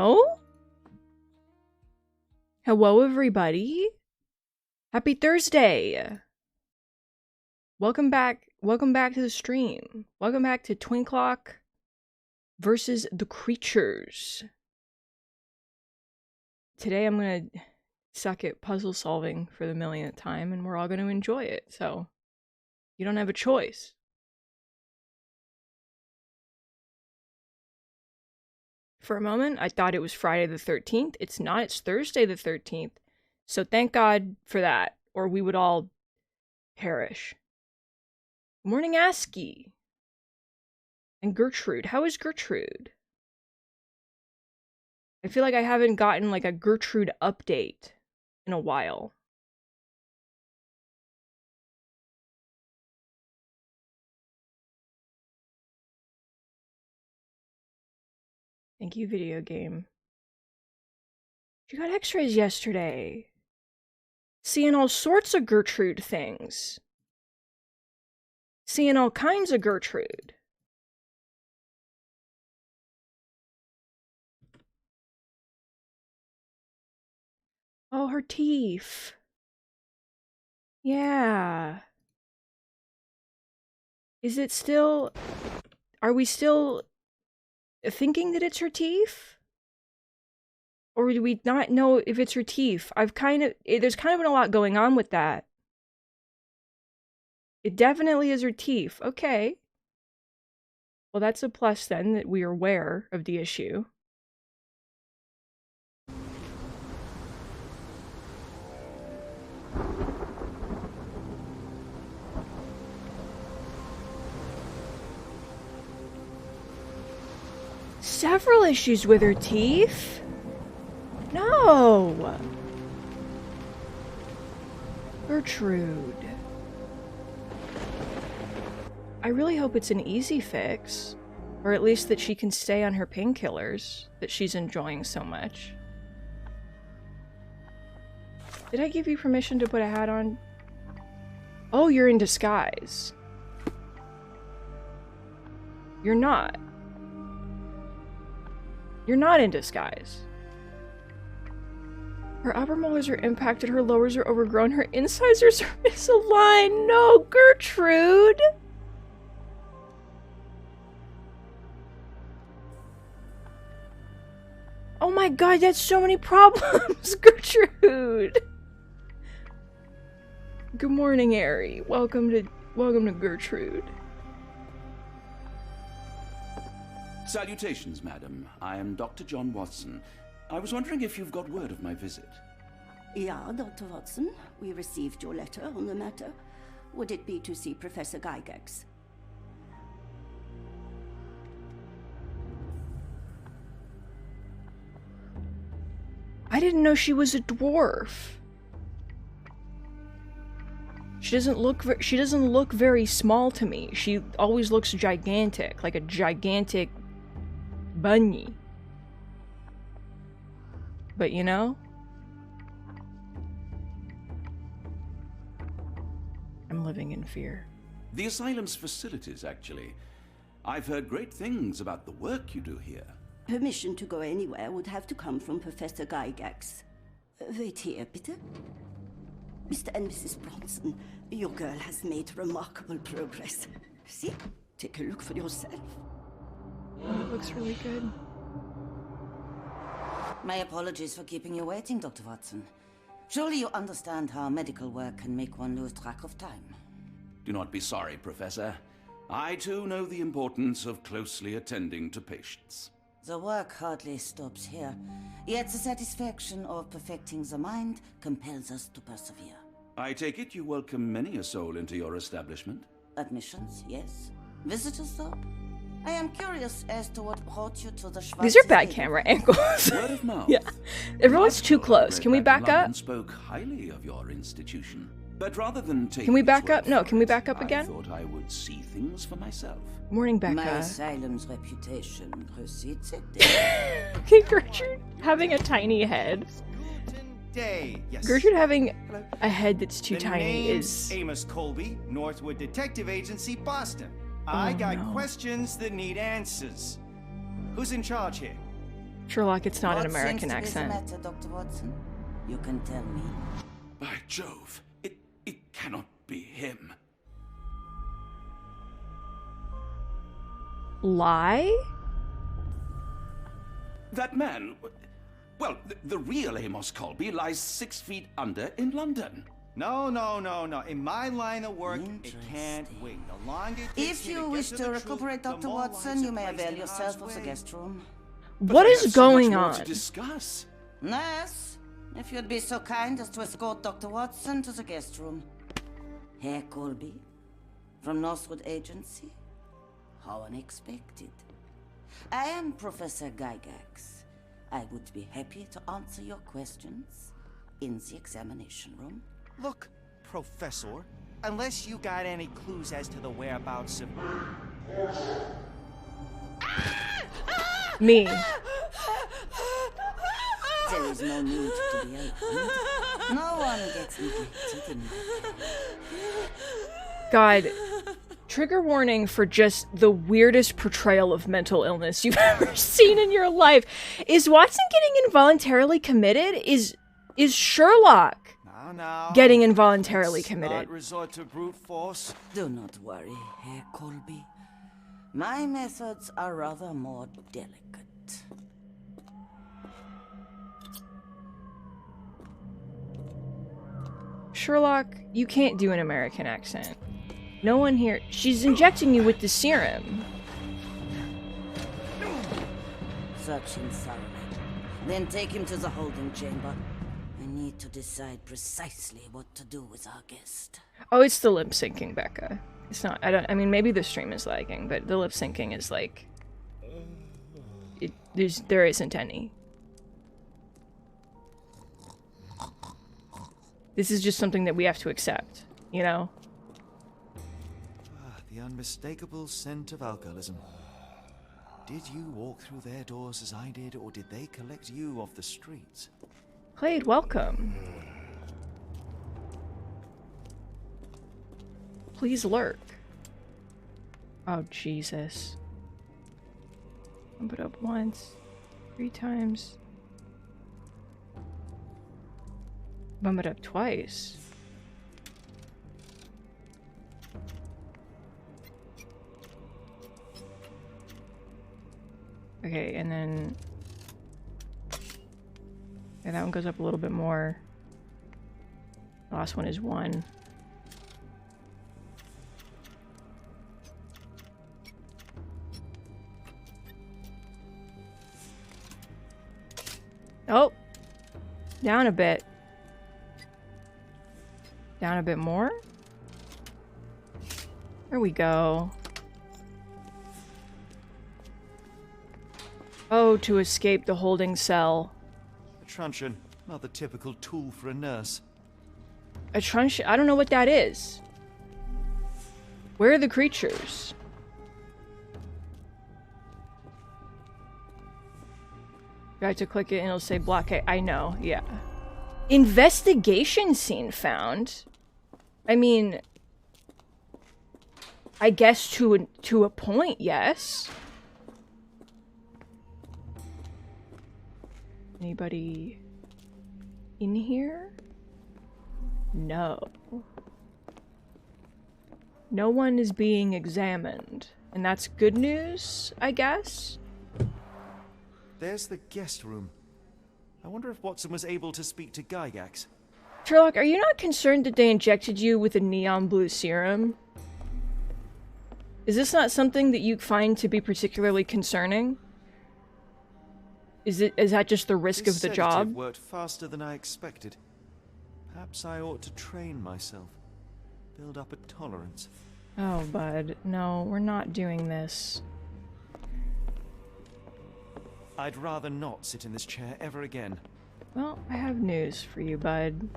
Hello? Hello, everybody. Happy Thursday. Welcome back to the stream. Welcome back to Twinklock versus the Creatures. Today I'm gonna suck at puzzle solving for the millionth time, and we're all gonna enjoy it, so you don't have a choice. For a moment, I thought it was Friday the 13th. It's not, it's Thursday the 13th. So thank God for that, or we would all perish. Good morning, ASCII. And Gertrude. How is Gertrude? I feel like I haven't gotten like a Gertrude update in a while. Thank you, video game. She got x-rays yesterday. Seeing all sorts of Gertrude things. Seeing all kinds of Gertrude. Oh, her teeth. Yeah. Is it still... Are we still thinking that it's her teeth? Or do we not know if it's her teeth? There's kind of been a lot going on with that. It definitely is her teeth. Okay. Well, that's a plus then, that we are aware of the issue. Several issues with her teeth? No! Gertrude. I really hope it's an easy fix. Or at least that she can stay on her painkillers that she's enjoying so much. Did I give you permission to put a hat on? Oh, you're in disguise. You're not. You're not in disguise. Her upper molars are impacted, her lowers are overgrown, her incisors are misaligned. No, Gertrude! Oh my god, that's so many problems, Gertrude! Good morning, Ari. Welcome to Gertrude. Salutations, madam. I am Dr. John Watson. I was wondering if you've got word of my visit. Yeah, Dr. Watson. We received your letter on the matter. Would it be to see Professor Gygax? I didn't know she was a dwarf. She doesn't look very small to me. She always looks gigantic, like a gigantic bunny. But you know, I'm living in fear. The asylum's facilities, actually. I've heard great things about the work you do here. Permission to go anywhere would have to come from Professor Gygax. Wait here, bitte. Mr. and Mrs. Bronson, your girl has made remarkable progress. See? Take a look for yourself. Oh, it looks really good. My apologies for keeping you waiting, Dr. Watson. Surely you understand how medical work can make one lose track of time. Do not be sorry, Professor. I too know the importance of closely attending to patients. The work hardly stops here, yet the satisfaction of perfecting the mind compels us to persevere. I take it you welcome many a soul into your establishment? Admissions, yes. Visitors, though? I am curious as to what brought you to the Schwarze. These are bad camera angles. Word of mouth. Yeah. Everyone's too close. Can we back up? Spoke highly of your institution. But rather than take Can we back up? No, can we back up again? I thought I would see things for myself. Morning, Becca. My asylum's reputation precedes it. Okay, Gertrude having a tiny head. Day. Yes. Gertrude having Hello. a head that's too The tiny name's is... Amos Colby, Northwood Detective Agency, Boston. I got questions that need answers. Who's in charge here? Sherlock, it's not an What American seems to be the accent. matter, Dr. Watson? You can tell me. By Jove, it cannot be him. Lie? That man, well, the real Amos Colby lies 6 feet under in London. No. In my line of work, it can't wait. The longer it takes If me you get wish to to the recuperate, truth, the Dr. more Watson, lives you are may placed avail in yourself harm's of the way. guest room. But What I is have so much going more on? to discuss. Yes, if you'd be so kind as to escort Dr. Watson to the guest room. Herr Colby, from Northwood Agency? How unexpected. I am Professor Gygax. I would be happy to answer your questions in the examination room. Look, Professor, unless you got any clues as to the whereabouts of... Me. There is no need to be alarmed. No one gets neglected in my care. God. Trigger warning for just the weirdest portrayal of mental illness you've ever seen in your life. Is Watson getting involuntarily committed? Is Sherlock Now, getting involuntarily let's committed? not resort to brute force. Do not worry, Herr Colby. My methods are rather more delicate. Sherlock, you can't do an American accent. No one here. She's injecting you with the serum. Search him thoroughly. Then take him to the holding chamber. I need to decide precisely what to do with our guest. Oh, it's the lip syncing, Becca. It's not. I mean, maybe the stream is lagging, but the lip syncing is like. There isn't any. This is just something that we have to accept, you know? The unmistakable scent of alcoholism. Did you walk through their doors as I did, or did they collect you off the streets? Clade, welcome. Please lurk. Oh, Jesus. Bump it up once. 3 times. Bump it up twice. Okay, and then... Okay, that one goes up a little bit more. The last one is 1. Oh! Down a bit. Down a bit more? There we go. Oh, to escape the holding cell. A truncheon, not the typical tool for a nurse. A truncheon? I don't know what that is. Where are the creatures? You have to click it and it'll say blockade. I know, yeah. Investigation scene found. I mean, I guess to a point, yes. Anybody in here? No. No one is being examined. And that's good news, I guess? There's the guest room. I wonder if Watson was able to speak to Gygax. Sherlock, are you not concerned that they injected you with a neon blue serum? Is this not something that you find to be particularly concerning? Is that just the risk This of the sedative job? worked faster than I expected. Perhaps I ought to train myself. Build up a tolerance. Oh, bud. No, we're not doing this. I'd rather not sit in this chair ever again. Well, I have news for you, bud.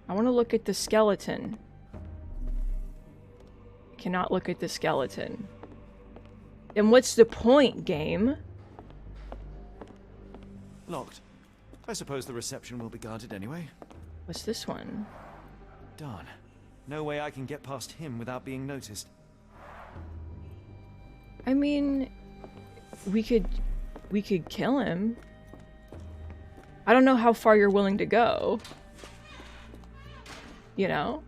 I want to look at the skeleton. I cannot look at the skeleton. And what's the point, game? Locked. I suppose the reception will be guarded anyway. What's this one? Darn. No way I can get past him without being noticed. I mean, we could we could kill him. I don't know how far you're willing to go. You know?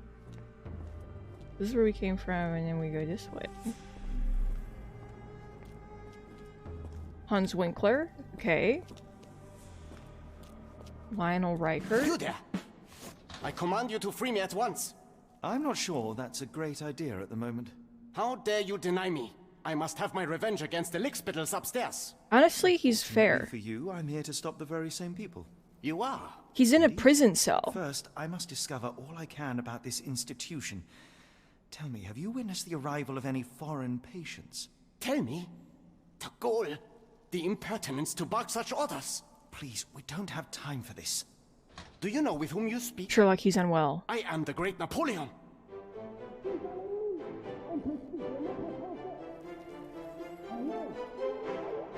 This is where we came from, and then we go this way. Hans Winkler. Okay. Lionel Riker. You there! I command you to free me at once. I'm not sure that's a great idea at the moment. How dare you deny me? I must have my revenge against the lickspittles upstairs. Honestly, he's fair. For you, I'm here to stop the very same people. You are. He's in a prison cell. First, I must discover all I can about this institution. Tell me, have you witnessed the arrival of any foreign patients? Tell me. The gall. The impertinence to bark such orders. Please, we don't have time for this. Do you know with whom you speak? Sherlock, he's unwell. I am the great Napoleon.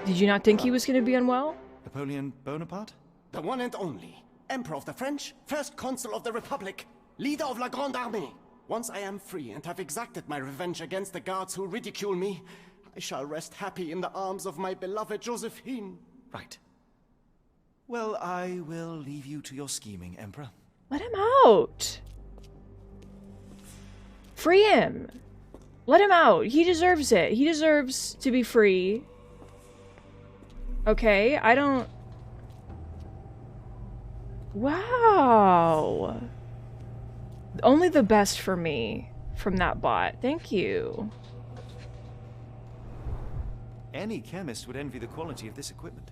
Did you not think he was going to be unwell? Napoleon Bonaparte? The one and only. Emperor of the French, first consul of the Republic, leader of La Grande Armée. Once I am free and have exacted my revenge against the guards who ridicule me, I shall rest happy in the arms of my beloved Josephine. Right. Well, I will leave you to your scheming, Emperor. Let him out. Free him. Let him out. He deserves it. He deserves to be free. Okay, I don't... Wow. Only the best for me from that bot. Thank you. Any chemist would envy the quality of this equipment.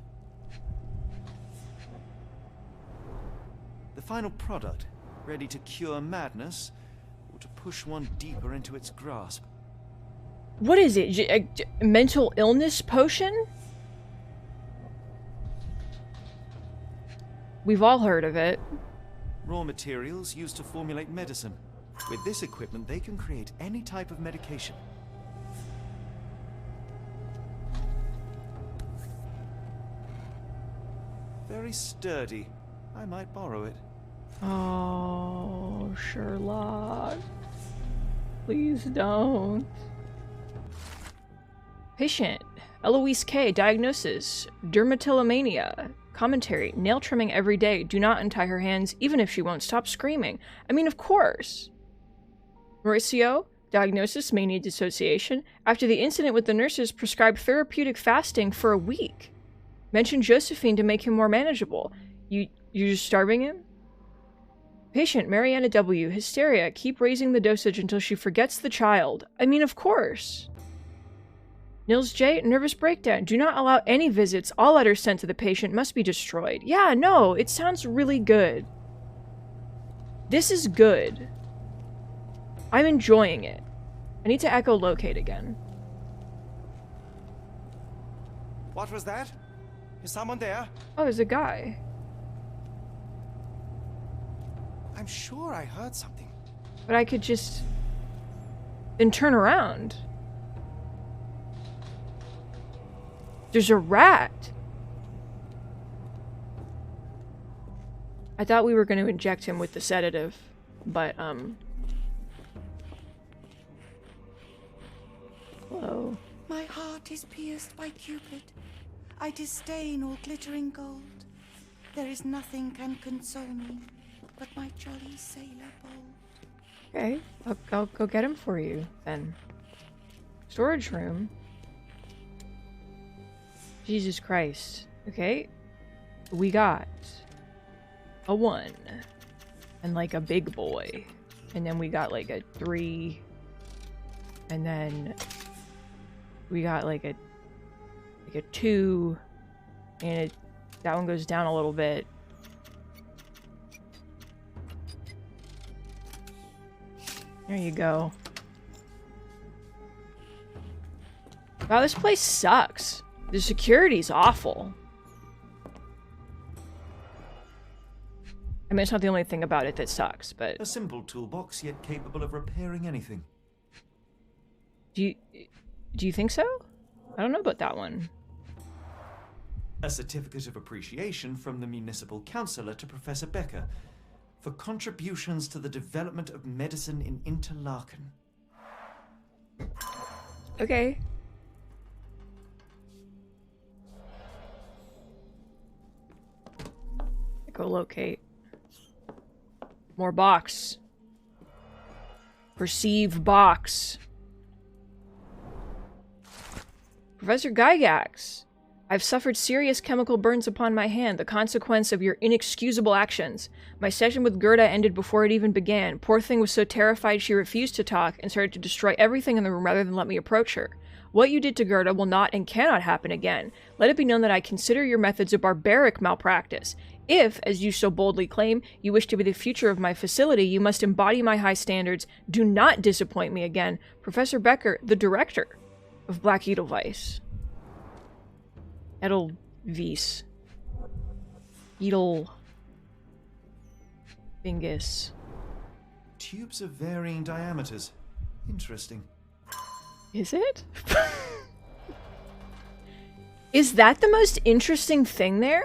The final product, ready to cure madness, or to push one deeper into its grasp. What is it? A mental illness potion? We've all heard of it. Raw materials used to formulate medicine. With this equipment, they can create any type of medication. Very sturdy. I might borrow it. Oh, Sherlock. Please don't. Patient. Eloise K. Diagnosis. Dermatillomania. Commentary. Nail trimming every day. Do not untie her hands, even if she won't stop screaming. I mean, of course. Mauricio. Diagnosis. Mania dissociation. After the incident with the nurses, prescribed therapeutic fasting for a week. Mention Josephine to make him more manageable. You're just starving him? Patient, Mariana W. Hysteria. Keep raising the dosage until she forgets the child. I mean, of course. Nils J. Nervous breakdown. Do not allow any visits. All letters sent to the patient must be destroyed. Yeah, no, it sounds really good. This is good. I'm enjoying it. I need to echolocate again. What was that? Is someone there? Oh, there's a guy. I'm sure I heard something. But I could just... then turn around. There's a rat! I thought we were going to inject him with the sedative, but, Hello. My heart is pierced by Cupid. I disdain all glittering gold. There is nothing can console me but my jolly sailor bold. Okay, I'll go get him for you, then. Storage room? Jesus Christ. Okay. We got a 1. And like a big boy. And then we got like a 3. And then we got like a 2. And that one goes down a little bit. There you go. Wow, this place sucks. The security's awful. I mean, it's not the only thing about it that sucks, but... A simple toolbox, yet capable of repairing anything. Do you think so? I don't know about that one. A certificate of appreciation from the municipal councillor to Professor Becker for contributions to the development of medicine in Interlaken. Okay. Echolocate. More box. Perceive box. Professor Gygax, I've suffered serious chemical burns upon my hand, the consequence of your inexcusable actions. My session with Gerda ended before it even began. Poor thing was so terrified she refused to talk and started to destroy everything in the room rather than let me approach her. What you did to Gerda will not and cannot happen again. Let it be known that I consider your methods a barbaric malpractice. If, as you so boldly claim, you wish to be the future of my facility, you must embody my high standards. Do not disappoint me again. Professor Becker, the director of Black Edelweiss. Edelweiss. Edel... Bingus. Tubes of varying diameters. Interesting. Is it? Is that the most interesting thing there?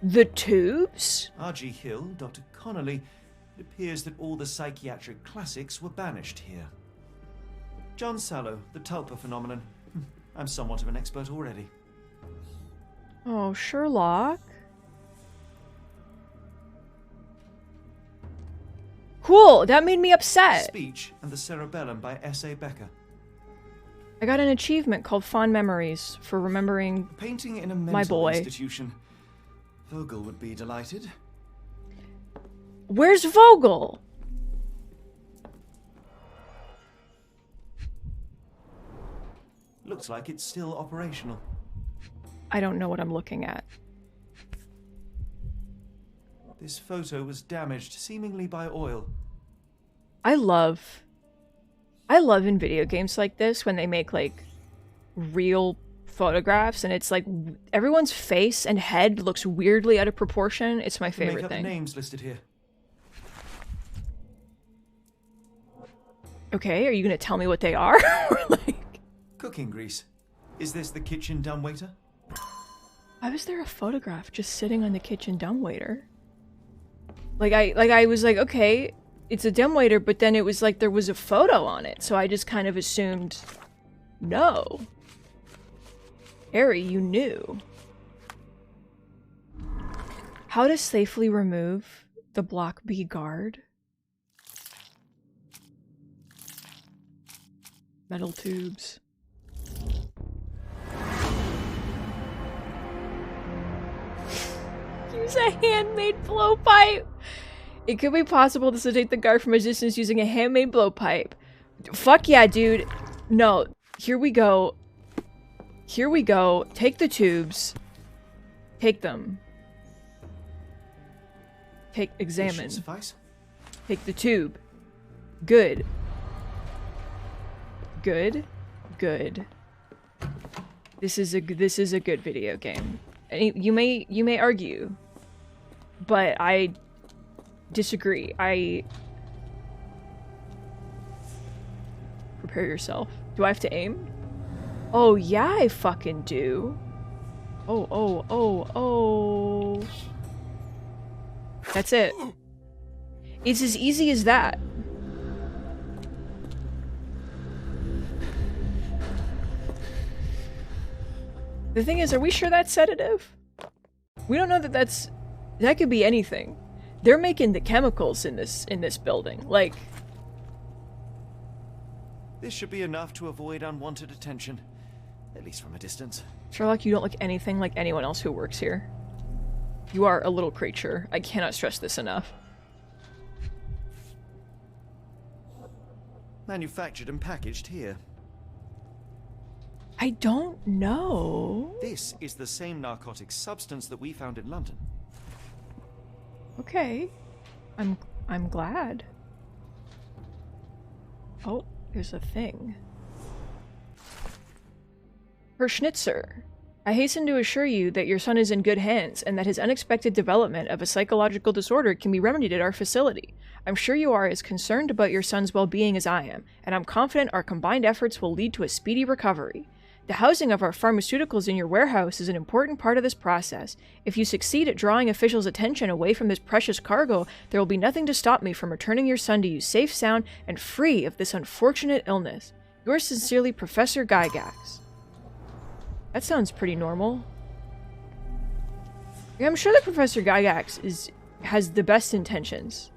The tubes? R.G. Hill, Dr. Connolly, it appears that all the psychiatric classics were banished here. John Sallow, the Tulpa phenomenon. I'm somewhat of an expert already. Oh, Sherlock. Cool, that made me upset. Speech and the Cerebellum by S.A. Becker. I got an achievement called Fond Memories for remembering Painting in a my mental boy. institution. Vogel would be delighted. Where's Vogel? Looks like it's still operational. I don't know what I'm looking at. This photo was damaged, seemingly by oil. I love in video games like this when they make like real photographs and it's like everyone's face and head looks weirdly out of proportion. It's my favorite Make up thing. the names listed here. Okay, are you gonna tell me what they are? Like, Cooking grease. Is this the kitchen dumbwaiter? why was there a photograph just sitting on the kitchen dumbwaiter? I was like, okay, it's a dumbwaiter, but then it was like there was a photo on it, so I just kind of assumed, no. Harry, you knew. How to safely remove the Block B guard? Metal tubes. Use a handmade blowpipe. It could be possible to sedate the guard from a distance using a handmade blowpipe. Fuck yeah, dude. No. Here we go. Here we go. Take the tubes. Take them. Examine. This should suffice. Take the tube. Good. Good. Good. This is a good video game. You may argue, but I disagree. Prepare yourself. Do I have to aim? Oh yeah, I fucking do. Oh. That's it. It's as easy as that. The thing is, are we sure that's sedative? We don't know that that could be anything. They're making the chemicals in this building. Like, This should be enough to avoid unwanted attention, at least from a distance. Sherlock, you don't look anything like anyone else who works here. You are a little creature. I cannot stress this enough. Manufactured and packaged here. I don't know. This is the same narcotic substance that we found in London. Okay. I'm glad. Oh, there's a thing. Herr Schnitzer, I hasten to assure you that your son is in good hands and that his unexpected development of a psychological disorder can be remedied at our facility. I'm sure you are as concerned about your son's well-being as I am, and I'm confident our combined efforts will lead to a speedy recovery. The housing of our pharmaceuticals in your warehouse is an important part of this process. If you succeed at drawing officials' attention away from this precious cargo, there will be nothing to stop me from returning your son to you safe, sound, and free of this unfortunate illness. Yours sincerely, Professor Gygax. That sounds pretty normal. Yeah, I'm sure that Professor Gygax has the best intentions.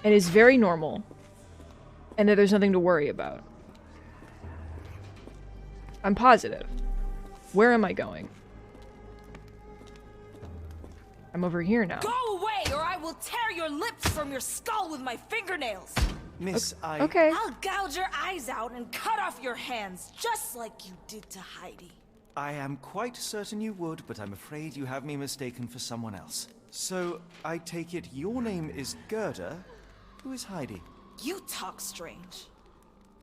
And is very normal. And that there's nothing to worry about. I'm positive. Where am I going? I'm over here now. Go away, or I will tear your lips from your skull with my fingernails. Miss, Okay. I'll gouge your eyes out and cut off your hands, just like you did to Heidi. I am quite certain you would, but I'm afraid you have me mistaken for someone else. So, I take it your name is Gerda. Who is Heidi? You talk strange.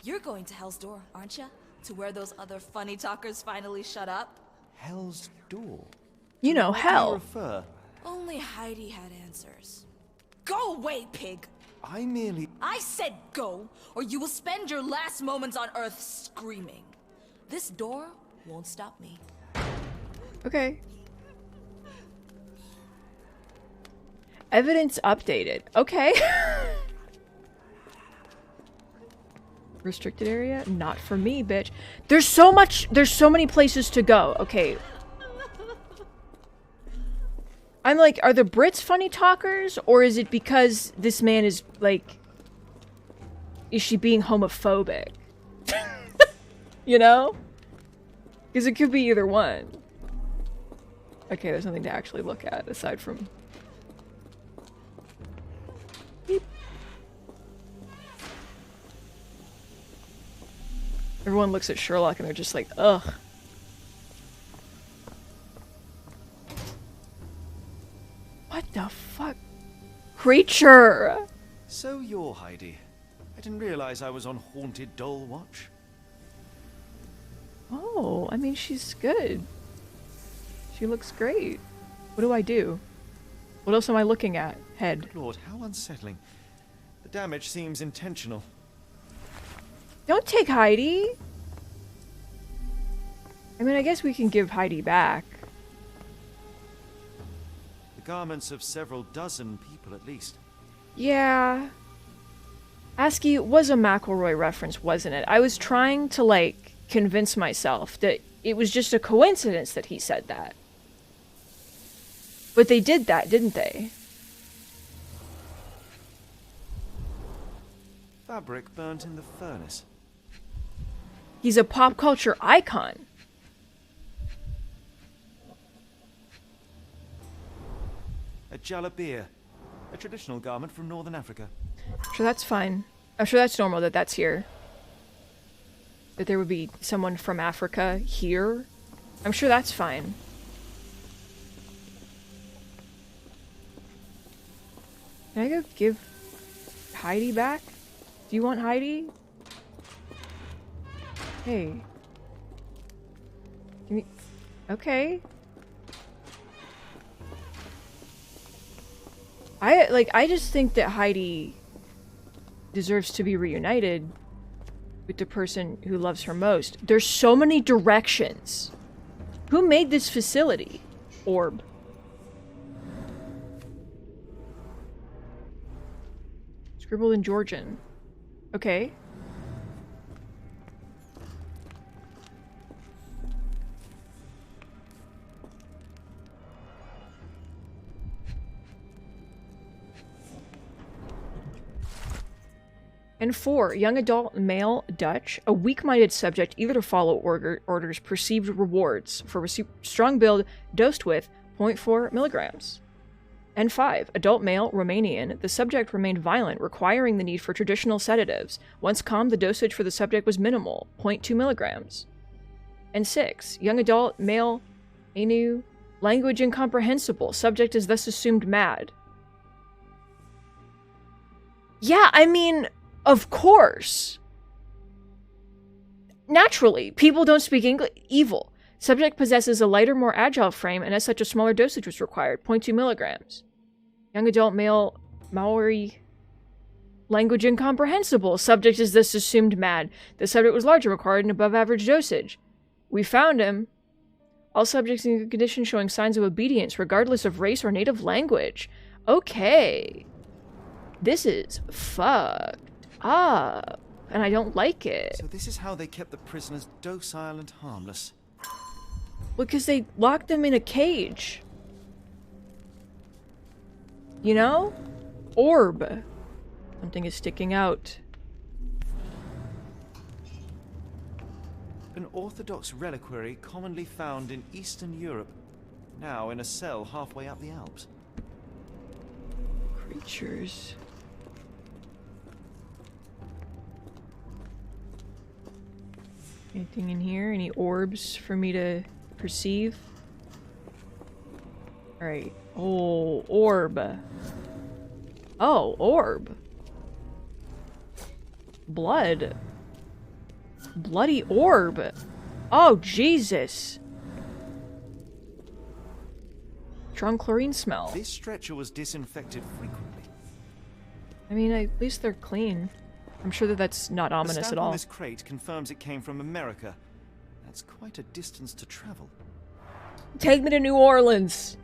You're going to Hell's Door, aren't you? To where those other funny talkers finally shut up? Hell's Door? You know, What do you hell. refer? Only Heidi had answers. Go away, pig! I merely... I said go, or you will spend your last moments on Earth screaming. This door won't stop me. Okay. Evidence updated. Okay. Restricted area? Not for me, bitch. There's so many places to go. Okay. I'm like, are the Brits funny talkers? Or is it because this man is, like... Is she being homophobic? You know? Because it could be either one. Okay, there's nothing to actually look at, aside from... Beep. Everyone looks at Sherlock and they're just like, ugh. What the fuck? Creature! So you're Heidi. I didn't realize I was on Haunted Doll Watch. Oh, I mean, she's good. She looks great. What do I do? What else am I looking at? Head. Good Lord, how unsettling. The damage seems intentional. Don't take Heidi! I mean, I guess we can give Heidi back. The garments of several dozen people at least. Yeah. ASCII was a McElroy reference, wasn't it? I was trying to, like, convince myself that it was just a coincidence that he said that. But they did that, didn't they? Fabric burnt in the furnace. He's a pop culture icon. A jalabia, a traditional garment from northern Africa. I'm sure that's fine. I'm sure that's normal that that's here. That there would be someone from Africa here. I'm sure that's fine. Can I go give Heidi back? Do you want Heidi? Hey. Give me... Okay. I just think that Heidi deserves to be reunited with the person who loves her most. There's so many directions. Who made this facility? Orb. Scribbled in Georgian. Okay. And 4, young adult male Dutch, a weak-minded subject either to follow orders, perceived rewards for strong build dosed with 0.4 milligrams. And 5, adult male Romanian, the subject remained violent, requiring the need for traditional sedatives. Once calmed, the dosage for the subject was minimal, 0.2 milligrams. And 6, young adult male Ainu, language incomprehensible, subject is thus assumed mad. Yeah, I mean... Of course. Naturally, people don't speak English. Evil. Subject possesses a lighter, more agile frame, and as such a smaller dosage was required, 0.2 milligrams. Young adult male Maori. Language incomprehensible. Subject is thus assumed mad. The subject was larger, required an above average dosage. We found him. All subjects in good condition showing signs of obedience, regardless of race or native language. Okay. This is fucked up, and I don't like it. So this is how they kept the prisoners docile and harmless. Because they locked them in a cage. You know? Orb. Something is sticking out. An Orthodox reliquary commonly found in Eastern Europe, now in a cell halfway up the Alps. Creatures. Anything in here? Any orbs for me to perceive? Alright. Oh, orb. Oh, orb. Blood. Bloody orb. Oh, Jesus. Strong chlorine smell. This stretcher was disinfected frequently. I mean, at least they're clean. I'm sure that that's not The ominous stamp at on all. this crate confirms it came from America. That's quite a distance to travel. Take me to New Orleans.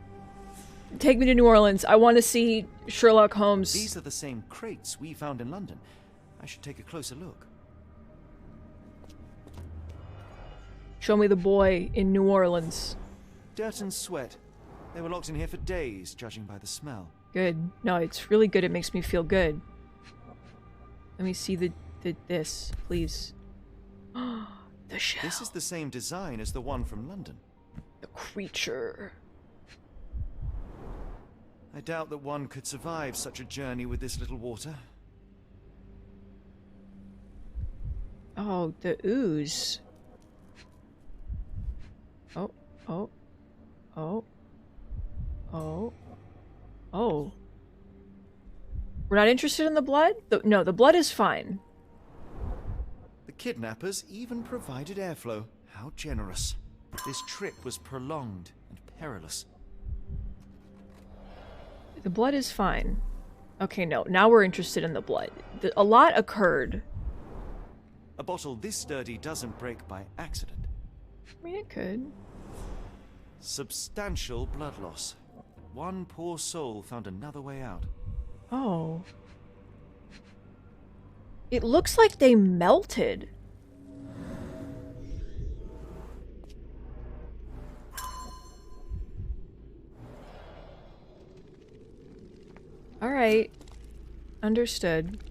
Take me to New Orleans. I want to see Sherlock Holmes. These are the same crates we found in London. I should take a closer look. Show me the boy in New Orleans. Dirt and sweat. They were locked in here for days, judging by the smell. Good. No, it's really good. It makes me feel good. Let me see this, please. The shell. This is the same design as the one from London. The creature. I doubt that one could survive such a journey with this little water. Oh, the ooze. Oh, oh, oh, oh, oh. We're not interested in the blood? No, the blood is fine. The kidnappers even provided airflow. How generous. This trip was prolonged and perilous. The blood is fine. Okay, no, now we're interested in the blood. A lot occurred. A bottle this sturdy doesn't break by accident. I mean, it could. Substantial blood loss. One poor soul found another way out. Oh. It looks like they melted. Alright. Understood.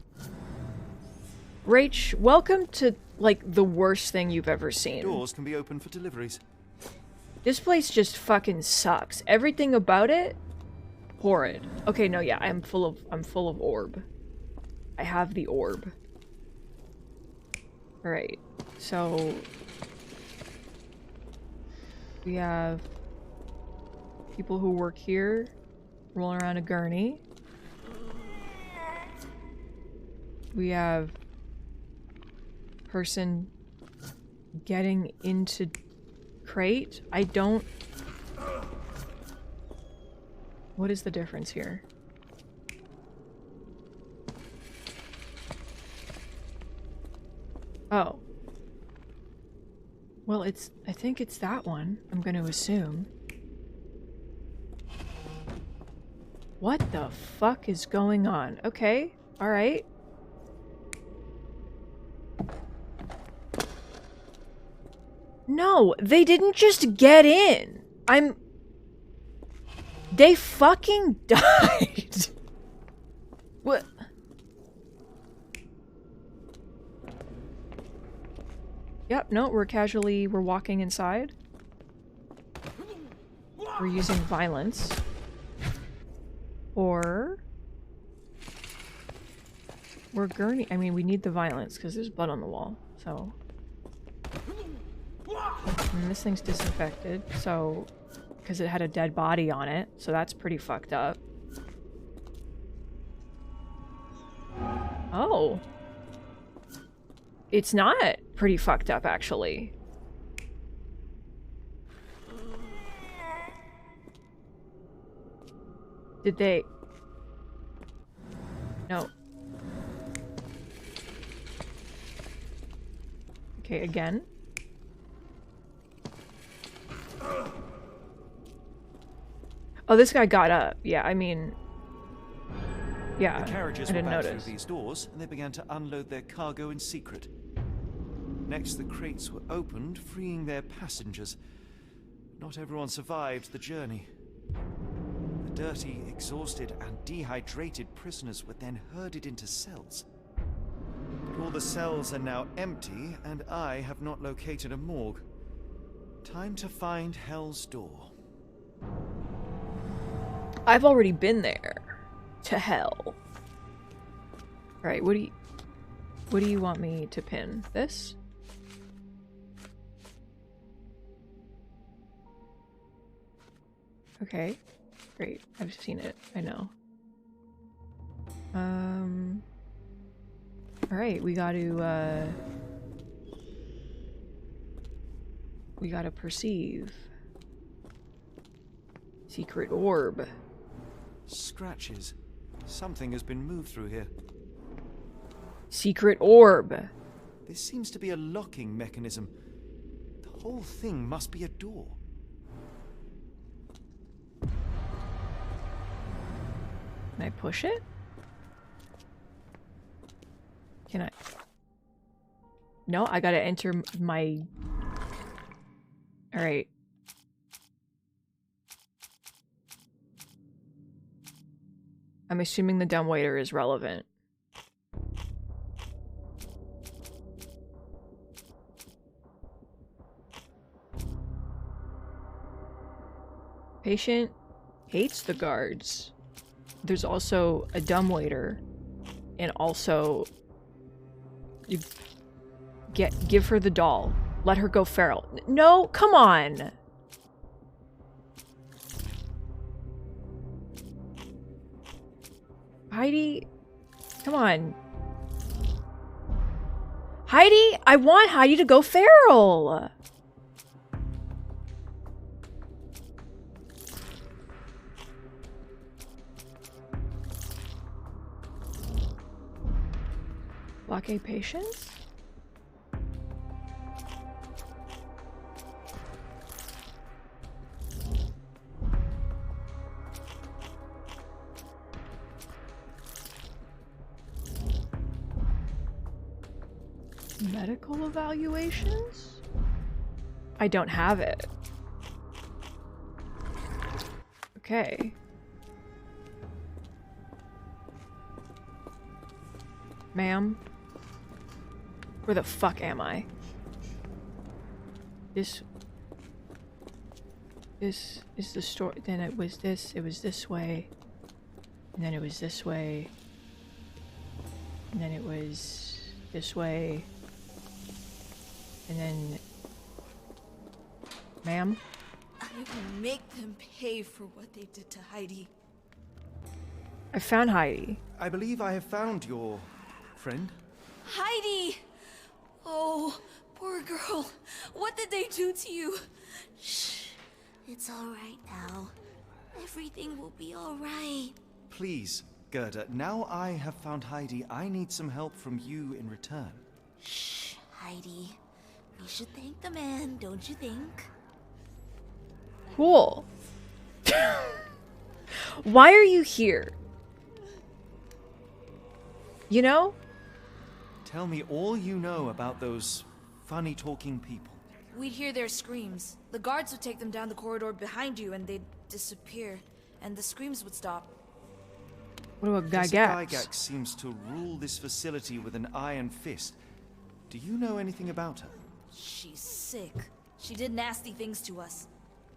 Rach, welcome to, like, the worst thing you've ever seen. Doors can be opened for deliveries. This place just fucking sucks. Everything about it, horrid. Okay, no, yeah, I'm full of orb. I have the orb. Alright, so we have people who work here rolling around a gurney. We have person getting into crate. I don't... What is the difference here? Oh. Well, I think it's that one, I'm gonna assume. What the fuck is going on? Okay, alright. No, they didn't just get in. They fucking died. What? Yep, no, we're walking inside. We're using violence. Or... we're gurney. I mean, we need the violence, because there's blood on the wall, so... And this thing's disinfected, so... because it had a dead body on it, so that's pretty fucked up. Oh. It's not pretty fucked up, actually. Did they... No. Okay, again. Oh, this guy got up. Yeah, I mean... yeah, The carriages I were didn't back notice. through these doors, and they began to unload their cargo in secret. Next, the crates were opened, freeing their passengers. Not everyone survived the journey. The dirty, exhausted, and dehydrated prisoners were then herded into cells. But all the cells are now empty, and I have not located a morgue. Time to find Hell's Door. I've already been there. To hell. Alright, what do you want me to pin? This? Okay. Great. I've seen it. I know. Alright, we gotta perceive. Secret orb. Scratches. Something has been moved through here. Secret orb. This seems to be a locking mechanism. The whole thing must be a door. Can I push it? Can I? No, I gotta enter my... Alright. I'm assuming the dumbwaiter is relevant. Patient hates the guards. There's also a dumbwaiter, and also give her the doll. Let her go feral. No, come on. Heidi, come on. Heidi, I want Heidi to go feral. Block A patients? Medical evaluations? I don't have it. Okay. Ma'am? Where the fuck am I? This is the story. Then it was this way. And then it was this way. And then it was this way. And then... Ma'am? I will make them pay for what they did to Heidi. I found Heidi. I believe I have found your friend. Heidi! Oh, poor girl. What did they do to you? Shh. It's all right now. Everything will be all right. Please, Gerda, now I have found Heidi, I need some help from you in return. Shh, Heidi. We should thank the man, don't you think? Cool. Why are you here? You know? Tell me all you know about those funny-talking people. We'd hear their screams. The guards would take them down the corridor behind you and they'd disappear. And the screams would stop. What about Professor Gygax? Gygax seems to rule this facility with an iron fist. Do you know anything about her? She's sick. She did nasty things to us.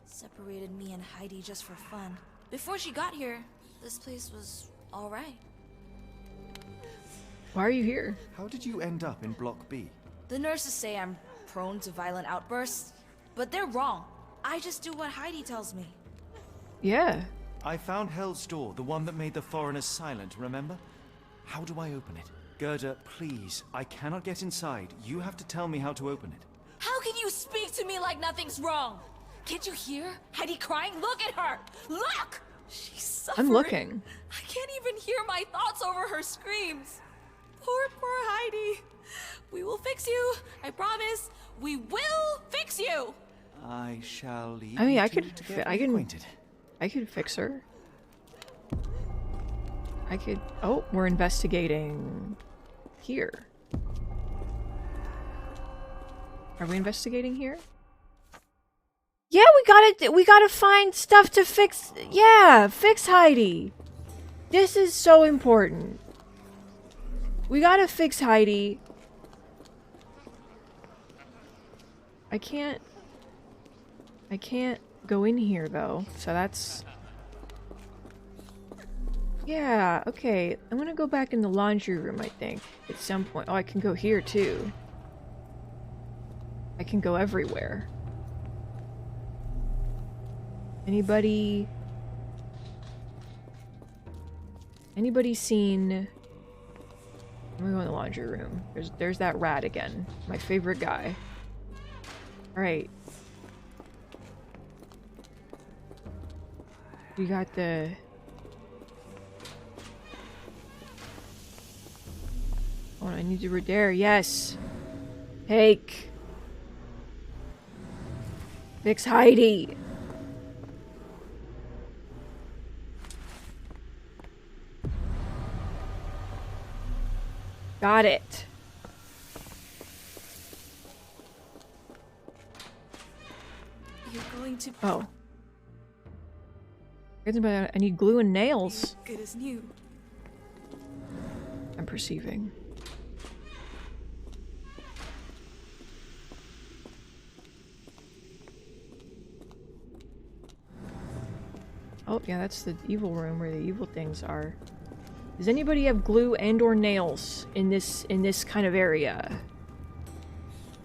Separated me and Heidi just for fun. Before she got here, this place was all right. Why are you here? How did you end up in Block B? The nurses say I'm prone to violent outbursts, but they're wrong. I just do what Heidi tells me. Yeah. I found Hell's Door, the one that made the foreigners silent, remember? How do I open it? Gerda, please, I cannot get inside. You have to tell me how to open it. How can you speak to me like nothing's wrong? Can't you hear Heidi crying? Look at her! Look! She's suffering. I'm looking. I can't even hear my thoughts over her screams. Poor Heidi. We will fix you. I promise. We will fix you. I shall leave. I mean, you I two could to fi- get I can- acquainted. I could fix her. I could... Oh, we're investigating... here. Are we investigating here? Yeah, we gotta find stuff to fix. Yeah, fix Heidi. This is so important. We gotta fix Heidi. I can't go in here though, so that's... Yeah, okay. I'm gonna go back in the laundry room, I think, at some point. Oh, I can go here too. I can go everywhere. Anybody seen... I'm gonna go in the laundry room. There's that rat again. My favorite guy. Alright. We got the... Oh, I need to read there. Yes. Take. Fix Heidi. Got it. You're going to... Oh. I need glue and nails. Good as new. I'm perceiving. Oh, yeah, that's the evil room where the evil things are. Does anybody have glue and or nails in this kind of area?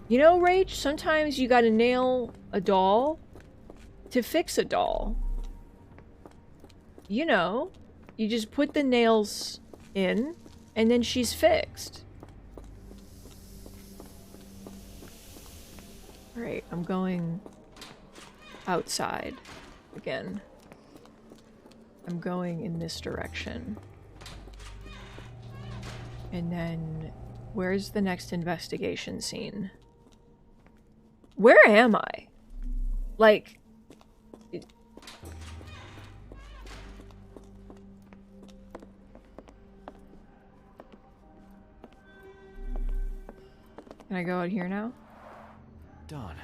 You know, Rach, sometimes you gotta nail a doll to fix a doll. You know, you just put the nails in and then she's fixed. Alright, I'm going outside again. I'm going in this direction. And then, where's the next investigation scene? Where am I? Like... Can I go out here now? Darn.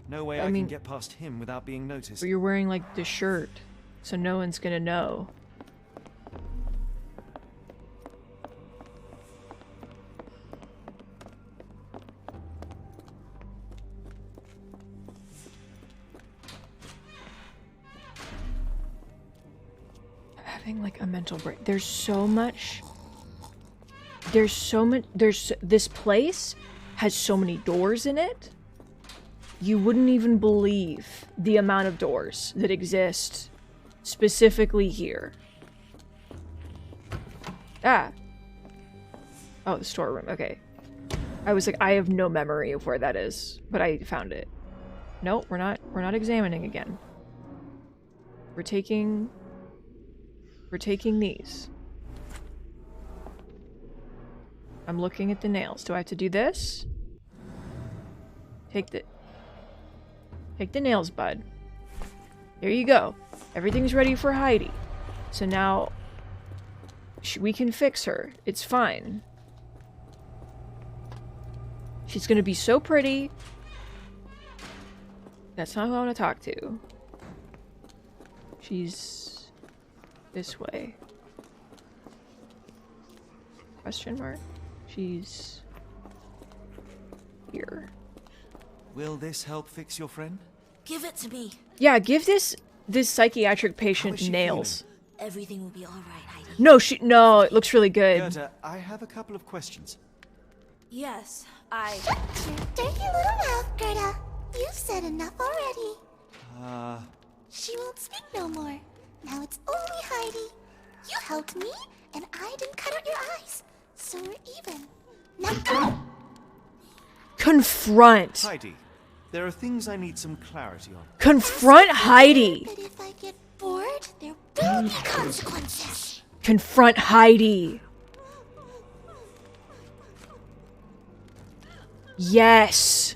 No way I can get past him without being noticed. But you're wearing, like, the shirt, so no one's gonna know. Having, like, a mental break. There's so much... This place has so many doors in it. You wouldn't even believe the amount of doors that exist specifically here. Ah. Oh, the storeroom. Okay. I was like, I have no memory of where that is, but I found it. Nope, we're not examining again. We're taking these. I'm looking at the nails. Do I have to do this? Take the nails, bud. There you go. Everything's ready for Heidi. So now we can fix her. It's fine. She's gonna be so pretty. That's not who I want to talk to. She's this way. Question mark? She's here. Will this help fix your friend? Give it to me. Yeah, give this psychiatric patient nails. Everything will be all right, Heidi. No, it looks really good. Goethe, I have a couple of questions. Yes, I... Shut your dirty little mouth, Gerda. You've said enough already. She won't speak no more. Now it's only Heidi. You helped me, and I didn't cut out your eyes. So we're even. Now go! Confront! Heidi, there are things I need some clarity on. Confront Heidi! But if I get bored, there will be consequences. Confront Heidi! Yes!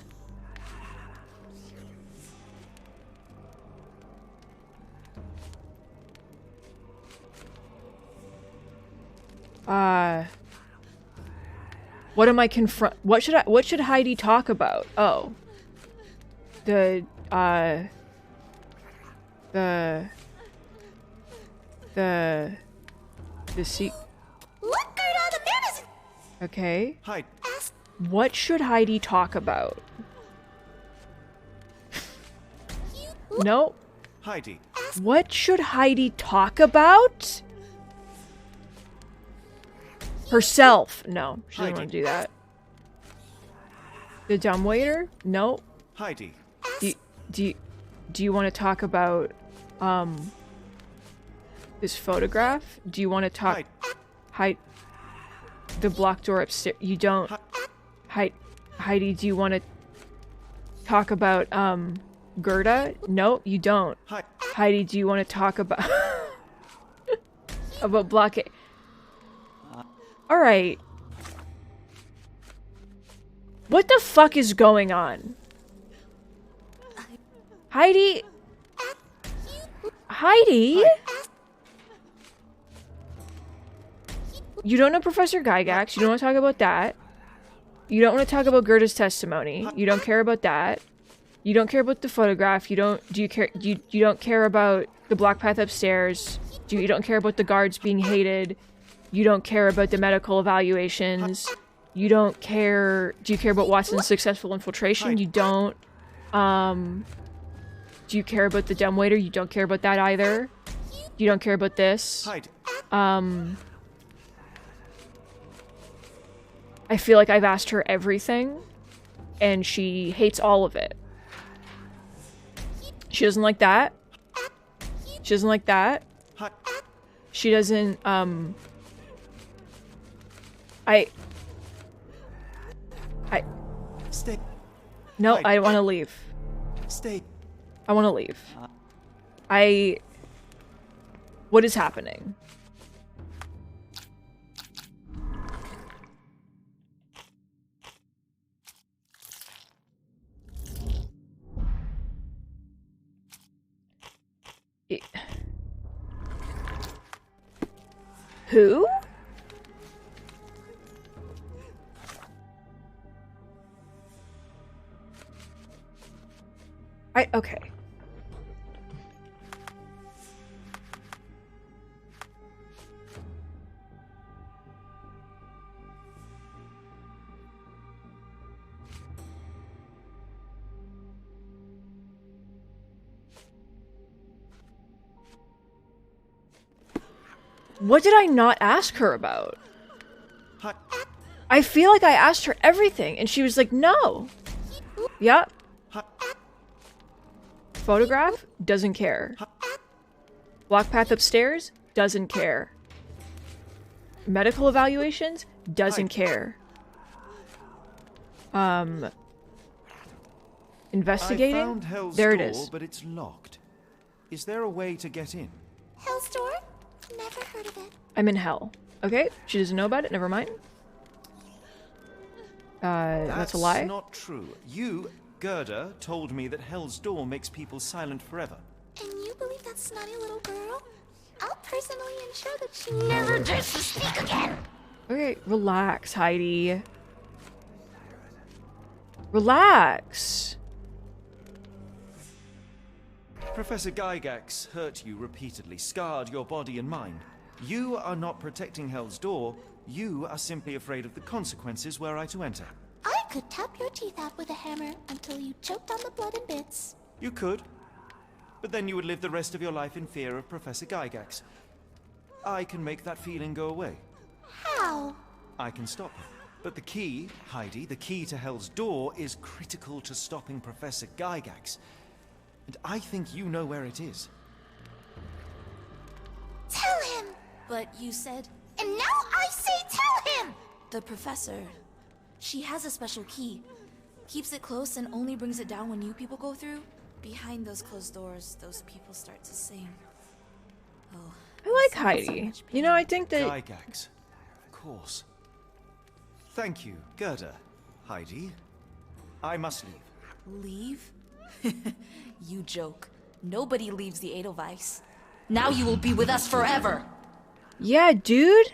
What am I what should Heidi talk about? Oh. The seat. Look, Gerda, the man is... Okay. Hide. What should Heidi talk about? No. Heidi. What should Heidi talk about? Herself. No, she doesn't want to do that. The dumbwaiter? No. Heidi. Do you want to talk about this photograph? Do you want to talk the block door upstairs? You don't. Heidi, do you want to talk about Gerda? No, you don't. Heidi, do you want to talk about about blockade? All right. What the fuck is going on? Heidi? Heidi? You don't know Professor Gygax. You don't want to talk about that. You don't want to talk about Gerda's testimony. You don't care about that. You don't care about the photograph. You don't care about the block path upstairs. You don't care about the guards being hated. You don't care about the medical evaluations. You don't care. Do you care about Watson's successful infiltration? You don't. Do you care about the dumbwaiter? You don't care about that either. You don't care about this. I feel like I've asked her everything, and she hates all of it. She doesn't like that. She doesn't like that. She doesn't, Stay. No, I want to leave. Stay. I want to leave. What is happening? Who? Okay. What did I not ask her about? I feel like I asked her everything, and she was like, no. Yep. Photograph? Doesn't care. Block path upstairs? Doesn't care. Medical evaluations? Doesn't care. Investigating? I found Hell's there it door, is. But it's locked. Is there a way to get in? Hell's door? Never heard of it. I'm in hell. Okay, she doesn't know about it. Never mind. That's a lie. That's not true. You, Gerda, told me that Hell's door makes people silent forever. And you believe that snotty little girl? I'll personally ensure that she never dares to speak again. Okay, relax, Heidi. Relax. Professor Gygax hurt you repeatedly, scarred your body and mind. You are not protecting Hell's door. You are simply afraid of the consequences were I to enter. I could tap your teeth out with a hammer until you choked on the blood and bits. You could. But then you would live the rest of your life in fear of Professor Gygax. I can make that feeling go away. How? I can stop him. But the key, Heidi, the key to Hell's door is critical to stopping Professor Gygax. And I think you know where it is. Tell him! But you said... And now I say tell him! The professor... She has a special key. Keeps it close and only brings it down when you people go through. Behind those closed doors, those people start to sing. Oh, I like Heidi. You know, I think that... Gygax. Of course. Thank you, Gerda. Heidi. I must leave. Leave? You joke. Nobody leaves the Edelweiss. Now you will be with us forever! Yeah, dude!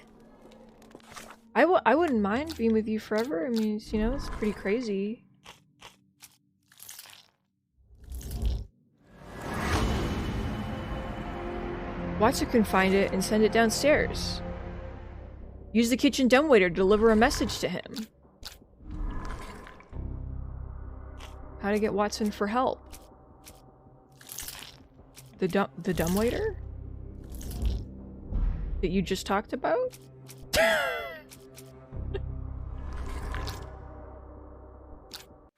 I wouldn't mind being with you forever. I mean, it's, you know, it's pretty crazy. Watson can find it and send it downstairs. Use the kitchen dumbwaiter to deliver a message to him. How to get Watson for help? The dumbwaiter? That you just talked about?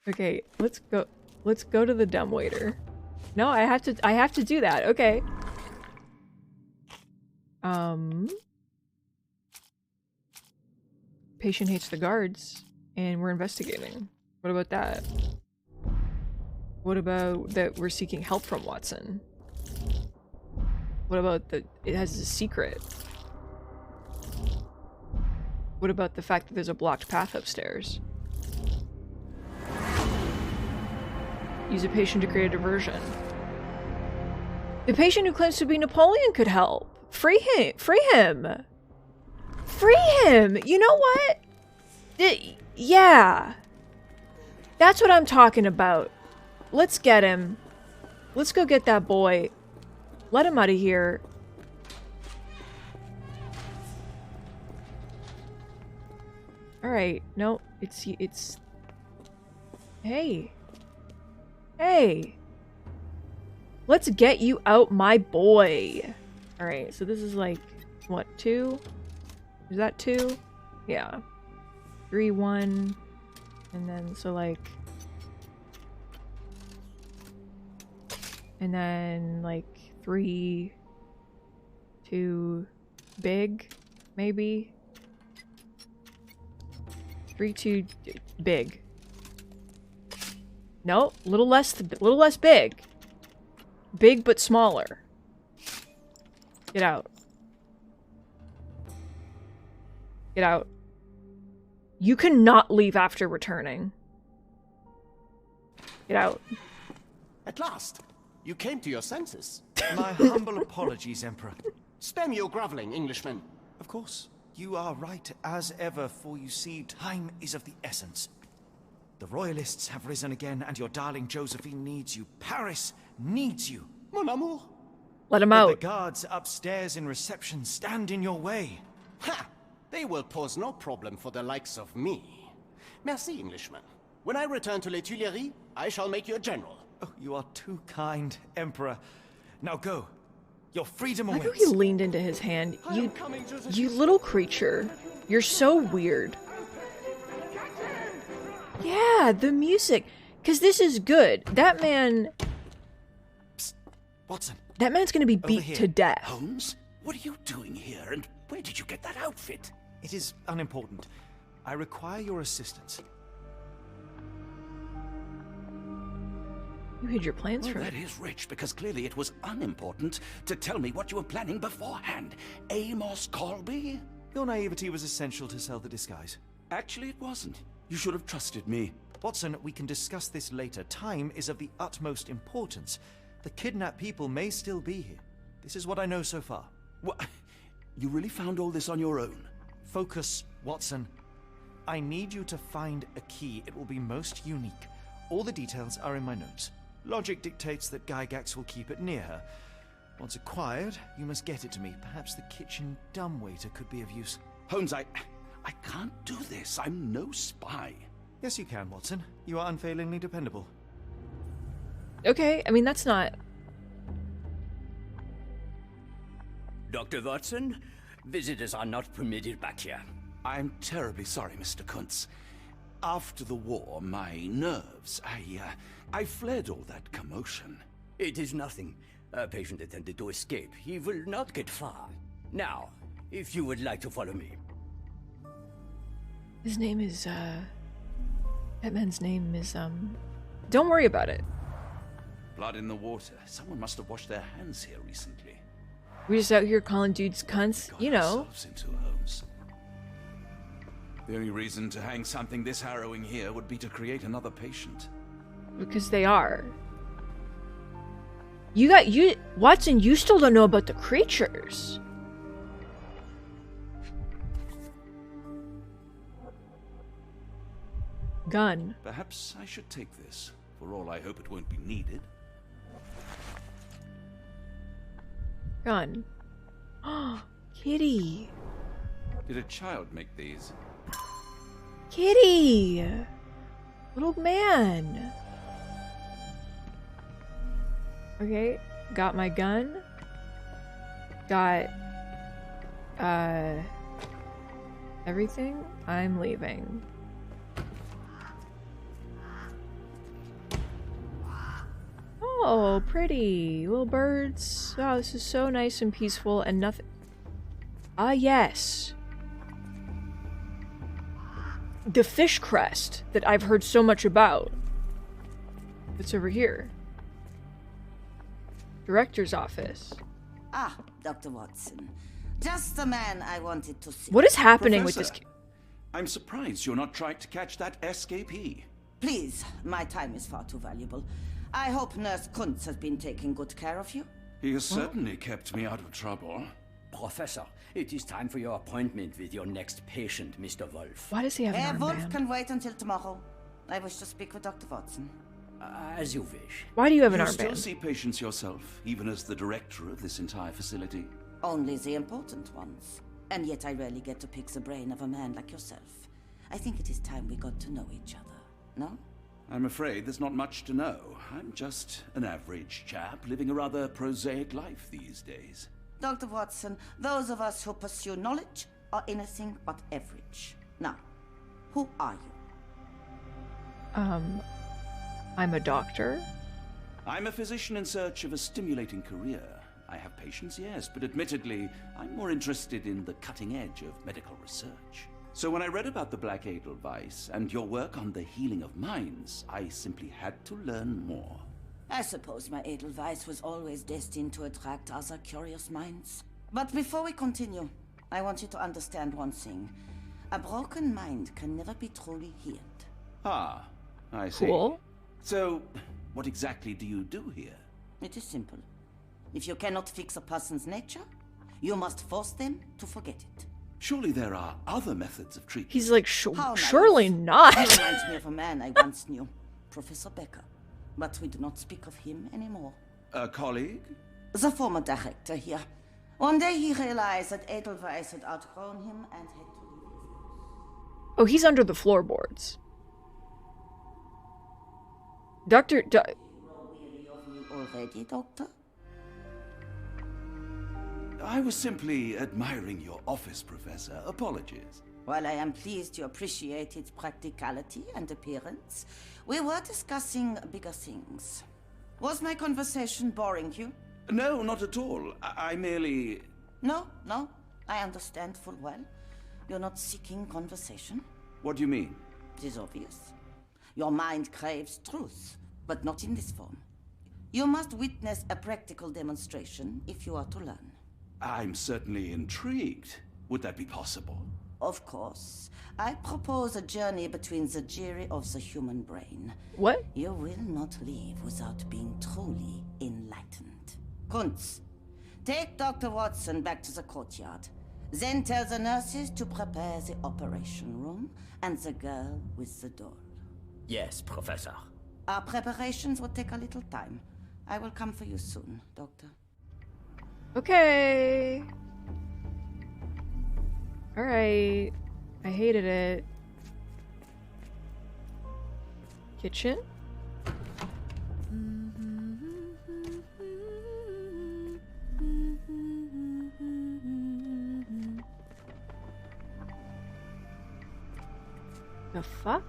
Okay, let's go to the dumbwaiter. No, I have to do that. Okay. Patient hates the guards, and we're investigating. What about that? What about that we're seeking help from Watson? What about that it has a secret? What about the fact that there's a blocked path upstairs? Use a patient to create a diversion. The patient who claims to be Napoleon could help. Free him! Free him! Free him! You know what? Yeah. That's what I'm talking about. Let's get him. Let's go get that boy. Let him out of here. Alright. No, it's... Hey. Hey. Let's get you out, my boy. Alright, so this is like, what, 2? Is that 2? Yeah. 3, 1. And then, so like... And then, like, 3, 2, big, maybe? 3, 2, big. No, little less big. Big but smaller. Get out. Get out. You cannot leave after returning. Get out. At last, you came to your senses. My humble apologies, Emperor. Spare me your groveling, Englishman. Of course, you are right as ever, for you see, time is of the essence. The royalists have risen again, and your darling Josephine needs you. Paris needs you. Mon amour. Let him But out. the guards upstairs in reception stand in your way. Ha! They will pose no problem for the likes of me. Merci, Englishman. When I return to Les Tuileries, I shall make you a general. Oh, you are too kind, Emperor. Now go. Your freedom I like how awaits. he leaned into his hand. You little creature. You're so weird. Yeah, the music. Because this is good. That man... Psst. Watson. That man's gonna be beat to death. Holmes, what are you doing here, and where did you get that outfit? It is unimportant. I require your assistance. You hid your plans Well, from that me. is rich, because clearly it was unimportant to tell me what you were planning beforehand. Amos Colby? Your naivety was essential to sell the disguise. Actually, it wasn't. You should have trusted me. Watson, we can discuss this later. Time is of the utmost importance. The kidnapped people may still be here. This is what I know so far. What? You really found all this on your own? Focus, Watson. I need you to find a key. It will be most unique. All the details are in my notes. Logic dictates that Gygax will keep it near her. Once acquired, you must get it to me. Perhaps the kitchen dumbwaiter could be of use. Holmes, I can't do this. I'm no spy. Yes, you can, Watson. You are unfailingly dependable. Okay, I mean, that's not... Dr. Watson, visitors are not permitted back here. I'm terribly sorry, Mr. Kuntz. After the war, my nerves, I fled all that commotion. It is nothing. A patient attempted to escape. He will not get far. Now, if you would like to follow me. His name is, That man's name is, Don't worry about it. Blood in the water. Someone must have washed their hands here recently. We're just out here calling dudes cunts, Got you know. ourselves into Holmes. The only reason to hang something this harrowing here would be to create another patient. Because they are. Watson, you still don't know about the creatures. Gun. Perhaps I should take this. For all I hope it won't be needed. Gun. Kitty. Did a child make these? Kitty! Little man. Okay, got my gun. Got, everything. I'm leaving. Oh, pretty. Little birds. Wow, this is so nice and peaceful and nothing. Ah, yes. The fish crest that I've heard so much about. It's over here. Director's office. Ah, Dr. Watson. Just the man I wanted to see. What is happening with this? I'm surprised you're not trying to catch that escapee. Please, my time is far too valuable. I hope Nurse Kuntz has been taking good care of you. He has certainly kept me out of trouble. Professor, it is time for your appointment with your next patient, Mr. Wolf. Why does he have an Herr armband? Wolf can wait until tomorrow. I wish to speak with Dr. Watson. As you wish. Why do you have an You armband? still see patients yourself, even as the director of this entire facility? Only the important ones. And yet I rarely get to pick the brain of a man like yourself. I think it is time we got to know each other, no? I'm afraid there's not much to know. I'm just an average chap living a rather prosaic life these days. Dr. Watson, those of us who pursue knowledge are anything but average. Now, who are you? I'm a doctor. I'm a physician in search of a stimulating career. I have patients, yes, but admittedly, I'm more interested in the cutting edge of medical research. So when I read about the Black Edelweiss and your work on the healing of minds, I simply had to learn more. I suppose my Edelweiss was always destined to attract other curious minds. But before we continue, I want you to understand one thing. A broken mind can never be truly healed. Ah, I see. Cool. So, what exactly do you do here? It is simple. If you cannot fix a person's nature, you must force them to forget it. Surely there are other methods of treatment. He's like, How nice. surely not. He reminds me of a man I once knew, Professor Becker. But we do not speak of him anymore. A colleague? The former director here. One day he realized that Edelweiss had outgrown him and had to leave. Oh, he's under the floorboards. Doctor, Already, Doctor? I was simply admiring your office, Professor. Apologies. While I am pleased you appreciate its practicality and appearance, we were discussing bigger things. Was my conversation boring you? No, not at all. I merely... No, I understand full well. You're not seeking conversation. What do you mean? It is obvious. Your mind craves truth, but not in this form. You must witness a practical demonstration if you are to learn. I'm certainly intrigued. Would that be possible? Of course. I propose a journey between the jury of the human brain. what? You will not leave without being truly enlightened. Kuntz, take Dr. Watson back to the courtyard. Then tell the nurses to prepare the operation room and the girl with the doll. Yes, Professor. Our preparations will take a little time. I will come for you soon, Doctor. Okay. Alright. I hated it. Kitchen? The fuck?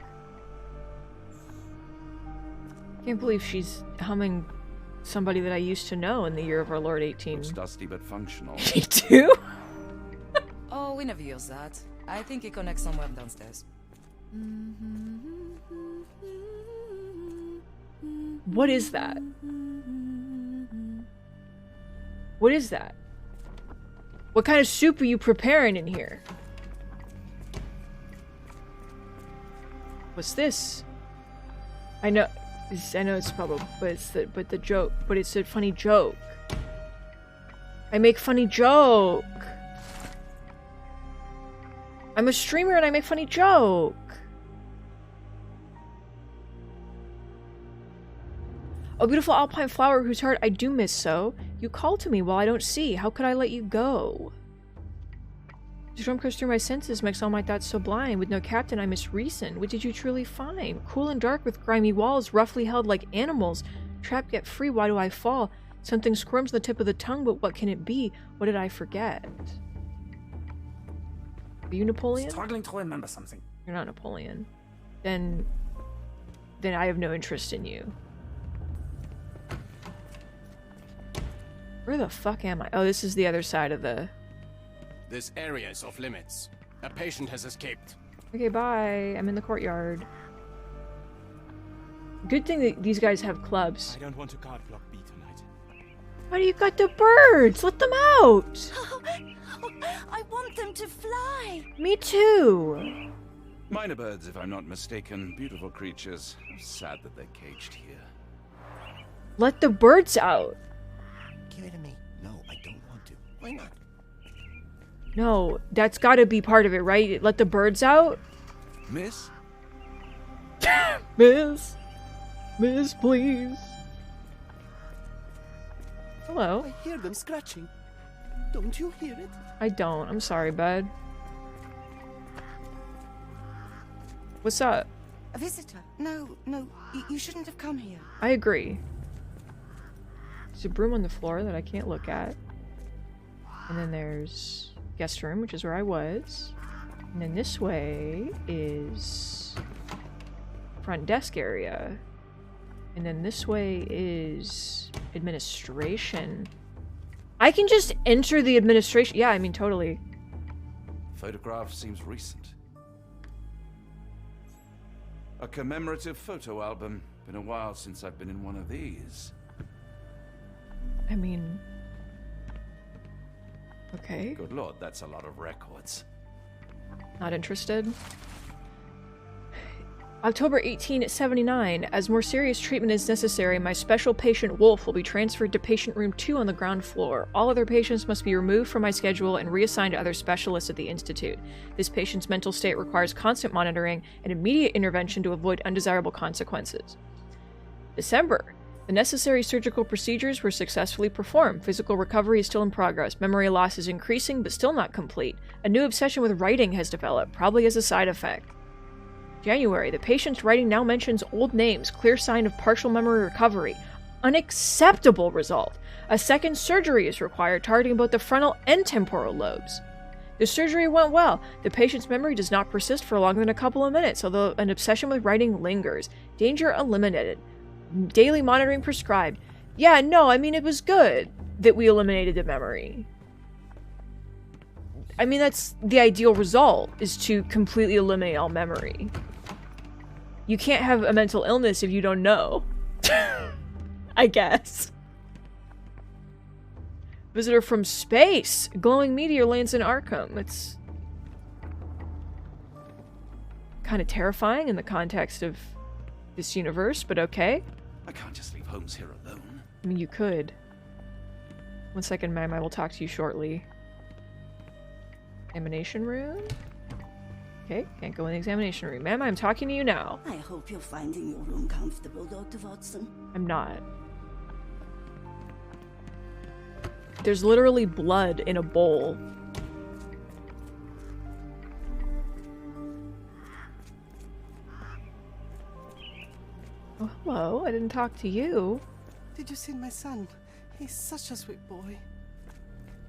Can't believe she's humming somebody that I used to know in the year of our Lord 18. Looks dusty but functional. Me too? Oh, we never use that. I think it connects somewhere downstairs. What is that? What is that? What kind of soup are you preparing in here? What's this? I know it's probably, but it's a funny joke. I make funny joke. I'm a streamer and I make funny joke. A beautiful alpine flower whose heart I do miss so. You call to me while I don't see. How could I let you go? The storm goes through my senses, makes all my thoughts so blind. With no captain, I miss reason. What did you truly find? Cool and dark with grimy walls, roughly held like animals. Trapped yet free, why do I fall? Something squirms on the tip of the tongue, but what can it be? What did I forget? Are you Napoleon? Struggling to remember something. You're not Napoleon. Then I have no interest in you. Where the fuck am I? Oh, this is the other side of the... This area is off limits. A patient has escaped. Okay, bye. I'm in the courtyard. Good thing that these guys have clubs. I don't want to guard block B tonight. Why do you got the birds? Let them out! I want them to fly! Me too! Minor birds, if I'm not mistaken. Beautiful creatures. Sad that they're caged here. Let the birds out! Give it to me. No, I don't want to. Why not? No, that's gotta be part of it, right? Let the birds out? Miss? Miss? Miss, please. Hello. I hear them scratching. Don't you hear it? I don't. I'm sorry, bud. What's up? A visitor? No, you shouldn't have come here. I agree. There's a broom on the floor that I can't look at. And then there's guest room, which is where I was. And then this way is front desk area. And then this way is administration. I can just enter the administration. Yeah, I mean, totally. Photograph seems recent. A commemorative photo album. Been a while since I've been in one of these. I mean... Okay. Good lord, that's a lot of records. Not interested. October 1879. As more serious treatment is necessary, my special patient Wolf will be transferred to patient room 2 on the ground floor. All other patients must be removed from my schedule and reassigned to other specialists at the Institute. This patient's mental state requires constant monitoring and immediate intervention to avoid undesirable consequences. December. The necessary surgical procedures were successfully performed. Physical recovery is still in progress. Memory loss is increasing, but still not complete. A new obsession with writing has developed, probably as a side effect. January. The patient's writing now mentions old names, clear sign of partial memory recovery. Unacceptable result. A second surgery is required, targeting both the frontal and temporal lobes. The surgery went well. The patient's memory does not persist for longer than a couple of minutes, although an obsession with writing lingers. Danger eliminated. Daily monitoring prescribed. Yeah, no, I mean, it was good that we eliminated the memory. I mean, that's the ideal result, is to completely eliminate all memory. You can't have a mental illness if you don't know. I guess. Visitor from space! Glowing meteor lands in Arkham. It's kind of terrifying in the context of this universe, but okay. I can't just leave Holmes here alone. I mean, you could. 1 second, ma'am. I will talk to you shortly. Examination room? Okay, can't go in the examination room. Ma'am, I'm talking to you now. I hope you're finding your room comfortable, Dr. Watson. I'm not. There's literally blood in a bowl. Oh, hello. I didn't talk to you. Did you see my son? He's such a sweet boy.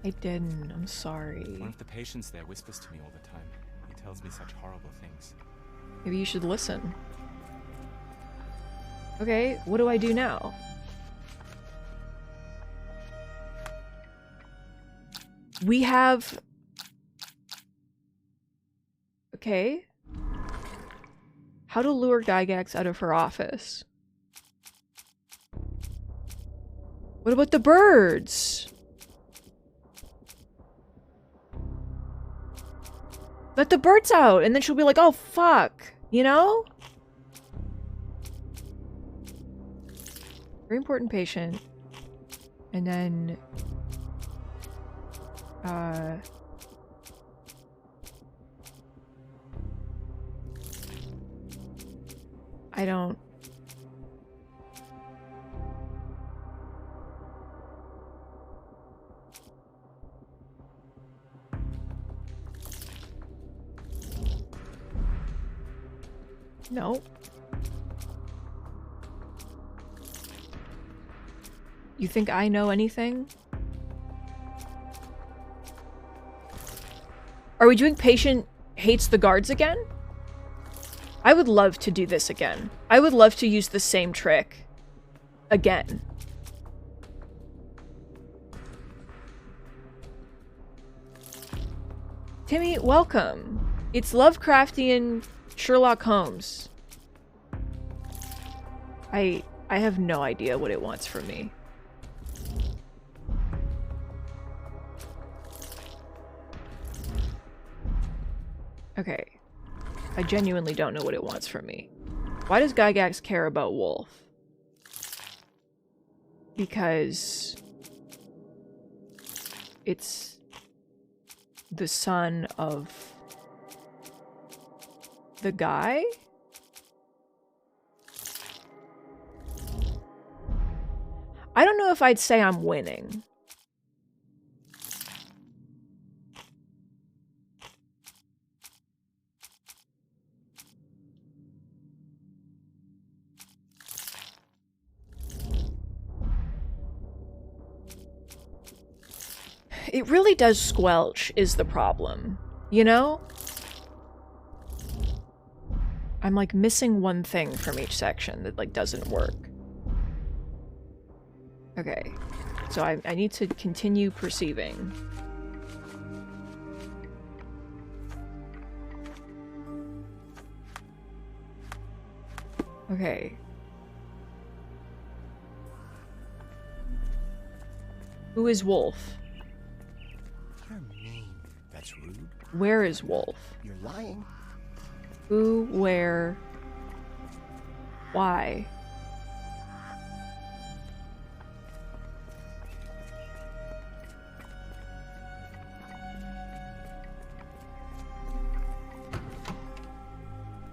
I didn't. I'm sorry. One of the patients there whispers to me all the time. He tells me such horrible things. Maybe you should listen. Okay, what do I do now? We have... Okay. How to lure Gygax out of her office. What about the birds? Let the birds out, and then she'll be like, oh, fuck. You know? Very important patient. And then... I don't... No. You think I know anything? Are we doing patient hates the guards again? I would love to do this again. I would love to use the same trick again. Timmy, welcome. It's Lovecraftian Sherlock Holmes. I have no idea what it wants from me. Okay. I genuinely don't know what it wants from me. Why does Gygax care about Wolf? Because it's the son of the guy? I don't know if I'd say I'm winning. It really does squelch, is the problem. You know? I'm like missing one thing from each section that like doesn't work. Okay. So I need to continue perceiving. Okay. Who is Wolf? You're mean. That's rude. Where is Wolf? You're lying. Who, where, why?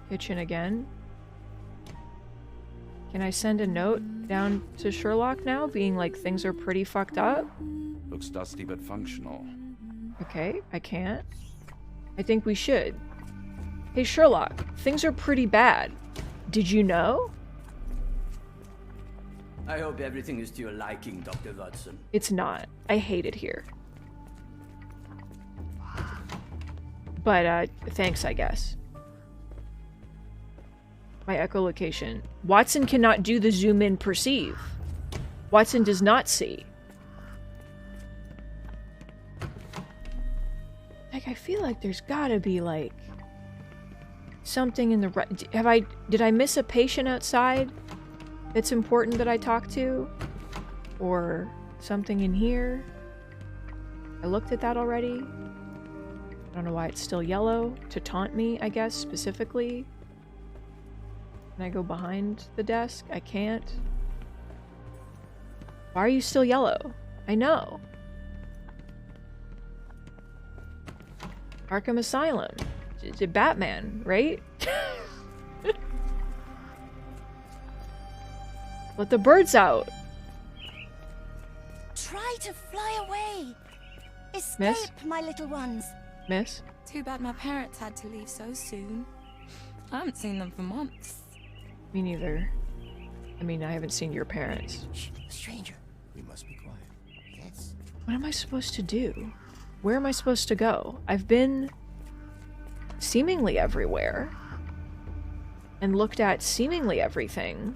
Kitchen again. Can I send a note down to Sherlock now, being like, things are pretty fucked up? Looks dusty but functional. Okay, I can't. I think we should. Hey Sherlock, things are pretty bad. Did you know? I hope everything is to your liking, Dr. Watson. It's not. I hate it here. But, thanks, I guess. My echolocation. Watson cannot do the zoom in perceive. Watson does not see. Like, I feel like there's gotta be, like, something in the did I miss a patient outside that's important that I talked to? Or something in here? I looked at that already. I don't know why it's still yellow. To taunt me, I guess, specifically. Can I go behind the desk? I can't. Why are you still yellow? I know. Arkham Asylum. It's Batman, right? Let the birds out. Try to fly away. Escape, Miss? my little ones. Miss? Too bad my parents had to leave so soon. I haven't seen them for months. Me neither. I mean, I haven't seen your parents. Shh, stranger. We must be quiet. Yes. What am I supposed to do? Where am I supposed to go? I've been seemingly everywhere. And looked at seemingly everything.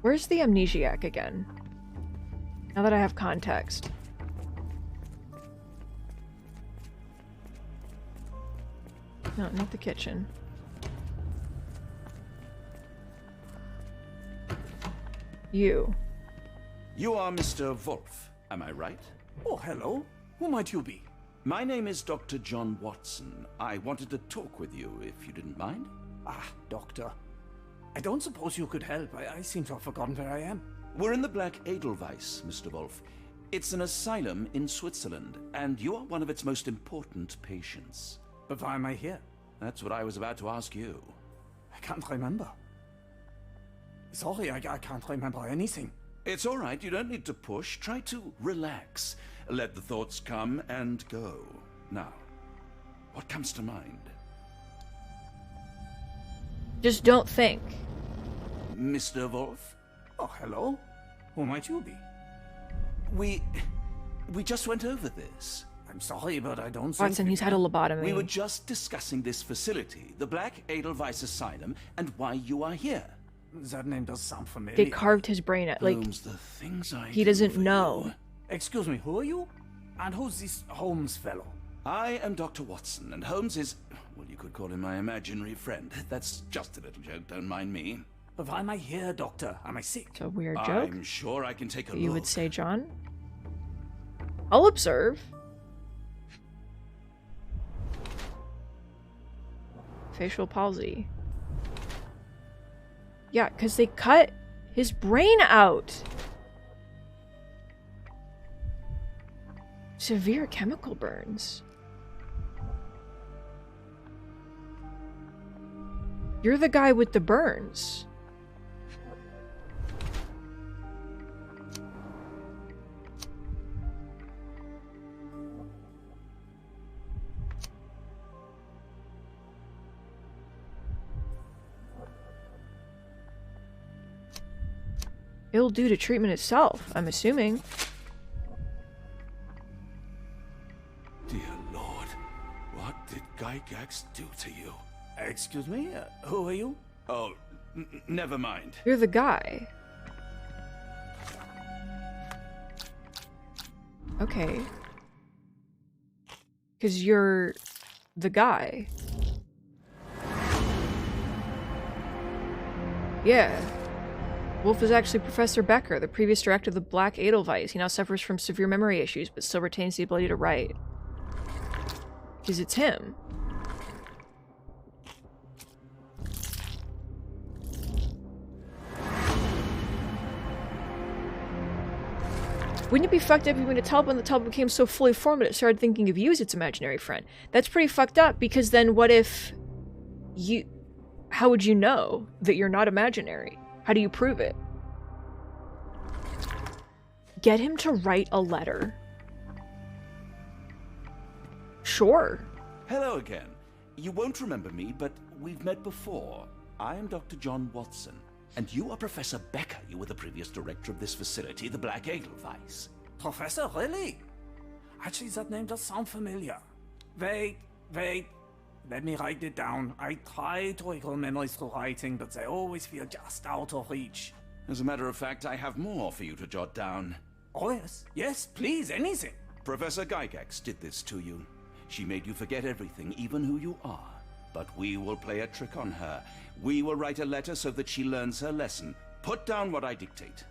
Where's the amnesiac again? Now that I have context. No, not the kitchen. You. You are Mr. Wolf, am I right? Oh, hello. Who might you be? My name is Dr. John Watson. I wanted to talk with you, if you didn't mind. Ah, doctor. I don't suppose you could help. I seem to have forgotten where I am. We're in the Black Edelweiss, Mr. Wolf. It's an asylum in Switzerland, and you are one of its most important patients. But why am I here? That's what I was about to ask you. I can't remember. Sorry, I can't remember anything. It's all right. You don't need to push. Try to relax. Let the thoughts come and go. Now, What comes to mind? Just don't think. Mr. Wolf? Oh, hello. Who might you be? We just went over this. I'm sorry, but I don't think... Watson, he's had a lobotomy. We were just discussing this facility, the Black Edelweiss Asylum, and why you are here. That name does sound familiar. They carved his brain out. Like, Holmes, the things I he do doesn't for know. you. Excuse me, who are you? And who's this Holmes fellow? I am Dr. Watson, and Holmes is, well, you could call him my imaginary friend. That's just a little joke, don't mind me. But why am I here, Doctor? Am I sick? It's a weird joke. I'm sure I can take a look. You would say, John? I'll observe. Facial palsy. Yeah, because they cut his brain out. Severe chemical burns. You're the guy with the burns. It'll do to treatment itself, I'm assuming. Dear Lord, what did Gygax do to you? Excuse me? Who are you? Oh, never mind. You're the guy. Okay. Because you're the guy. Yeah. Wolf is actually Professor Becker, the previous director of the Black Edelweiss. He now suffers from severe memory issues, but still retains the ability to write. Because it's him. Wouldn't it be fucked up if you went to Talbot and the Talbot became so fully formed that it started thinking of you as its imaginary friend? That's pretty fucked up, because then what if you... How would you know that you're not imaginary? How do you prove it? Get him to write a letter. Sure. Hello again. You won't remember me, but we've met before. I am Dr. John Watson, and you are Professor Becker. You were the previous director of this facility, the Black Edelweiss. Professor, really? Actually, that name does sound familiar. Wait. Let me write it down. I try to recall memories through writing, but they always feel just out of reach. As a matter of fact, I have more for you to jot down. Oh, yes. Yes, please, anything. Professor Gygax did this to you. She made you forget everything, even who you are. But we will play a trick on her. We will write a letter so that she learns her lesson. Put down what I dictate.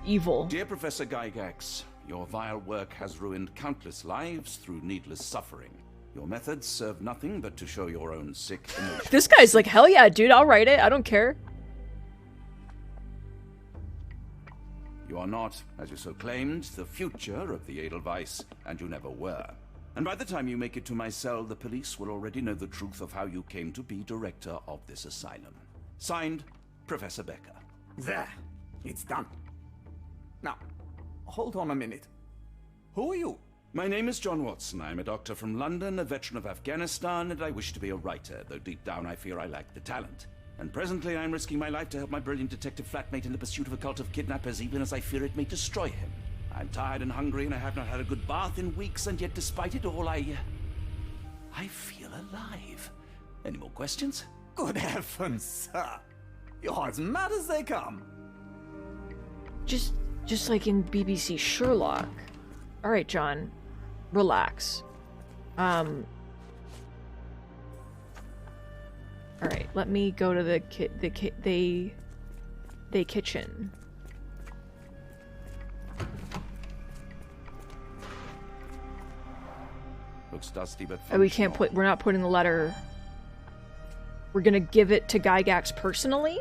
Evil. Dear Professor Gygax, your vile work has ruined countless lives through needless suffering. Your methods serve nothing but to show your own sick emotions. This guy's like, hell yeah, dude, I'll write it. I don't care. You are not, as you so claimed, the future of the Edelweiss, and you never were. And by the time you make it to my cell, the police will already know the truth of how you came to be director of this asylum. Signed, Professor Becker. There. It's done. Now, hold on a minute. Who are you? My name is John Watson. I'm a doctor from London, a veteran of Afghanistan, and I wish to be a writer, though deep down I fear I lack the talent. And presently I'm risking my life to help my brilliant detective flatmate in the pursuit of a cult of kidnappers, even as I fear it may destroy him. I'm tired and hungry, and I have not had a good bath in weeks, and yet despite it all, I feel alive. Any more questions? Good heavens, sir. You're as mad as they come. Just like in BBC Sherlock. All right, John, relax. All right, let me go to the kitchen. Looks dusty, but Oh, we can't put. We're not putting the letter. We're gonna give it to Gygax personally.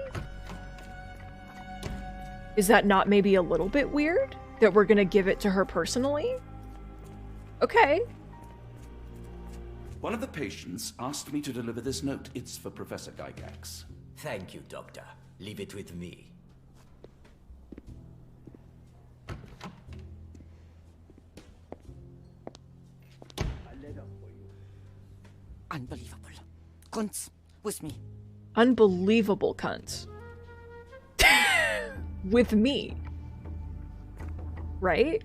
Is that not maybe a little bit weird? That we're gonna give it to her personally? Okay. One of the patients asked me to deliver this note. It's for Professor Gygax. Thank you, Doctor. Leave it with me. Unbelievable. Kunz, with me. Unbelievable cunts. With me. Right?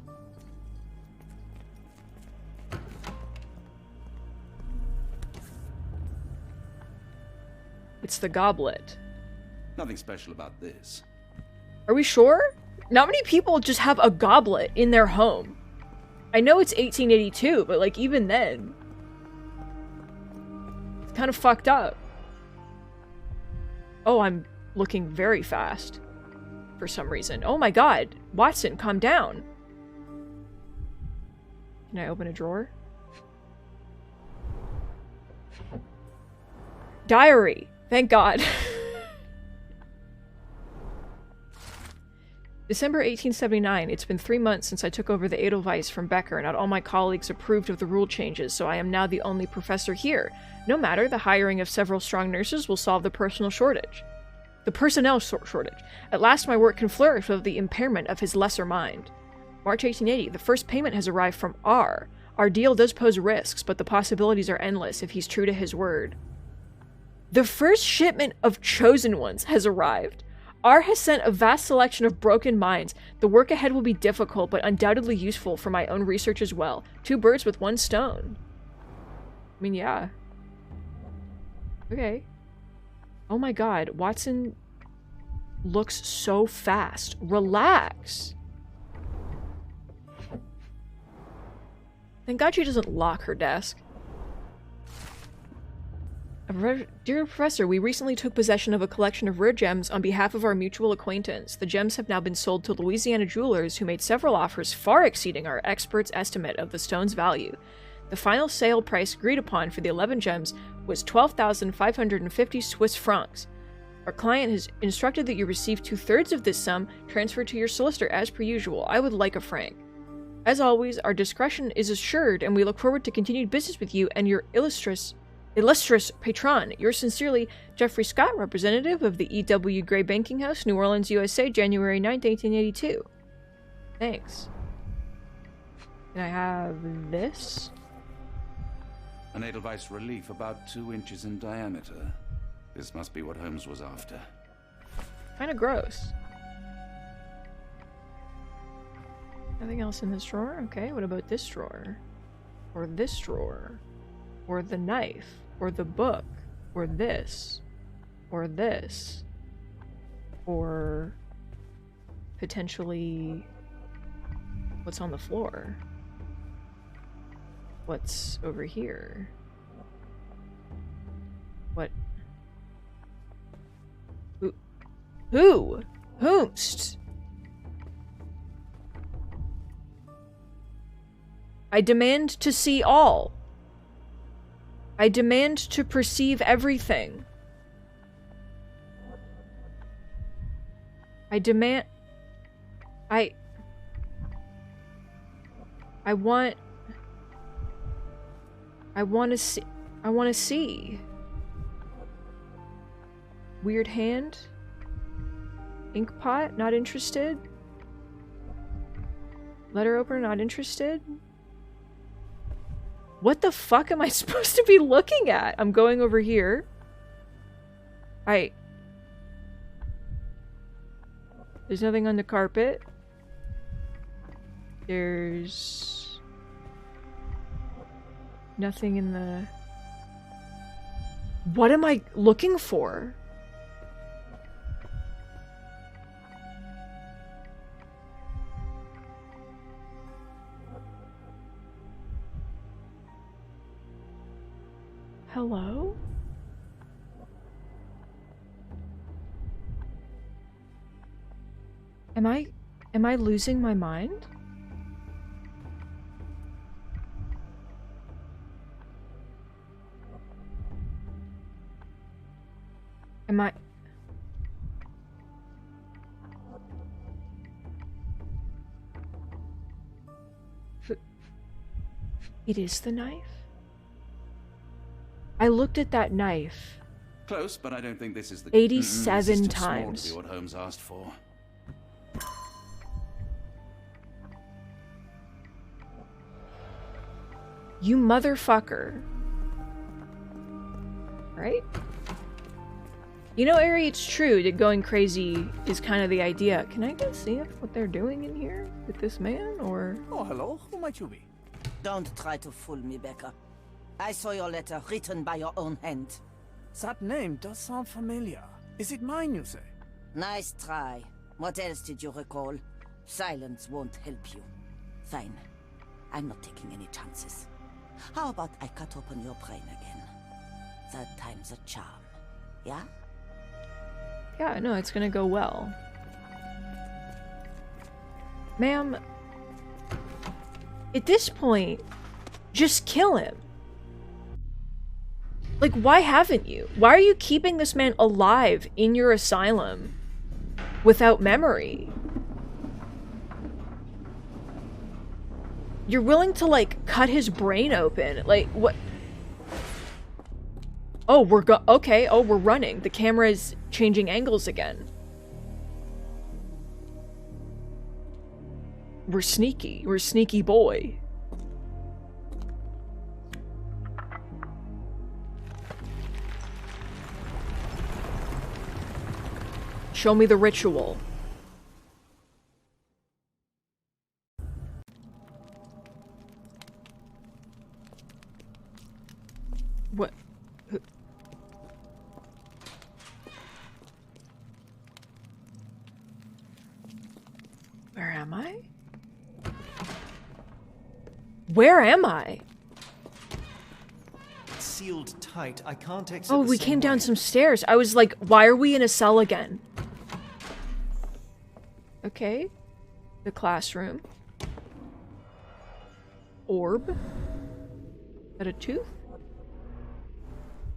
It's the goblet. Nothing special about this. Are we sure? Not many people just have a goblet in their home. I know it's 1882, but like even then, it's kind of fucked up. Oh, I'm looking very fast for some reason. Oh my god. Watson, calm down. Can I open a drawer? Diary. Thank God. December 1879. It's been 3 months since I took over the Edelweiss from Becker. Not all my colleagues approved of the rule changes, so I am now the only professor here. No matter, the hiring of several strong nurses will solve the personnel shortage. At last my work can flourish without the impairment of his lesser mind. March 1880. The first payment has arrived from R. Our deal does pose risks, but the possibilities are endless if he's true to his word. The first shipment of chosen ones has arrived. R has sent a vast selection of broken minds. The work ahead will be difficult, but undoubtedly useful for my own research as well. 2 birds with 1 stone. I mean, yeah. Okay. Oh my god, Watson looks so fast. Relax. Thank God she doesn't lock her desk. Dear Professor, we recently took possession of a collection of rare gems on behalf of our mutual acquaintance. The gems have now been sold to Louisiana jewelers who made several offers far exceeding our expert's estimate of the stone's value. The final sale price agreed upon for the 11 gems was 12,550 Swiss francs. Our client has instructed that you receive 2/3 of this sum transferred to your solicitor as per usual. I would like a franc. As always, our discretion is assured, and we look forward to continued business with you and your illustrious patron. Yours sincerely, Jeffrey Scott, representative of the E.W. Gray Banking House, New Orleans, USA, January 9th, 1882. Thanks. Can I have this? An Edelweiss relief about 2 inches in diameter. This must be what Holmes was after. Kinda gross. Nothing else in this drawer? Okay, what about this drawer? Or this drawer? Or the knife? Or the book? Or this? Or this? Or potentially what's on the floor? What's over here? What? Who? Whomst? I demand to see all. I demand to perceive everything. I demand... I want to see... I want to see. Weird hand? Ink pot? Not interested? Letter opener? Not interested? What the fuck am I supposed to be looking at? I'm going over here. There's nothing on the carpet. There's nothing in the... What am I looking for? Hello? Am I losing my mind? Am I... It is the knife? I looked at that knife. Close, but I don't think this is the... 87 this is too times. Small to be what Holmes asked for. You motherfucker. right? You know, Ari, it's true that going crazy is kind of the idea. Can I go see what they're doing in here with this man, or... Oh, hello. Who might you be? Don't try to fool me, Becca. I saw your letter written by your own hand. That name does sound familiar. Is it mine, you say? Nice try. What else did you recall? Silence won't help you. Fine. I'm not taking any chances. How about I cut open your brain again? Third time's a charm. Yeah? Yeah, no, it's gonna go well. Ma'am, at this point, just kill him. Like, why haven't you? Why are you keeping this man alive in your asylum without memory? You're willing to, like, cut his brain open. Like, what? Oh, okay. Oh, we're running. The camera is changing angles again. We're sneaky. We're a sneaky boy. Show me the ritual. What? Where am I? Where am I? It's sealed tight. I can't exit. Oh, we came down some stairs. I was like, why are we in a cell again? Okay. The classroom. Orb. Is that a tooth?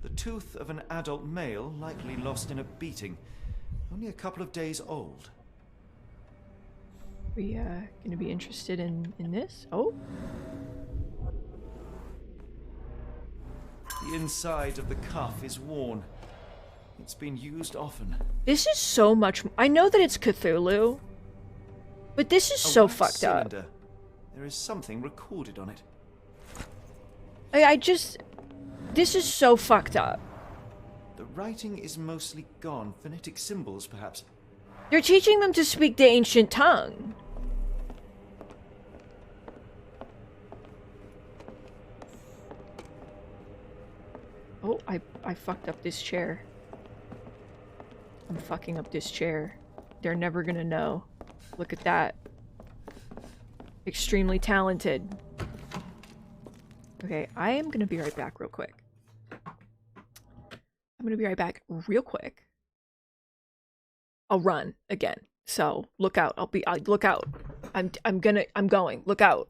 The tooth of an adult male, likely lost in a beating. Only a couple of days old. We gonna be interested in this? Oh. The inside of the cuff is worn. It's been used often. This is so much. I know that it's Cthulhu, but this is so fucked up. There is something recorded on it. I just. This is so fucked up. The writing is mostly gone. Phonetic symbols, perhaps. They're teaching them to speak the ancient tongue. Oh, I fucked up this chair. I'm fucking up this chair. They're never gonna know. Look at that. Extremely talented. Okay, I am gonna be right back real quick. I'm gonna be right back real quick. I'll run again. So look out. Look out. I'm going. Look out.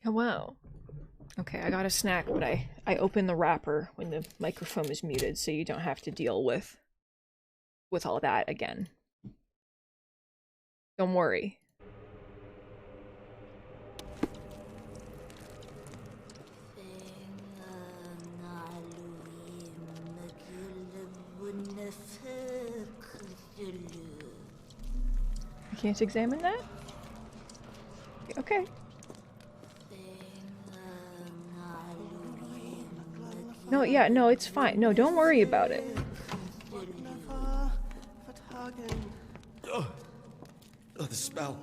Oh, wow. Okay, I got a snack, but I open the wrapper when the microphone is muted, so you don't have to deal with all that again. Don't worry. I can't examine that? Okay. No, yeah, no, it's fine. No, don't worry about it. Oh, the smell.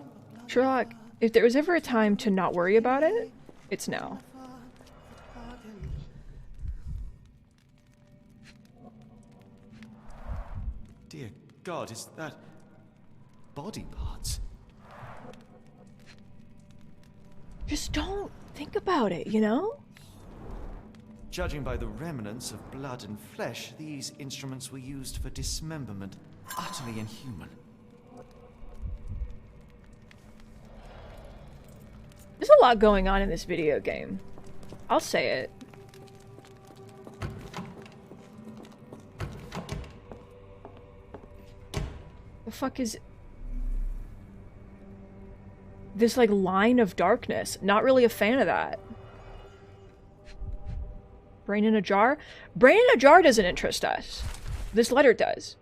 Sherlock, if there was ever a time to not worry about it, it's now. Dear God, is that body parts? Just don't think about it, you know? Judging by the remnants of blood and flesh, these instruments were used for dismemberment. Utterly inhuman. There's a lot going on in this video game. I'll say it. The fuck is this, like, line of darkness? Not really a fan of that. Brain in a jar? Brain in a jar doesn't interest us. This letter does.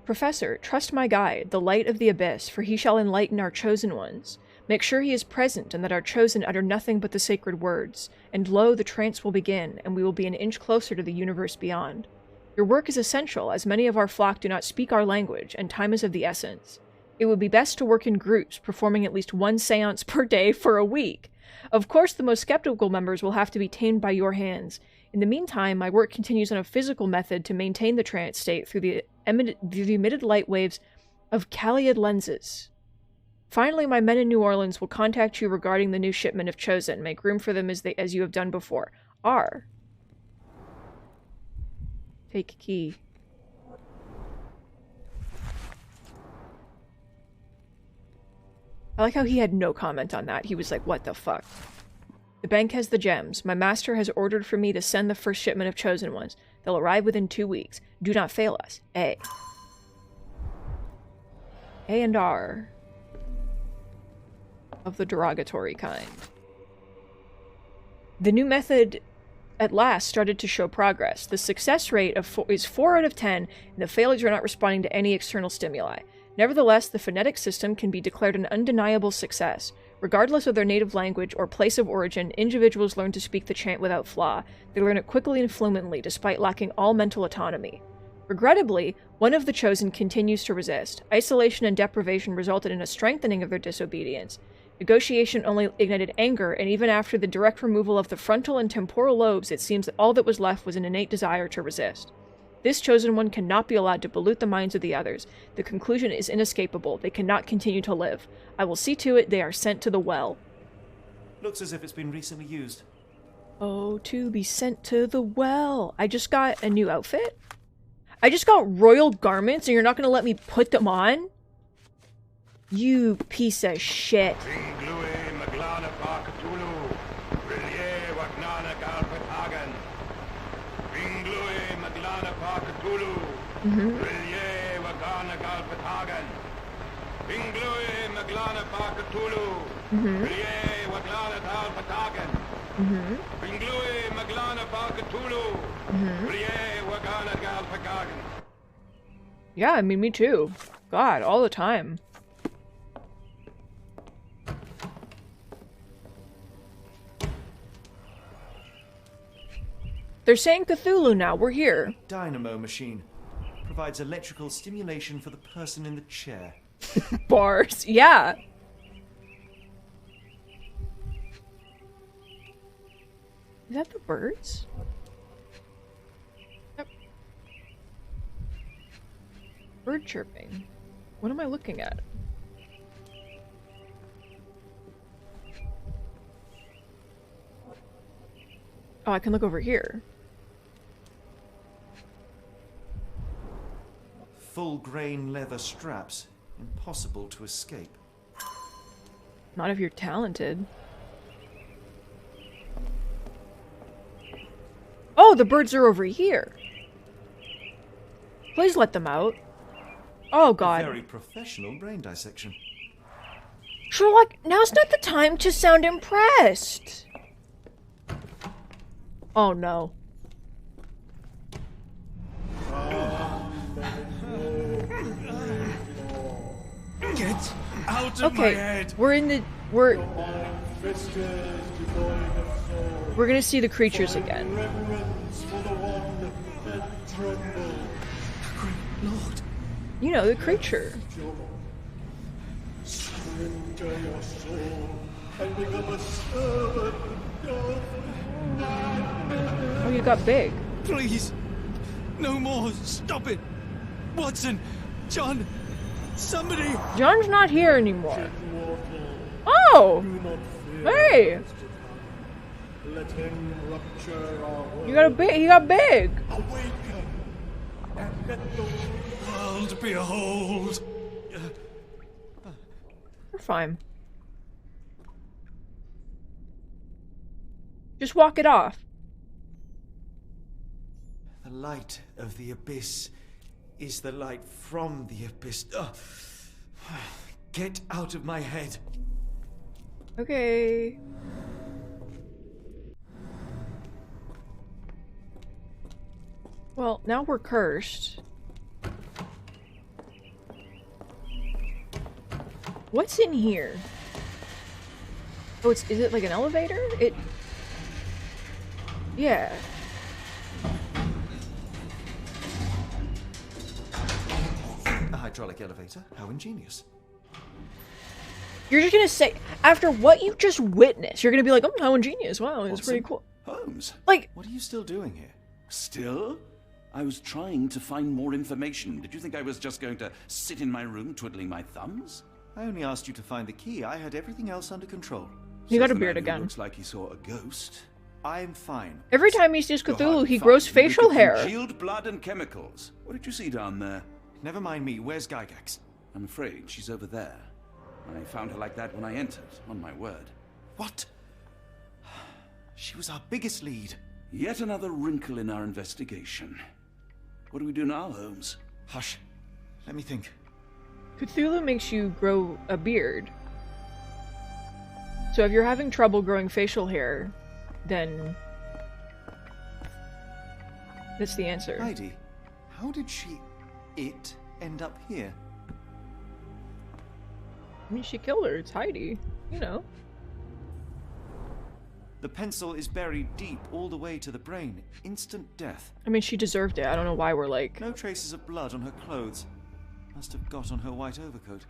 Professor, trust my guide, the light of the abyss, for he shall enlighten our chosen ones. Make sure he is present, and that our chosen utter nothing but the sacred words. And lo, the trance will begin, and we will be an inch closer to the universe beyond. Your work is essential, as many of our flock do not speak our language, and time is of the essence. It would be best to work in groups, performing at least one seance per day for a week. Of course, the most skeptical members will have to be tamed by your hands. In the meantime, my work continues on a physical method to maintain the trance state through the emitted light waves of Caliad lenses. Finally, my men in New Orleans will contact you regarding the new shipment of Chosen. Make room for them as you have done before. R. Take key. I like how he had no comment on that. He was like, what the fuck? The bank has the gems. My master has ordered for me to send the first shipment of chosen ones. They'll arrive within 2 weeks. Do not fail us. A. A and R. Of the derogatory kind. The new method at last started to show progress. The success rate is 4 out of 10, and the failures are not responding to any external stimuli. Nevertheless, the phonetic system can be declared an undeniable success. Regardless of their native language or place of origin, individuals learn to speak the chant without flaw. They learn it quickly and fluently, despite lacking all mental autonomy. Regrettably, one of the chosen continues to resist. Isolation and deprivation resulted in a strengthening of their disobedience. Negotiation only ignited anger, and even after the direct removal of the frontal and temporal lobes, it seems that all that was left was an innate desire to resist. This chosen one cannot be allowed to pollute the minds of the others. The conclusion is inescapable. They cannot continue to live. I will see to it they are sent to the well. Looks as if it's been recently used. Oh, to be sent to the well. I just got a new outfit? I just got royal garments and you're not going to let me put them on? You piece of shit. Yeah, I mean, me too. God, all the time. They're saying Cthulhu now. We're here. Dynamo machine. Provides electrical stimulation for the person in the chair. Bars. Yeah. Is that the birds? Yep. Bird chirping. What am I looking at? Oh, I can look over here. Full grain leather straps. Impossible to escape. Not if you're talented. Oh, the birds are over here. Please let them out. Oh, God. Very professional brain dissection. Sherlock, now's not the time to sound impressed. Oh, no. Get out of my head! We're gonna see the creatures again. Lord. You know, the creature. Oh, you got big. Please! No more! Stop it! Watson! John! Somebody! John's not here anymore. Oh! Hey! You got a big. He got big. World behold! We're fine. Just walk it off. The light of the abyss is the light from the abyss. Get out of my head. Okay. Well, now we're cursed. What's in here? Oh, is it like an elevator? Yeah. A hydraulic elevator? How ingenious. You're just gonna say, after what you just witnessed, you're gonna be like, oh, how ingenious. Wow, it's pretty cool. Holmes. Like, what are you still doing here? Still? I was trying to find more information. Did you think I was just going to sit in my room twiddling my thumbs? I only asked you to find the key. I had everything else under control. He got a beard again. Looks like he saw a ghost. I'm fine. Every time he sees Cthulhu, he grows facial hair. Congealed blood and chemicals. What did you see down there? Never mind me. Where's Gygax? I'm afraid she's over there. I found her like that when I entered, on my word. What? She was our biggest lead. Yet another wrinkle in our investigation. What do we do now, Holmes? Hush. Let me think. Cthulhu makes you grow a beard. So if you're having trouble growing facial hair, then that's the answer. Heidi, how did it end up here? I mean, she killed her. It's Heidi. You know. The pencil is buried deep all the way to the brain. Instant death. I mean, she deserved it. I don't know why we're like... No traces of blood on her clothes. Must have got on her white overcoat.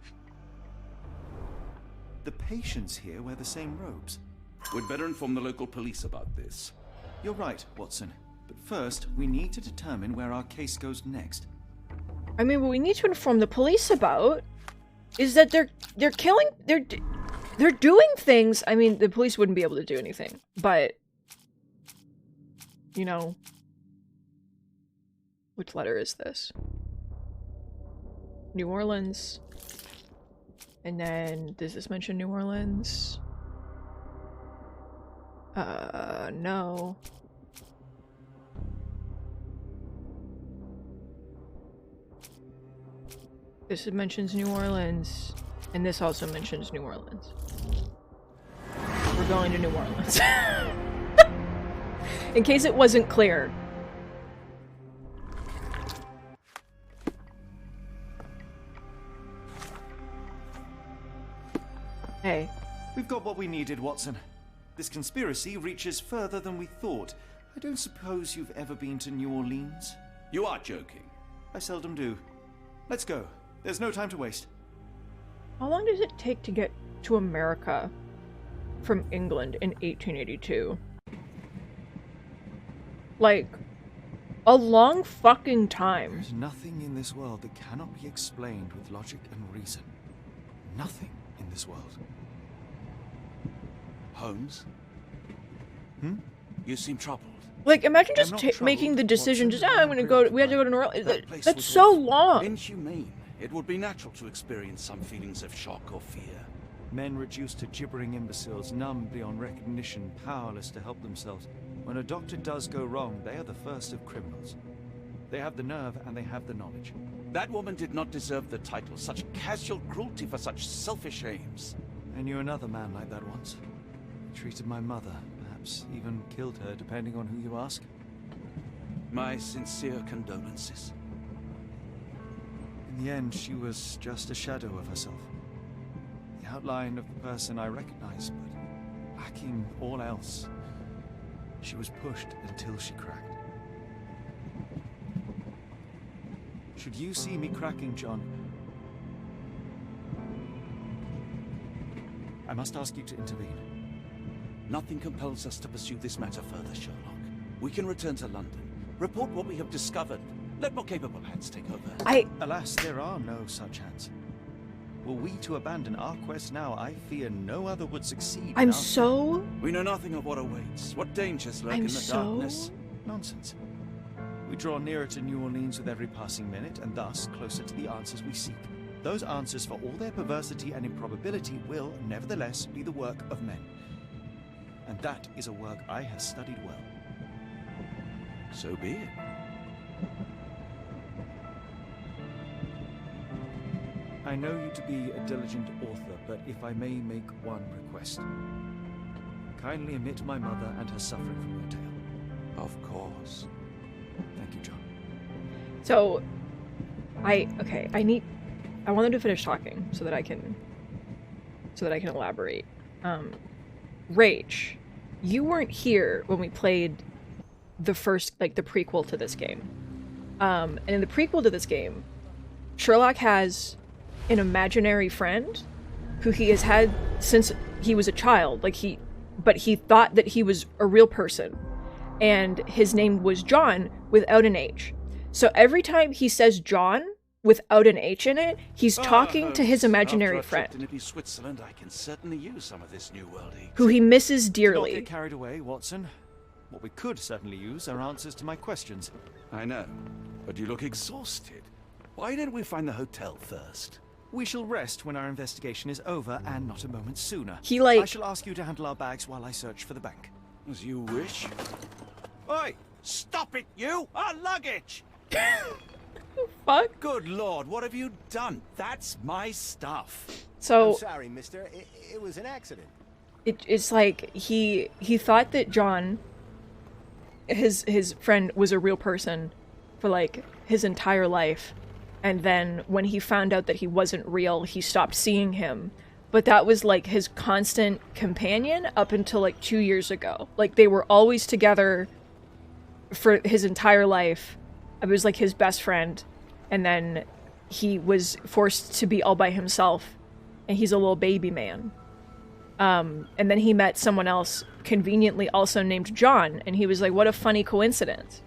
The patients here wear the same robes. We'd better inform the local police about this. You're right, Watson. But first, we need to determine where our case goes next. I mean, what we need to inform the police about is that they're killing... They're doing things. I mean, the police wouldn't be able to do anything, but you know, which letter is this? New Orleans. And then does this mention New Orleans? No. This mentions New Orleans. And this also mentions New Orleans. We're going to New Orleans. In case it wasn't clear. Hey. We've got what we needed, Watson. This conspiracy reaches further than we thought. I don't suppose you've ever been to New Orleans? You are joking. I seldom do. Let's go. There's no time to waste. How long does it take to get to America from England in 1882? Like, a long fucking time. There's nothing in this world that cannot be explained with logic and reason. Nothing in this world. Holmes? Hmm? You seem troubled. Like, imagine just making the decision, just, I'm gonna go, we have to go to New Orleans. That's so long. Inhumane. It would be natural to experience some feelings of shock or fear. Men reduced to gibbering imbeciles, numb beyond recognition, powerless to help themselves. When a doctor does go wrong, they are the first of criminals. They have the nerve and they have the knowledge. That woman did not deserve the title. Such casual cruelty for such selfish aims. I knew another man like that once. He treated my mother, perhaps even killed her, depending on who you ask. My sincere condolences. In the end, she was just a shadow of herself. The outline of the person I recognized, but lacking all else. She was pushed until she cracked. Should you see me cracking, John, I must ask you to intervene. Nothing compels us to pursue this matter further, Sherlock. We can return to London, report what we have discovered. Let more capable hands take over. Alas, there are no such hands. Were we to abandon our quest now, I fear no other would succeed. We know nothing of what awaits, what dangers lurk in the darkness. Nonsense. We draw nearer to New Orleans with every passing minute, and thus closer to the answers we seek. Those answers, for all their perversity and improbability, will, nevertheless, be the work of men. And that is a work I have studied well. So be it. I know you to be a diligent author, but if I may make one request. Kindly omit my mother and her suffering from your tale. Of course. Thank you, John. So, I want them to finish talking so that I can elaborate. Rach, you weren't here when we played the first, the prequel to this game. And in the prequel to this game, Sherlock has an imaginary friend who he has had since he was a child. But he thought that he was a real person. And his name was John without an H. So every time he says John without an H in it, he's talking to his imaginary friend. After a trip to Switzerland, I can certainly use some of this new world ink. Who he misses dearly. Don't get carried away, Watson. What we could certainly use are answers to my questions. I know, but you look exhausted. Why didn't we find the hotel first? We shall rest when our investigation is over, and not a moment sooner. I shall ask you to handle our bags while I search for the bank. As you wish. Oi! Stop it, you! Our luggage! Fuck? Good lord, what have you done? That's my stuff. So... I'm sorry, mister. It was an accident. It's like he thought that John, his friend, was a real person for his entire life. And then when he found out that he wasn't real, he stopped seeing him. But that was his constant companion up until 2 years ago. They were always together for his entire life. It was his best friend. And then he was forced to be all by himself. And he's a little baby man. And then he met someone else conveniently also named John. And he was like, what a funny coincidence.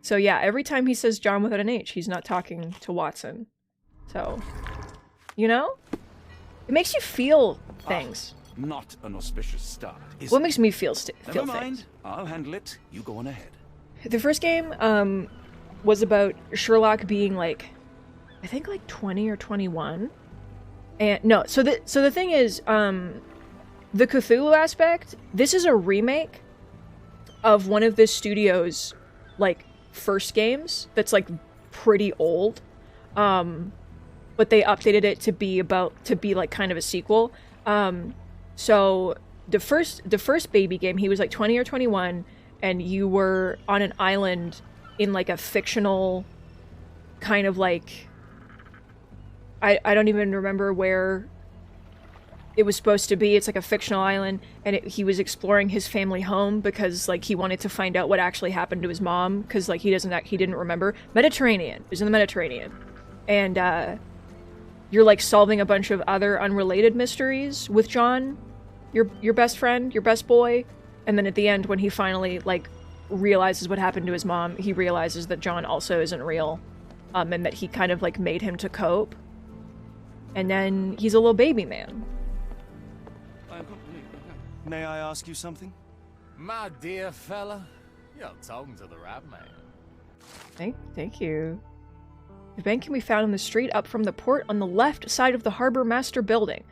So yeah, every time he says John without an H, he's not talking to Watson. So, it makes you feel things. Not an auspicious start, is What it? makes me feel Never mind. things? I'll handle it. You go on ahead. The first game was about Sherlock being I think 20 or 21. And no, so the thing is, the Cthulhu aspect, this is a remake of one of this studio's first games that's pretty old, but they updated it to be kind of a sequel. So the first baby game, he was 20 or 21, and you were on an island in a fictional kind of I don't even remember where it was supposed to be. It's a fictional island, and he was exploring his family home because he wanted to find out what actually happened to his mom, because he didn't remember. Mediterranean. It was in the Mediterranean. And you're solving a bunch of other unrelated mysteries with John, your best friend, your best boy. And then at the end, when he finally realizes what happened to his mom, he realizes that John also isn't real, and that he kind of made him to cope. And then he's a little baby man. May I ask you something? My dear fella, you're talking to the right man. Thank you. The bank can be found in the street up from the port on the left side of the Harbor Master building.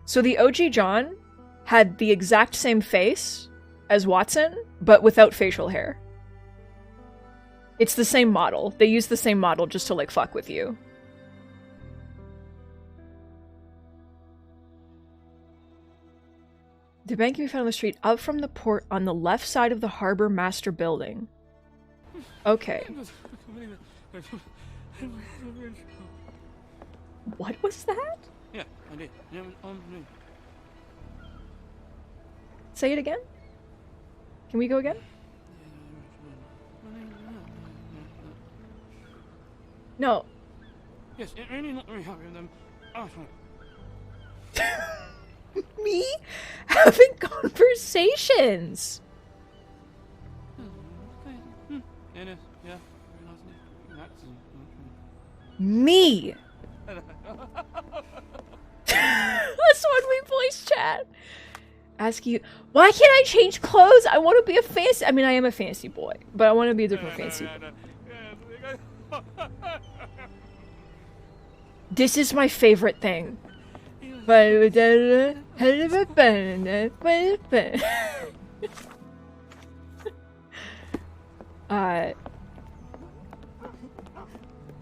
So the OG John had the exact same face as Watson, but without facial hair. It's the same model. They use the same model just to, like, fuck with you. The bank can be found on the street up from the port on the left side of the Harbor Master Building. Okay. What was that? Yeah, I did. Say it again? Can we go again? No. Yes, it really not very happy with them. Me having conversations. Me. That's when we voice chat. Ask you, why can't I change clothes? I want to be a fancy. I mean, I am a fancy boy, but I want to be a different fancy boy. This is my favorite thing.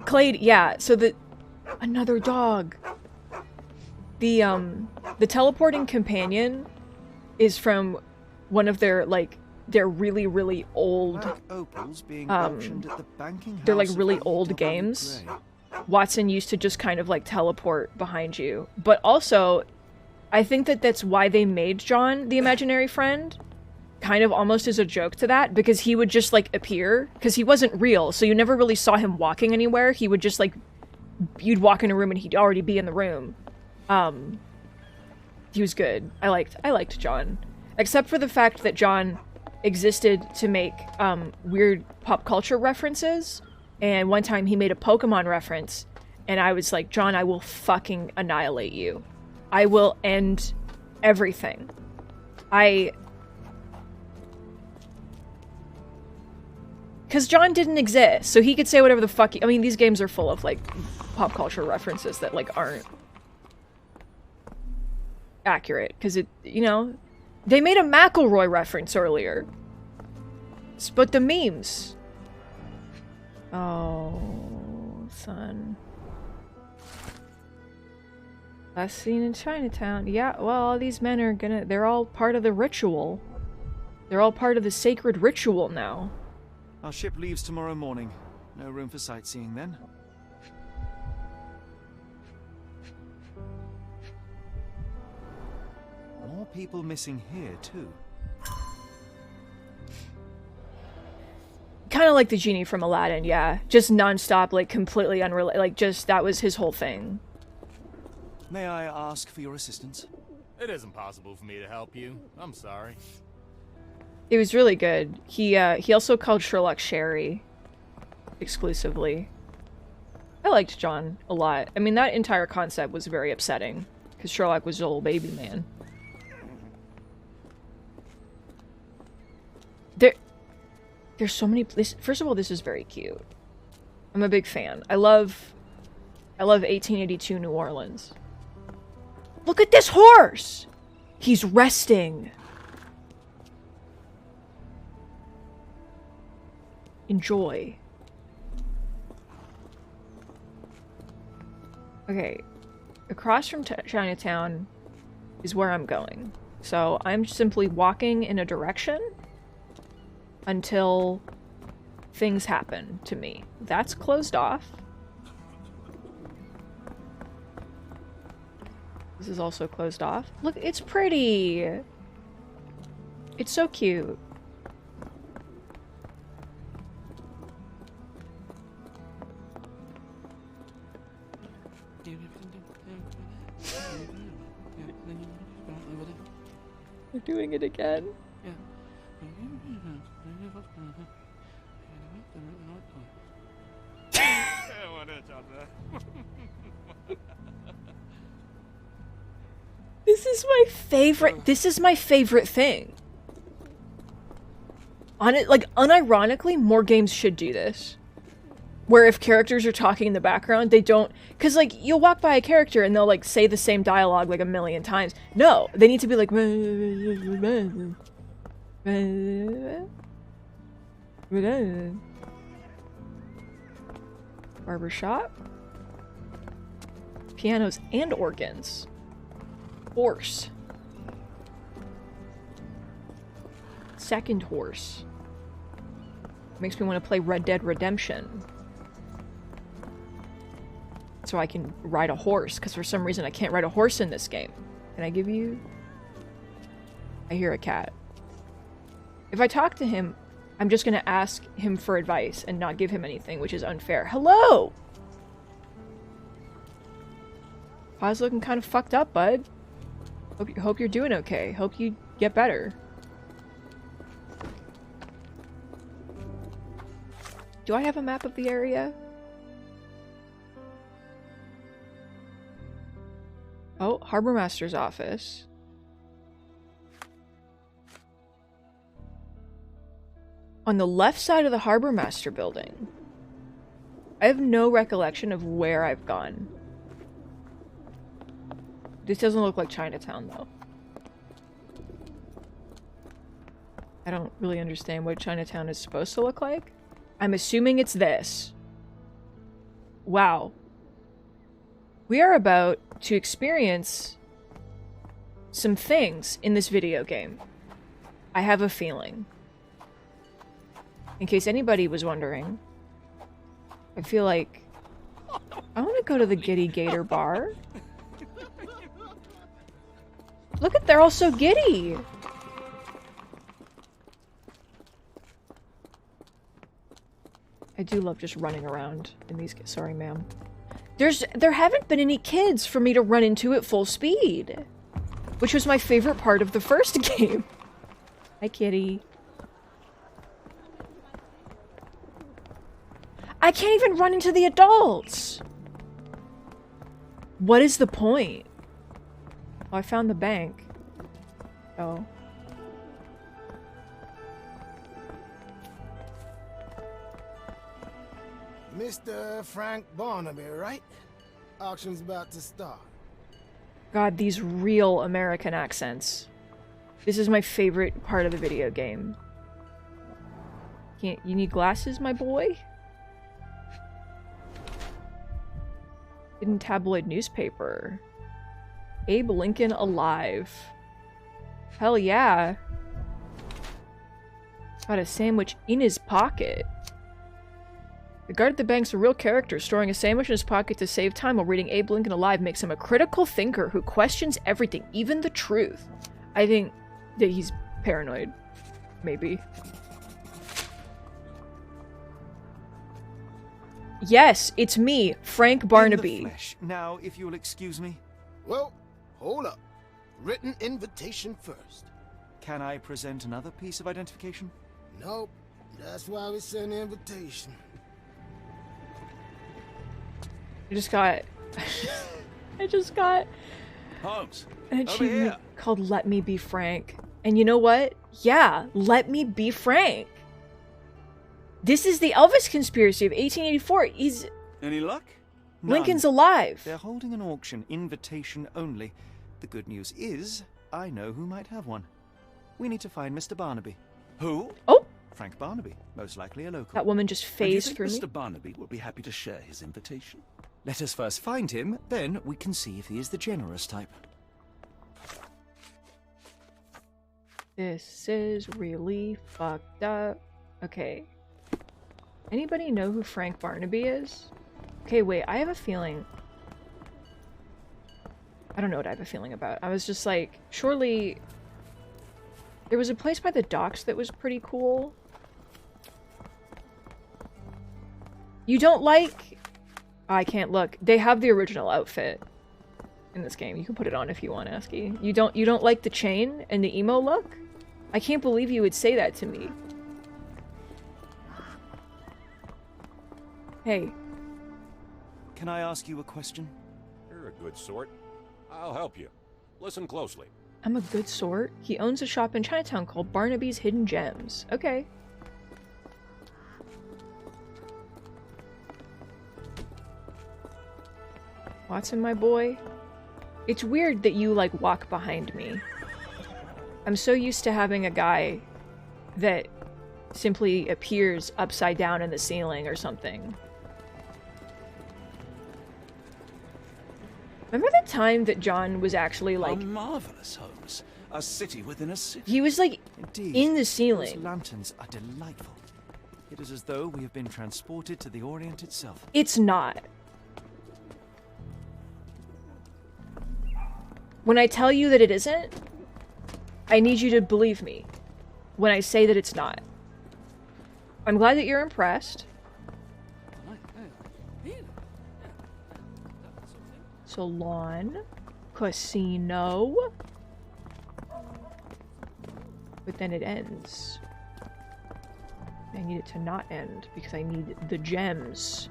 Clade, yeah, so another dog. The teleporting companion is from one of their, like, they're really, really old, they're like really old games. Watson used to just kind of like teleport behind you. But also, I think that's why they made John the imaginary friend, kind of almost as a joke to that, because he would just like appear, because he wasn't real, so you never really saw him walking anywhere. He would just like, you'd walk in a room and he'd already be in the room. He was good. I liked John. Except for the fact that John existed to make weird pop culture references. And one time he made a Pokemon reference, and I was like, John, I will fucking annihilate you. I will end everything. Because John didn't exist, so he could say whatever the fuck I mean, these games are full of, like, pop culture references that, like, aren't accurate. Because it, you know, they made a McElroy reference earlier. But the memes... Oh, son. Last seen in Chinatown. Yeah, well, all these men are they're all part of the ritual. They're all part of the sacred ritual now. Our ship leaves tomorrow morning. No room for sightseeing then. More people missing here, too. Kind of like the genie from Aladdin, yeah. Just non-stop, like, completely unrelated. Like, just, that was his whole thing. May I ask for your assistance? It isn't possible for me to help you. I'm sorry. It was really good. He also called Sherlock Sherry. Exclusively. I liked John a lot. I mean, that entire concept was very upsetting. Because Sherlock was a little baby man. There's so many... First of all, this is very cute. I'm a big fan. I love 1882 New Orleans. Look at this horse! He's resting. Enjoy. Okay. Across from Chinatown is where I'm going. So I'm simply walking in a direction until things happen to me. That's closed off. This is also closed off. Look, it's pretty. It's so cute. We're doing it again. This is my favorite. This is my favorite thing. On it, like, unironically, more games should do this. Where if characters are talking in the background, they don't... Because, like, you'll walk by a character and they'll, like, say the same dialogue, like, a million times. No, they need to be like... Barbershop. Pianos and organs. Horse. Second horse. Makes me want to play Red Dead Redemption. So I can ride a horse, because for some reason I can't ride a horse in this game. Can I give you... I hear a cat. If I talk to him, I'm just going to ask him for advice and not give him anything, which is unfair. Hello! Pa's looking kind of fucked up, bud. Hope you're doing okay. Hope you get better. Do I have a map of the area? Oh, Harbor Master's office. On the left side of the Harbor Master building. I have no recollection of where I've gone. This doesn't look like Chinatown, though. I don't really understand what Chinatown is supposed to look like. I'm assuming it's this. Wow. We are about to experience some things in this video game. I have a feeling. In case anybody was wondering, I feel like I want to go to the Giddy Gator bar. Look at, they're all so giddy. I do love just running around in these. Sorry, ma'am. There haven't been any kids for me to run into at full speed, which was my favorite part of the first game. Hi, kitty. I can't even run into the adults. What is the point? Oh, I found the bank. Oh. Mr. Frank Barnaby, right? Auction's about to start. God, these real American accents. This is my favorite part of the video game. You need glasses, my boy? Hidden tabloid newspaper. Abe Lincoln alive. Hell yeah. Got a sandwich in his pocket. The guard at the bank's a real character. Storing a sandwich in his pocket to save time while reading Abe Lincoln alive makes him a critical thinker who questions everything, even the truth. I think that he's paranoid. Maybe. Yes, it's me, Frank Barnaby. In the flesh. Now, if you'll excuse me. Well, hold up. Written invitation first. Can I present another piece of identification? Nope. That's why we send the invitation. I just got Holmes, an over achievement here. called Let Me Be Frank. And you know what? Yeah, let me be Frank. This is the Elvis conspiracy of 1884. Any luck? Lincoln's None. alive. They're holding an auction, invitation only. The good news is, I know who might have one. We need to find Mr. Barnaby. Who? Oh! Frank Barnaby, most likely a local. That woman just phased through me. Mr. Barnaby will be happy to share his invitation. Let us first find him, then we can see if he is the generous type. This is really fucked up. Okay. Anybody know who Frank Barnaby is? Okay, wait, I have a feeling. I don't know what I have a feeling about. I was just like, surely there was a place by the docks that was pretty cool. You don't like... I can't look. They have the original outfit in this game. You can put it on if you want, Asky. You don't like the chain and the emo look? I can't believe you would say that to me. Hey. Can I ask you a question? You're a good sort. I'll help you. Listen closely. I'm a good sort. He owns a shop in Chinatown called Barnaby's Hidden Gems. Okay. Watson, my boy. It's weird that you, like, walk behind me. I'm so used to having a guy that simply appears upside down in the ceiling or something. Remember the time that John was actually, like... A marvelous, Holmes. A city within a city. He was, like, Indeed, in the ceiling. Those lanterns are delightful. It is as though we have been transported to the Orient itself. It's not. When I tell you that it isn't, I need you to believe me when I say that it's not. I'm glad that you're impressed. Salon. Casino. But then it ends. I need it to not end because I need the gems.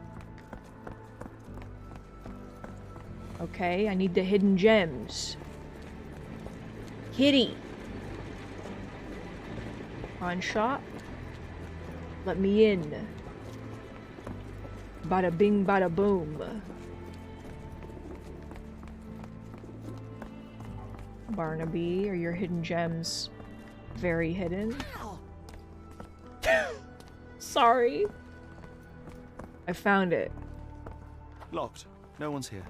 Okay, I need the hidden gems. Kitty. Pawn shop. Let me in. Bada bing, bada boom. Barnaby, are your hidden gems very hidden? Sorry. I found it. Locked. No one's here.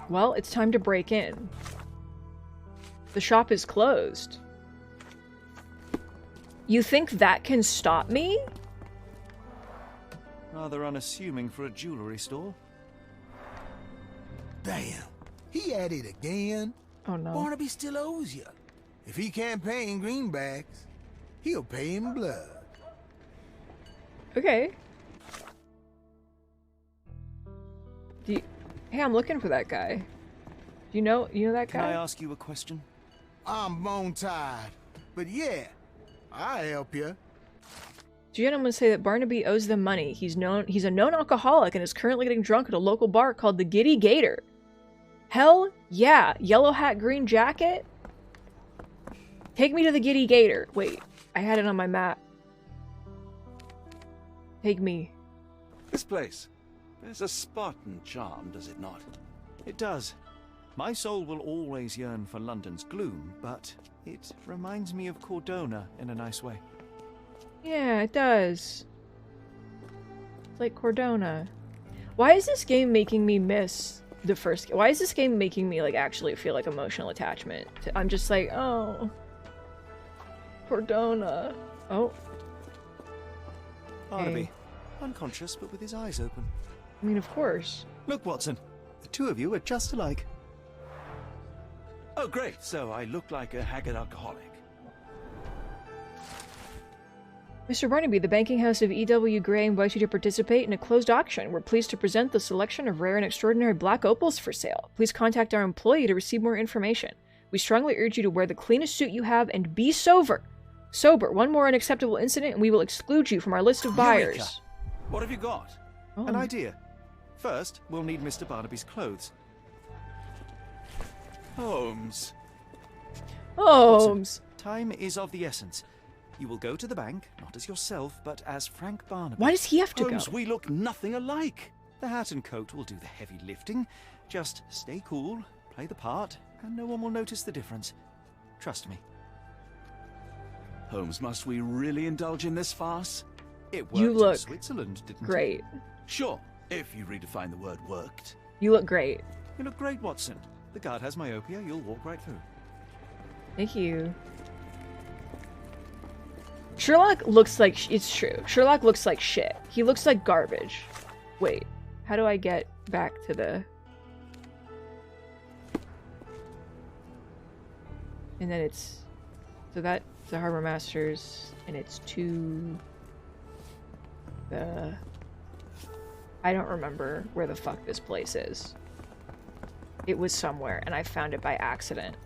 Well, it's time to break in. The shop is closed. You think that can stop me? Rather unassuming for a jewelry store. Damn. He at it again. Oh no. Barnaby still owes you. If he can't pay in greenbacks, he'll pay in blood. Okay. Hey, I'm looking for that guy. You know that guy? Can I ask you a question? I'm bone tired, but yeah, I'll help you. Gentlemen say that Barnaby owes them money. He's a known alcoholic and is currently getting drunk at a local bar called the Giddy Gator. Hell yeah, yellow hat, green jacket. Take me to the Giddy Gator. Wait, I had it on my map. Take me. This place. There's a Spartan charm, does it not? It does. My soul will always yearn for London's gloom, but it reminds me of Cordona in a nice way. Yeah, it does. It's like Cordona. Why is this game making me miss the first game? Why is this game making me, like, actually feel like emotional attachment? I'm just like, oh. Cordona. Oh. Barnaby. Hey. Unconscious, but with his eyes open. I mean, of course. Look, Watson. The two of you are just alike. Oh, great. So I look like a haggard alcoholic. Mr. Barnaby, the banking house of E.W. Gray invites you to participate in a closed auction. We're pleased to present the selection of rare and extraordinary black opals for sale. Please contact our employee to receive more information. We strongly urge you to wear the cleanest suit you have and be sober. One more unacceptable incident and we will exclude you from our list of buyers. Eureka! What have you got? Oh. An idea. First, we'll need Mr. Barnaby's clothes. Holmes. Holmes. Time is of the essence. You will go to the bank, not as yourself, but as Frank Barnaby. Why does he have to Holmes, go? we look nothing alike. The hat and coat will do the heavy lifting. Just stay cool, play the part, and no one will notice the difference. Trust me. Holmes, must we really indulge in this farce? It worked You look in Switzerland, didn't great. it? Sure, if you redefine the word worked. You look great. You look great, Watson. The guard has myopia, you'll walk right through. Thank you. Sherlock looks like... It's true. Sherlock looks like shit. He looks like garbage. Wait. How do I get back to the... And then it's... So that's the Harbor Masters, and it's to... the... I don't remember where the fuck this place is. It was somewhere, and I found it by accident.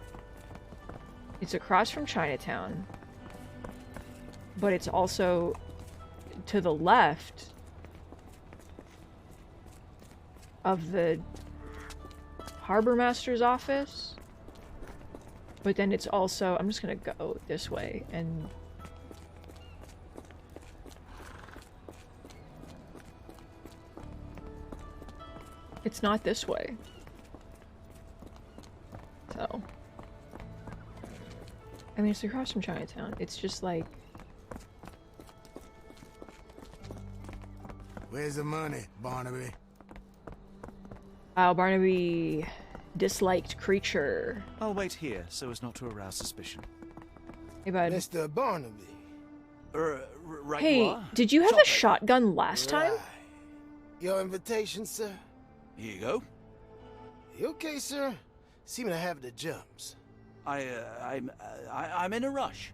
It's across from Chinatown. But it's also to the left of the Harbor Master's office. But then it's also... I'm just gonna go this way and... It's not this way. So. I mean, it's across from Chinatown. It's just like... Where's the money, Barnaby? Wow, Barnaby... disliked creature. I'll wait here so as not to arouse suspicion. Hey, bud. Mr. Barnaby. Right. Hey, did you have a shotgun last time? Your invitation, sir? Here you go. You okay, sir? Seem to have the jumps. I'm in a rush.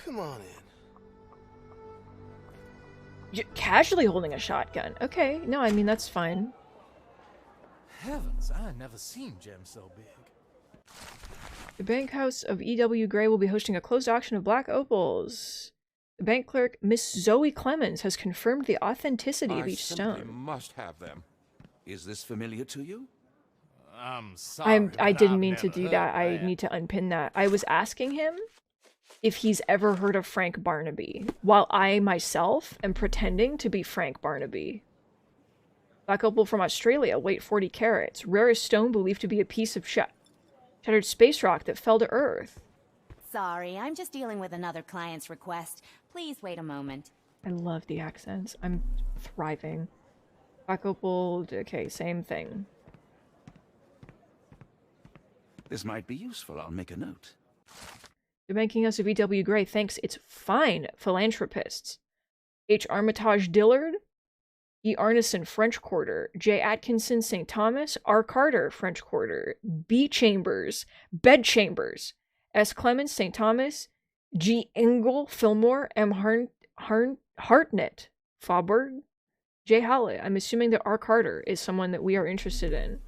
Come on in. You're casually holding a shotgun. Okay, no, I mean, that's fine. Heavens, I never seen gems so big. The bank house of E.W. Gray will be hosting a closed auction of black opals. The bank clerk, Miss Zoe Clemens, has confirmed the authenticity of each stone. I must have them. Is this familiar to you? I'm sorry. I didn't mean to do that. I need to unpin that. I was asking him if he's ever heard of Frank Barnaby, while I myself am pretending to be Frank Barnaby. Black opal from Australia, weight 40 carats. Rarest stone believed to be a piece of shattered space rock that fell to Earth. Sorry, I'm just dealing with another client's request. Please wait a moment. I love the accents. I'm thriving. Black opal, okay, same thing. This might be useful. I'll make a note. The banking house of E.W. Gray thanks its fine philanthropists. H. Armitage Dillard, E. Arneson, French Quarter, J. Atkinson, St. Thomas, R. Carter, French Quarter, B. Chambers, Bed Chambers, S. Clemens, St. Thomas, G. Engel, Fillmore, M. Hartnett, Faubourg, J. Hallett. I'm assuming that R. Carter is someone that we are interested in.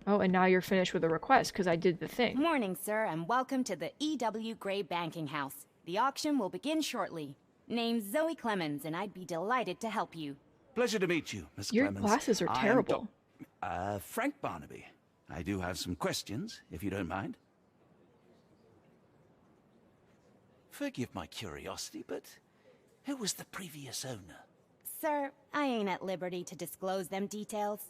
Oh, and now you're finished with a request, because I did the thing. Morning, sir, and welcome to the E.W. Gray Banking House. The auction will begin shortly. Name's Zoe Clemens, and I'd be delighted to help you. Pleasure to meet you, Miss Your Clemens. glasses are terrible. Frank Barnaby. I do have some questions, if you don't mind. Forgive my curiosity, but who was the previous owner? Sir, I ain't at liberty to disclose them details.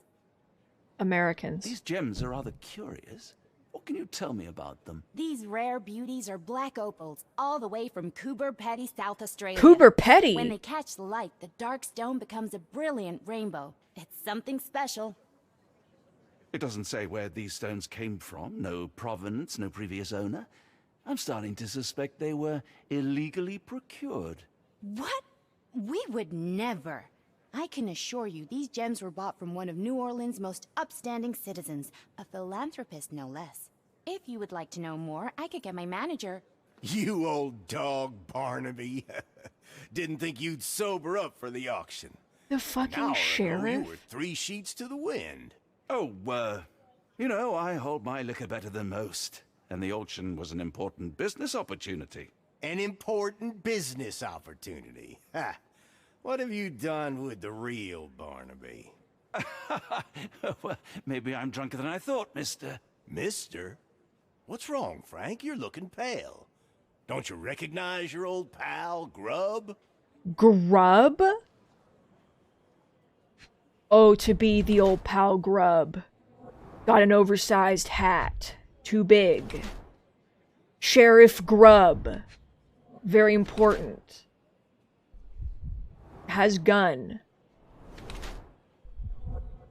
Americans. These gems are rather curious. What can you tell me about them? These rare beauties are black opals, all the way from Coober Pedy, South Australia. Coober Pedy? When they catch the light, the dark stone becomes a brilliant rainbow. It's something special. It doesn't say where these stones came from. No provenance, no previous owner. I'm starting to suspect they were illegally procured. What? We would never. I can assure you these gems were bought from one of New Orleans' most upstanding citizens, a philanthropist no less. If you would like to know more, I could get my manager. You old dog, Barnaby. Didn't think you'd sober up for the auction. The fucking sheriff? You were 3 sheets to the wind. Oh, you know, I hold my liquor better than most. And the auction was an important business opportunity. An important business opportunity? Ha! What have you done with the real Barnaby? Well, maybe I'm drunker than I thought, mister. Mister? What's wrong, Frank? You're looking pale. Don't you recognize your old pal, Grub? Grub? Oh, to be the old pal Grub. Got an oversized hat. Too big. Sheriff Grub. Very important. Has gun.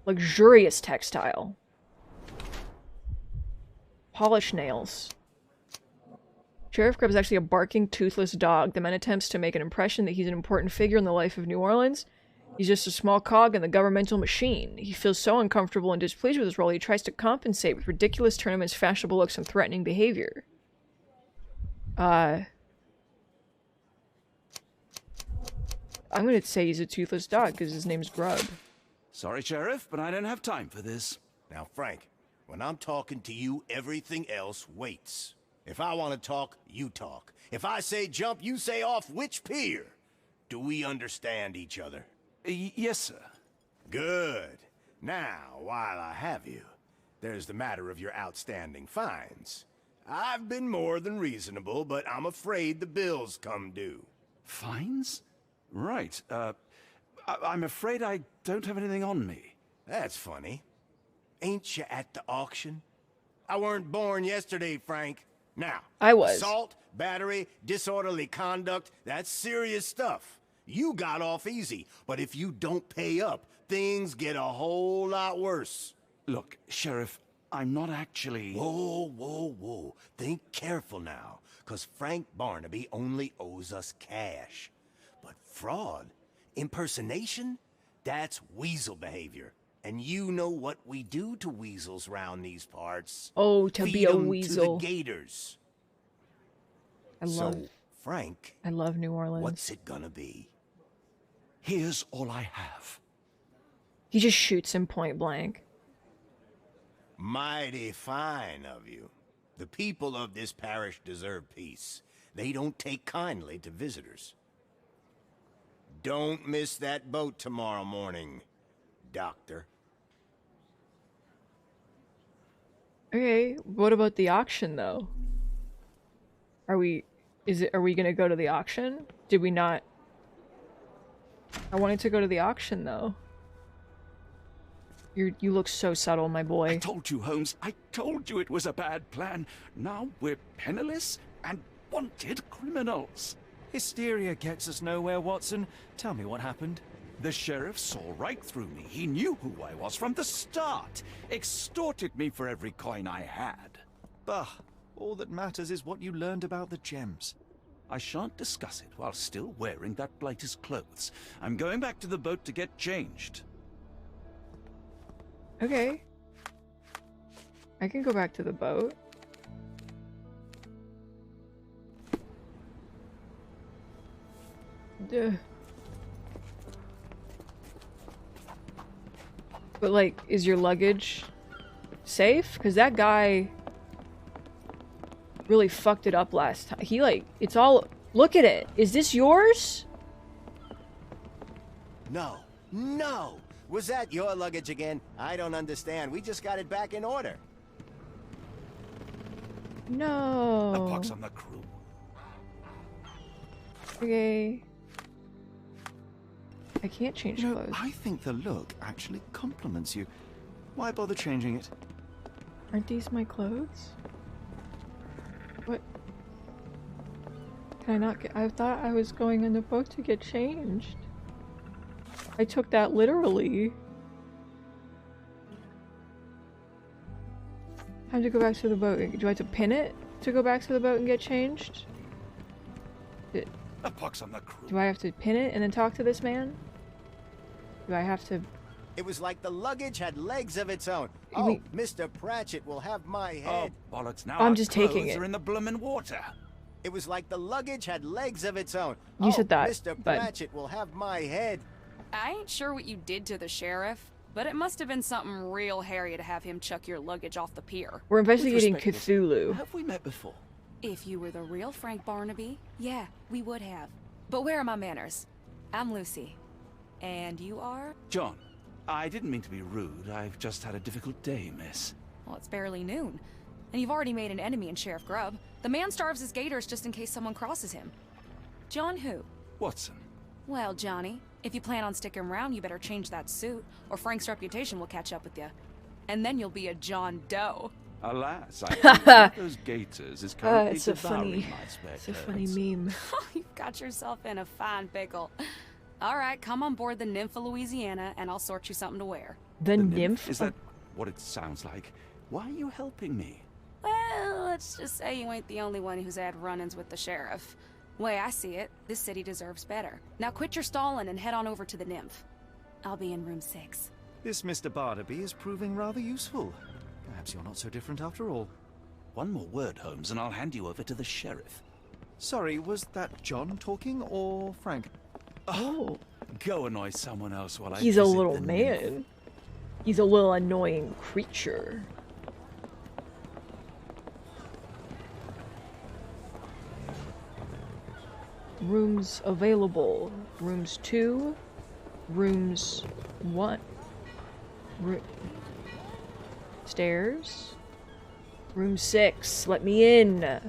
Luxurious textile. Polished nails. Sheriff Grub is actually a barking, toothless dog. The man attempts to make an impression that he's an important figure in the life of New Orleans. He's just a small cog in the governmental machine. He feels so uncomfortable and displeased with his role, he tries to compensate with ridiculous tournaments, fashionable looks, and threatening behavior. I'm gonna say he's a toothless dog because his name's Grub. Sorry, Sheriff, but I don't have time for this. Now, Frank, when I'm talking to you, everything else waits. If I want to talk, you talk. If I say jump, you say off which pier. Do we understand each other? Yes, sir. Good. Now, while I have you, there's the matter of your outstanding fines. I've been more than reasonable, but I'm afraid the bills come due. Fines? Right. I'm afraid I don't have anything on me. That's funny. Ain't you at the auction? I weren't born yesterday, Frank. Now, I was. Assault, battery, disorderly conduct, that's serious stuff. You got off easy, but if you don't pay up, things get a whole lot worse. Look, Sheriff, I'm not actually... Whoa, whoa, whoa. Think careful now, because Frank Barnaby only owes us cash. But fraud, impersonation, that's weasel behavior. And you know what we do to weasels round these parts. Oh, to Feed be a 'em weasel. to the gators. I love... So, Frank, I love New Orleans. what's it gonna be? Here's all I have. He just shoots him point blank. Mighty fine of you. The people of this parish deserve peace. They don't take kindly to visitors. Don't miss that boat tomorrow morning, Doctor. Okay, what about the auction though? Are we gonna go to the auction? Did we not? I wanted to go to the auction though. You look so subtle, my boy. I told you, Holmes. I told you it was a bad plan. Now we're penniless and wanted criminals. Hysteria gets us nowhere, Watson. Tell me what happened. The sheriff saw right through me. He knew who I was from the start. Extorted me for every coin I had. Bah, all that matters is what you learned about the gems. I shan't discuss it while still wearing that blighter's clothes. I'm going back to the boat to get changed. Okay. I can go back to the boat. Duh. But like, is your luggage safe? Because that guy really fucked it up last time. He like, it's all, look at it. Is this yours? No, no! Was that your luggage again? I don't understand. We just got it back in order. No. A pox on the crew. Okay. I can't change clothes. I think the look actually compliments you. Why bother changing it? Aren't these my clothes? What? Can I not get... I thought I was going on the boat to get changed. I took that literally. Time to go back to the boat. Do I have to pin it to go back to the boat and get changed? A pox on the crew. Do I have to pin it and then talk to this man? Do I have to... It was like the luggage had legs of its own. You mean- Mr. Pratchett will have my head. Oh, bollocks. Now I'm our just taking clothes it. are in the bloomin' water. It was like the luggage had legs of its own. You said that, Mr. but- Pratchett will have my head. I ain't sure what you did to the sheriff, but it must have been something real hairy to have him chuck your luggage off the pier. We're investigating With respect, Cthulhu. Have we met before? If you were the real Frank Barnaby, yeah, we would have. But where are my manners? I'm Lucy. And you are? John, I didn't mean to be rude. I've just had a difficult day, miss. Well, it's barely noon. And you've already made an enemy in Sheriff Grubb. The man starves his gators just in case someone crosses him. John who? Watson. Well, Johnny, if you plan on sticking around, you better change that suit, or Frank's reputation will catch up with you. And then you'll be a John Doe. Alas, I think one of those gators is currently It's a devouring funny... my spare It's a funny clothes. meme. You've got yourself in a fine pickle. All right, come on board the Nymph of Louisiana, and I'll sort you something to wear. The nymph? Is that what it sounds like? Why are you helping me? Well, let's just say you ain't the only one who's had run-ins with the sheriff. Way I see it, this city deserves better. Now quit your stalling and head on over to the Nymph. I'll be in room 6. This Mr. Barnaby is proving rather useful. Perhaps you're not so different after all. One more word, Holmes, and I'll hand you over to the sheriff. Sorry, was that John talking or Frank? Oh. Go annoy someone else while I He's a visit little the man. nymph. He's a little annoying creature. Rooms available. Rooms 2. Rooms 1. Stairs. Room 6. Let me in.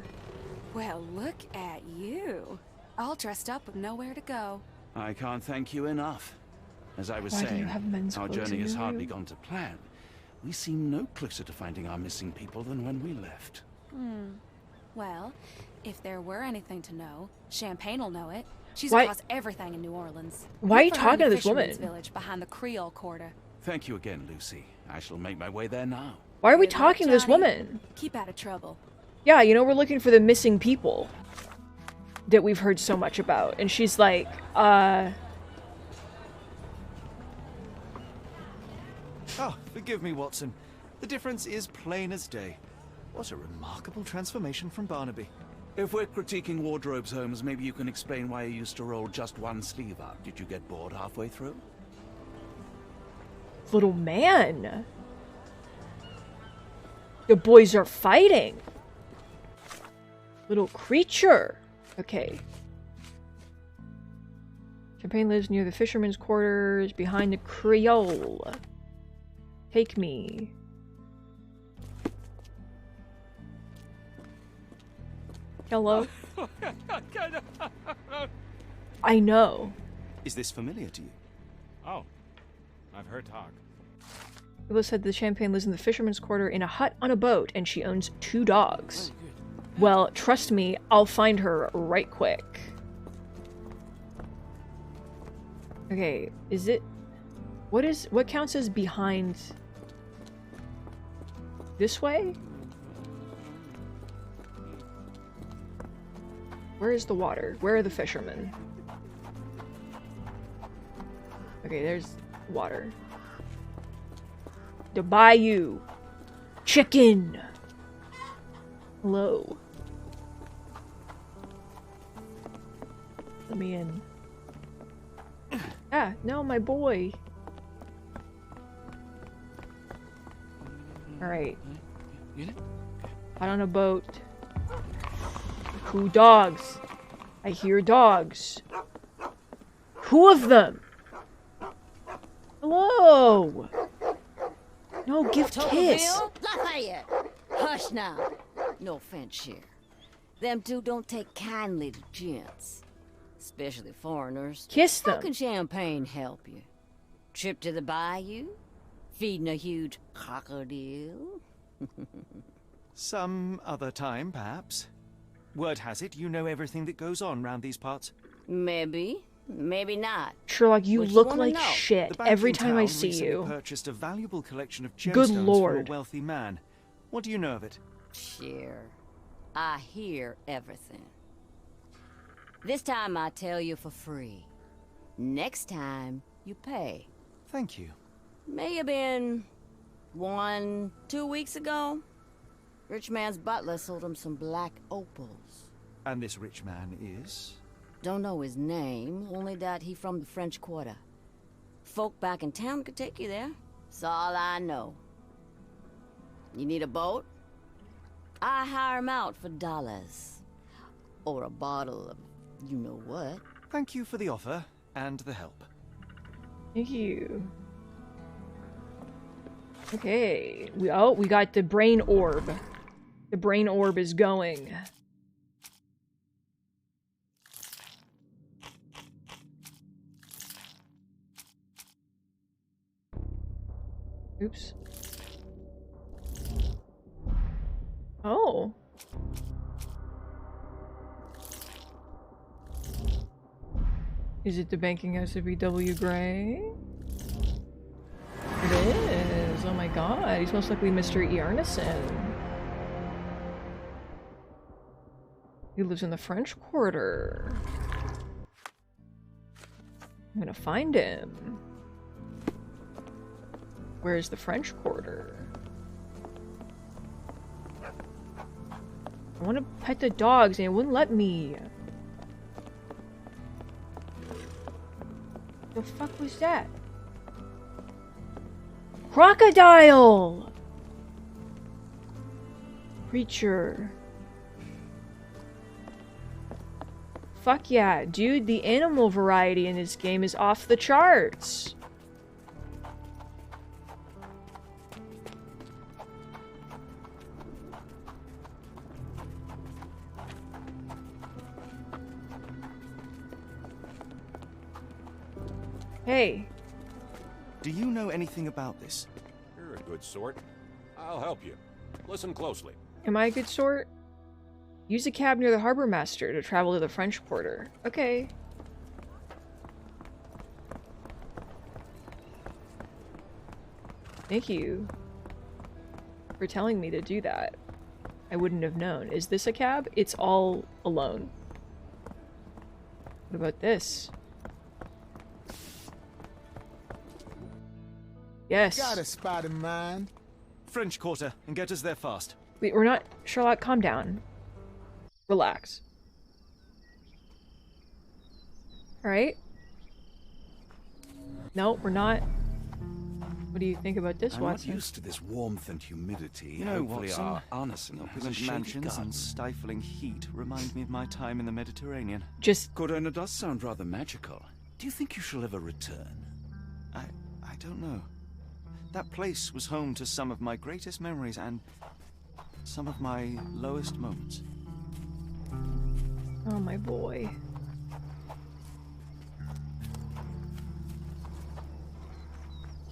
Well, look at you. All dressed up with nowhere to go. I can't thank you enough. As I was Why do you saying, have men's our clothes journey in has your hardly room? gone to plan. We seem no closer to finding our missing people than when we left. Well, if there were anything to know, Champagne will know it. She's Why- across everything in New Orleans. Why are you Look for her in talking to the this fisherman's woman? village behind the Creole Quarter. Thank you again, Lucy. I shall make my way there now. Why are we Good luck, talking to this Johnny. woman? Keep out of trouble. Yeah, you know, we're looking for the missing people that we've heard so much about. And she's like, Oh, forgive me, Watson. The difference is plain as day. What a remarkable transformation from Barnaby. If we're critiquing wardrobes, Holmes, maybe you can explain why you used to roll just one sleeve up. Did you get bored halfway through? little man. The boys are fighting. Little creature. Okay. Champagne lives near the fisherman's quarters, behind the Creole. Take me. Hello? I know. Is this familiar to you? Oh, I've heard talk. Willow said the Champagne lives in the fisherman's quarter in a hut on a boat, and she owns 2 dogs. Well, trust me, I'll find her right quick. Okay, is it... What counts as behind... This way? Where is the water? Where are the fishermen? Okay, there's water. The bayou. Chicken. Hello. Let me in. Ah, no, my boy. Alright. Out on a boat. 2 dogs. I hear dogs. 2 of them. Hello. No, give kiss. Tocqueville? Lafayette! Hush now. No offense here. Them 2 don't take kindly to gents. Especially foreigners. Kiss them. How can Champagne help you? Trip to the bayou? Feeding a huge crocodile? Some other time, perhaps. Word has it, you know everything that goes on round these parts. Maybe. Maybe not. Sherlock, you What you look wanna like know? shit The bank every in time I town see recently you. purchased a valuable collection of gemstones Good from a lord. wealthy man. What do you know of it? Sure. I hear everything. This time I tell you for free. Next time, you pay. Thank you. May have been 1, 2 weeks ago. Rich man's butler sold him some black opals. And this rich man is? Don't know his name, only that he from the French Quarter. Folk back in town could take you there. That's all I know. You need a boat? I hire him out for dollars. Or a bottle of you know what. Thank you for the offer and the help. Thank you. Okay. We got the brain orb. The brain orb is going. Oops. Oh. Is it the banking house of E.W. Gray? It is. Oh my god. He's most likely Mr. E. Arneson. He lives in the French Quarter. I'm gonna find him. Where's the French Quarter? I want to pet the dogs and it wouldn't let me. The fuck was that? Crocodile! Creature. Fuck yeah, dude, the animal variety in this game is off the charts. Hey, Do you know anything about this? You're a good sort. I'll help you. Listen closely. Am I a good sort? Use a cab near the harbor master to travel to the French Quarter. Okay. Thank you for telling me to do that. I wouldn't have known. Is this a cab? It's all alone. What about this? Yes. Got a spot in mind. French Quarter, and get us there fast. Wait, we're not... Sherlock, calm down. Relax. Alright. No, we're not. What do you think about this, I'm Watson? not used to this warmth and humidity. You know, Hopefully Watson, our arneson has a opulent shady mansions garden. and stifling heat remind me of my time in the Mediterranean. Just... Corona does sound rather magical. Do you think you shall ever return? I don't know. That place was home to some of my greatest memories and some of my lowest moments. Oh, my boy.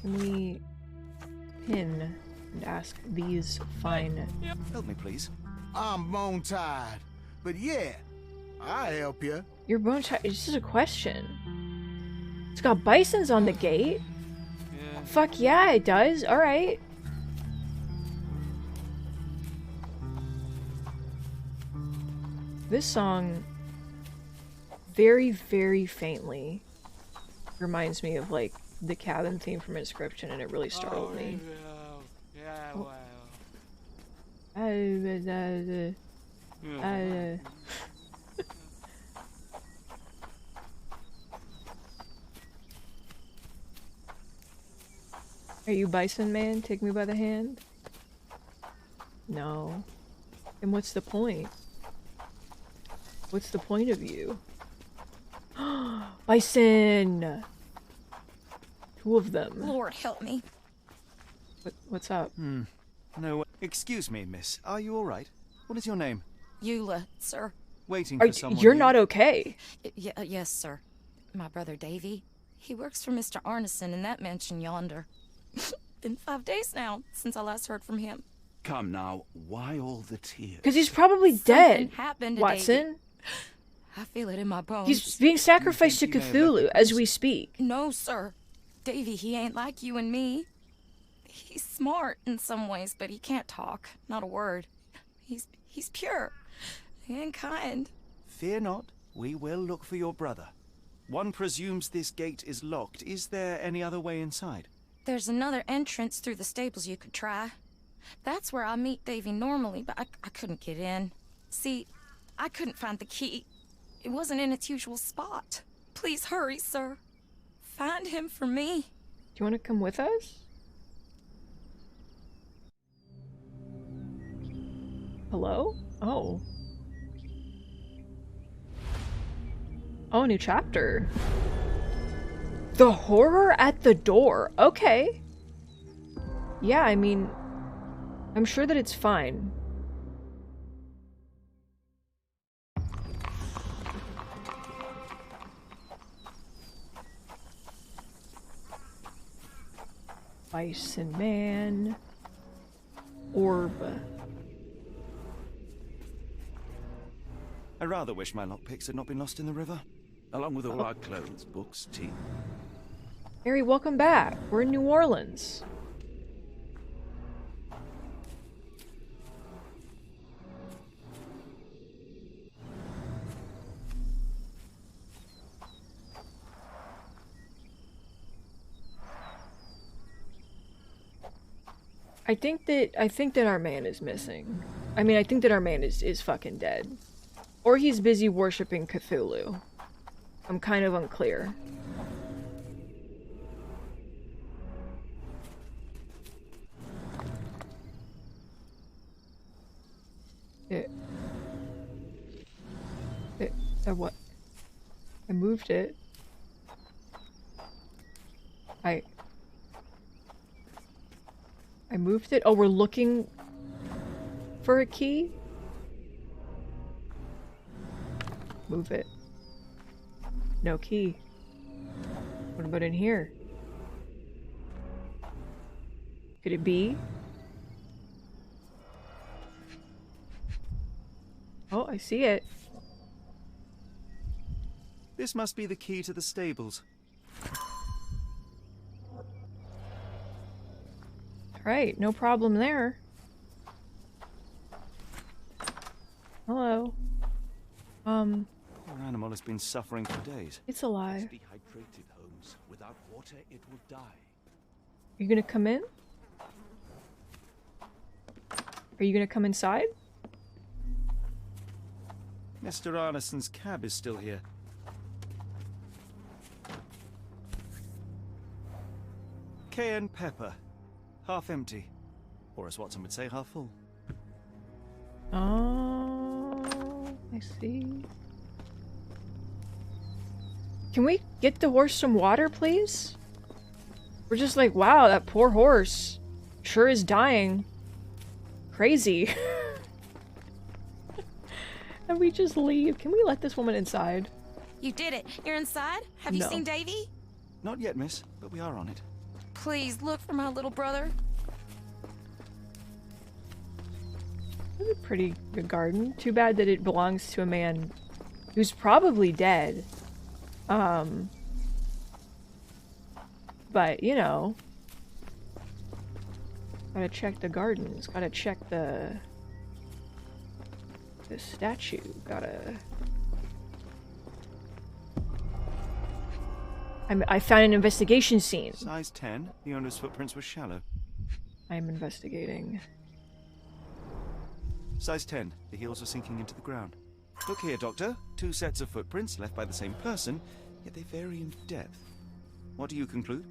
Can we pin and ask these fine... Help me, please. I'm bone tired, but yeah, I'll help you. Your bone child. It's just a question. It's got bisons on the gate. Yeah. Fuck yeah, it does. All right. This song, very, very faintly, reminds me of like the cabin theme from Inscription, and it really startled me. Yeah, Oh. Are you Bison Man? Take me by the hand? No. And what's the point? What's the point of you? Bison! 2 of them. Lord help me. What's up? No, excuse me, miss. Are you all right? What is your name? Eula, sir. Waiting for someone. You're not okay. Yes, sir. My brother Davy. He works for Mr. Arneson in that mansion yonder. Been 5 days now since I last heard from him. Come now, why all the tears? Because he's probably Something dead, happened to Watson. Davy. I feel it in my bones. He's being sacrificed to Cthulhu as we speak. No, sir. Davy, he ain't like you and me. He's smart in some ways, but he can't talk. Not a word. He's pure and kind. Fear not. We will look for your brother. One presumes this gate is locked. Is there any other way inside? There's another entrance through the stables you could try. That's where I meet Davy normally, but I couldn't get in. See, I couldn't find the key. It wasn't in its usual spot. Please hurry, sir. Find him for me. Do you want to come with us? Hello? Oh. Oh, new chapter. The horror at the door. Okay. Yeah, I mean, I'm sure that it's fine. Bison Man. Orb. I rather wish my lockpicks had not been lost in the river. Along with all our clothes, books, tea. Harry, welcome back. We're in New Orleans. I think that our man is missing. I mean, I think that our man is fucking dead. Or he's busy worshipping Cthulhu. I'm kind of unclear. What? I moved it. I moved it? Oh, we're looking for a key? Move it. No key. What about in here? Could it be? Oh, I see it. This must be the key to the stables. Right, no problem there. Hello. Your animal has been suffering for days. It's alive. It's dehydrated, Holmes. Without water, it will die. You gonna come in? Are you gonna come inside? Mr. Arneson's cab is still here. Cayenne pepper. Half empty. Or as Watson would say, half full. Oh, I see. Can we get the horse some water, please? We're just like, wow, that poor horse sure is dying. Crazy. And we just leave. Can we let this woman inside? You did it. You're inside? Have you No. seen Davy? Not yet, miss, but we are on it. Please look for my little brother. It's a pretty good garden. Too bad that it belongs to a man who's probably dead. But, you know. Gotta check the gardens. Gotta check the statue. Gotta... I found an investigation scene. Size 10. The owner's footprints were shallow. I'm investigating. Size 10. The heels are sinking into the ground. Look here, Doctor. 2 sets of footprints left by the same person, yet they vary in depth. What do you conclude?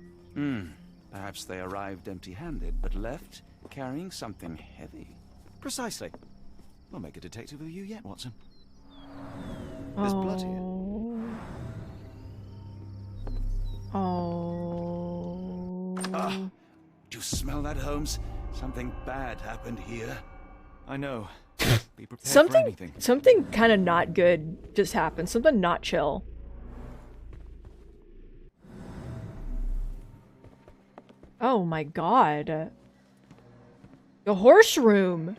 Perhaps they arrived empty-handed, but left carrying something heavy. Precisely. We'll make a detective of you yet, Watson. There's blood here. Oh. Do you smell that, Holmes? Something bad happened here. I know. Be prepared for anything. Something kind of not good just happened. Something not chill. Oh my god. The horse room.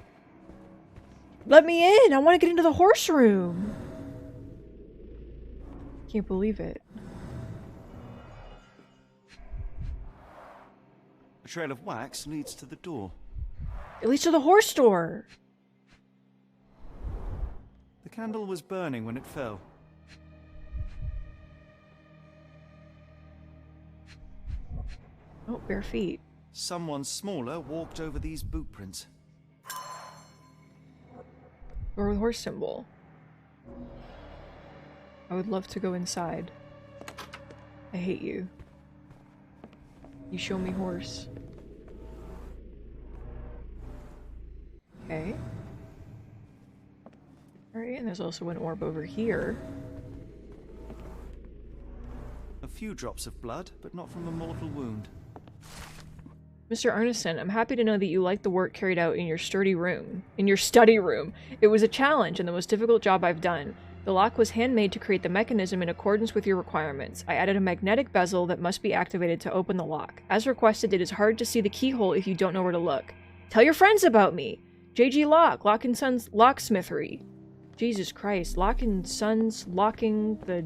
Let me in. I want to get into the horse room. Can't believe it. A trail of wax leads to the door. It leads to the horse store. The candle was burning when it fell. Oh, bare feet. Someone smaller walked over these boot prints. Or the horse symbol. I would love to go inside. I hate you. You show me horse. Okay. Alright, and there's also an orb over here. A few drops of blood, but not from a mortal wound. Mr. Arneson, I'm happy to know that you like the work carried out in your study room. It was a challenge and the most difficult job I've done. The lock was handmade to create the mechanism in accordance with your requirements. I added a magnetic bezel that must be activated to open the lock. As requested, it is hard to see the keyhole if you don't know where to look. Tell your friends about me! JG Locke, Locke & Sons Locksmithery. Jesus Christ, Locke & Sons locking the...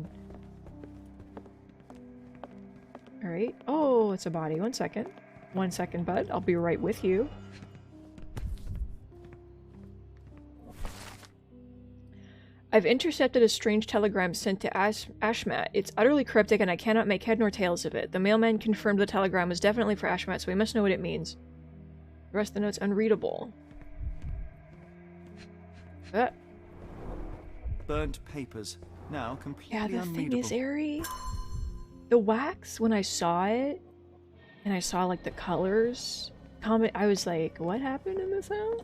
Alright. Oh, it's a body. 1 second. 1 second, bud. I'll be right with you. I've intercepted a strange telegram sent to Ashmat. It's utterly cryptic and I cannot make head nor tails of it. The mailman confirmed the telegram was definitely for Ashmat, so we must know what it means. The rest of the note's unreadable. Burnt papers. Now completely Yeah, the unreadable. thing is, Ari, the wax, when I saw it, and I saw, like, the colors, I was like, what happened in this house?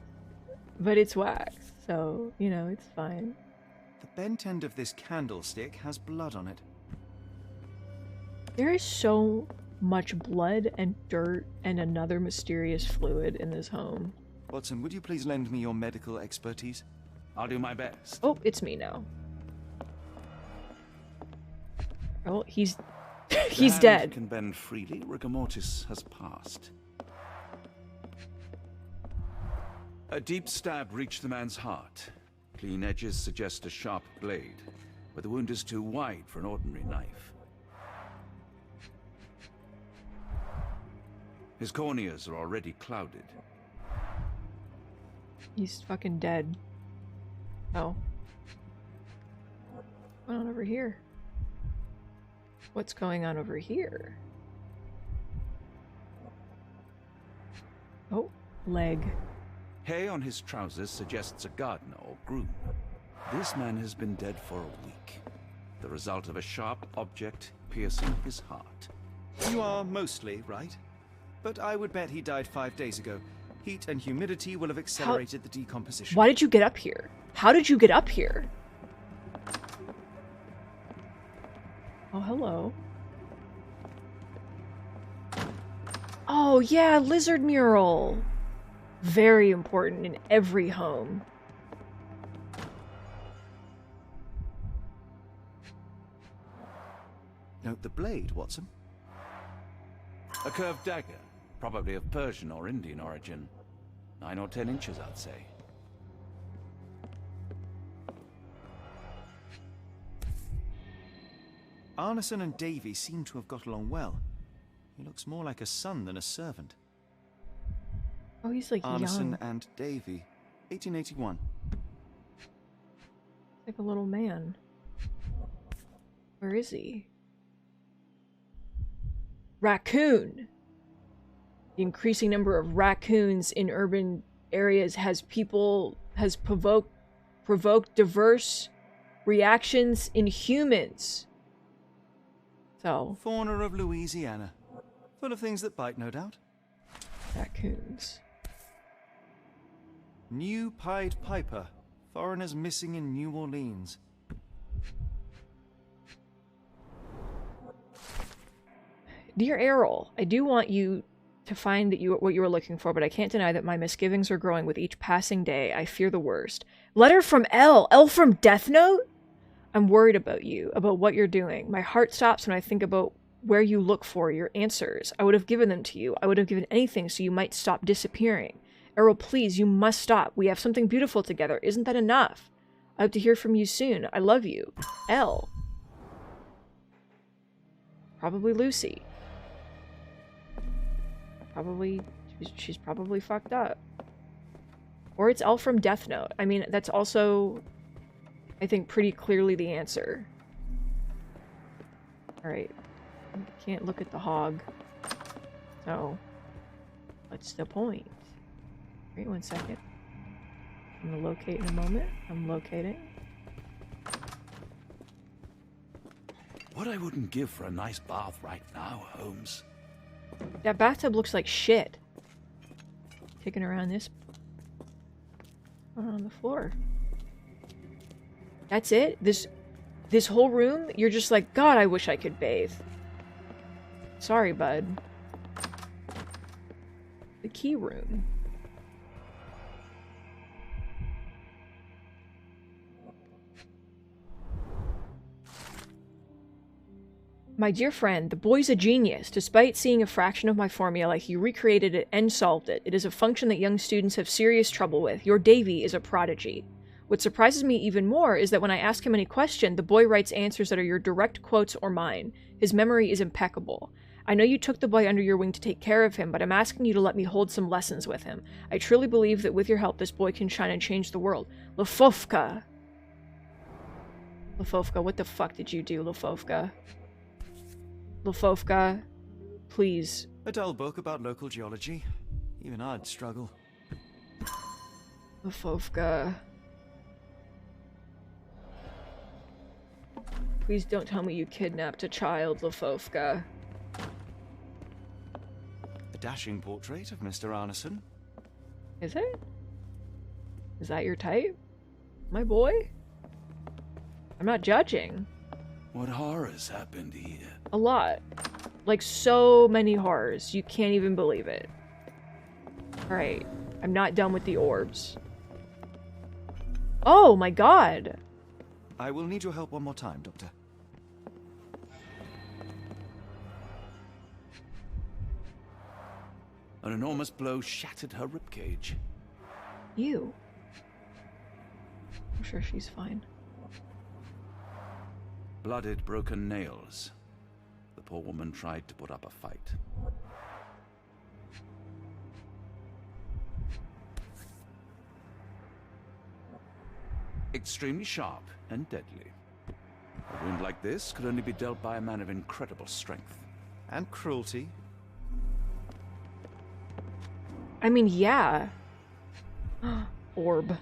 But it's wax, so, you know, it's fine. The bent end of this candlestick has blood on it. There is so much blood and dirt and another mysterious fluid in this home. Watson, would you please lend me your medical expertise? I'll do my best. Oh, it's me now. Oh, he's The hand dead. can bend freely. Rigor mortis has passed. A deep stab reached the man's heart. Clean edges suggest a sharp blade, but the wound is too wide for an ordinary knife. His corneas are already clouded. He's fucking dead. Oh. What's going on over here? What's going on over here? Oh, leg. Hay on his trousers suggests a gardener or groom. This man has been dead for a week. The result of a sharp object piercing his heart. You are mostly right. But I would bet he died 5 days ago. Heat and humidity will have accelerated the decomposition. Why did you get up here? How did you get up here? Oh, hello. Oh, yeah, lizard mural. Very important in every home. Note the blade, Watson. A curved dagger, probably of Persian or Indian origin. 9 or 10 inches, I'd say. Arneson and Davy seem to have got along well. He looks more like a son than a servant. Oh, he's like Arneson young. and Davy, 1881. Like a little man. Where is he? Raccoon. The increasing number of raccoons in urban areas has provoked diverse reactions in humans. So, Fauna of Louisiana. Full of things that bite, no doubt. Raccoons. New Pied Piper. Foreigners missing in New Orleans. Dear Errol, I do want you to find what you were looking for, but I can't deny that my misgivings are growing with each passing day. I fear the worst. Letter from L. L from Death Note? I'm worried about you, about what you're doing. My heart stops when I think about where you look for your answers. I would have given them to you. I would have given anything so you might stop disappearing. Errol, please, you must stop. We have something beautiful together. Isn't that enough? I hope to hear from you soon. I love you. L. Probably Lucy. Probably, she's probably fucked up. Or it's L from Death Note. I mean, that's also, I think, pretty clearly the answer. Alright. Can't look at the hog. So, what's the point? Wait 1 second. I'm gonna locate in a moment. I'm locating. What I wouldn't give for a nice bath right now, Holmes. That bathtub looks like shit. Taking around this on the floor. That's it? This whole room? You're just like, God, I wish I could bathe. Sorry, bud. The key room. My dear friend, the boy's a genius. Despite seeing a fraction of my formula, he recreated it and solved it. It is a function that young students have serious trouble with. Your Davy is a prodigy. What surprises me even more is that when I ask him any question, the boy writes answers that are your direct quotes or mine. His memory is impeccable. I know you took the boy under your wing to take care of him, but I'm asking you to let me hold some lessons with him. I truly believe that with your help, this boy can shine and change the world. Lefofka. Lefofka, what the fuck did you do, Lefofka? Lefofka, please. A dull book about local geology. Even I'd struggle. Lefofka. Please don't tell me you kidnapped a child, Lefofka. A dashing portrait of Mr. Arneson. Is it? Is that your type? My boy? I'm not judging. What horrors happened here? A lot. Like, so many horrors. You can't even believe it. Alright. I'm not done with the orbs. Oh my god! I will need your help one more time, Doctor. An enormous blow shattered her ribcage. Ew. I'm sure she's fine. Blooded, broken nails. The poor woman tried to put up a fight. Extremely sharp and deadly. A wound like this could only be dealt by a man of incredible strength. And cruelty. I mean, yeah. Orb.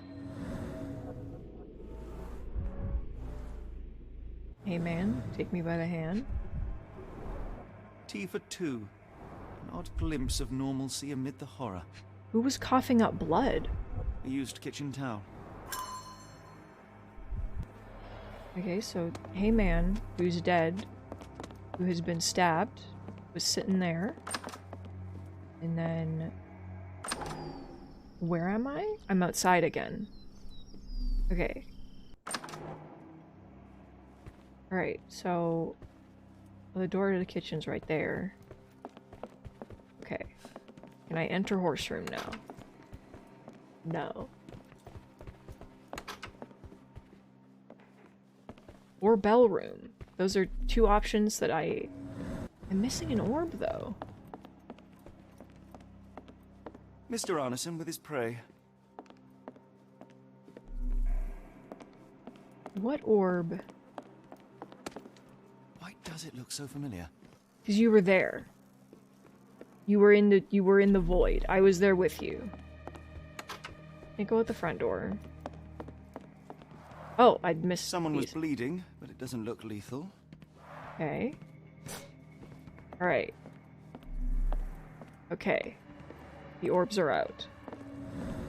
Hey man, take me by the hand. Tea for two. An odd glimpse of normalcy amid the horror. Who was coughing up blood? A used kitchen towel. Okay, so, hey man, who's dead, who has been stabbed, was sitting there. And then... Where am I? I'm outside again. Okay. Alright, so... The door to the kitchen's right there. Okay. Can I enter horse room now? No. Or bell room. Those are two options that I'm missing an orb, though. Mr. Arneson with his prey. What orb? Why does it look so familiar? Because you were there. You were in the void. I was there with you. Can't go out the front door. Oh, I'd missed Someone was bleeding, but it doesn't look lethal. Okay. Alright. Okay. The orbs are out.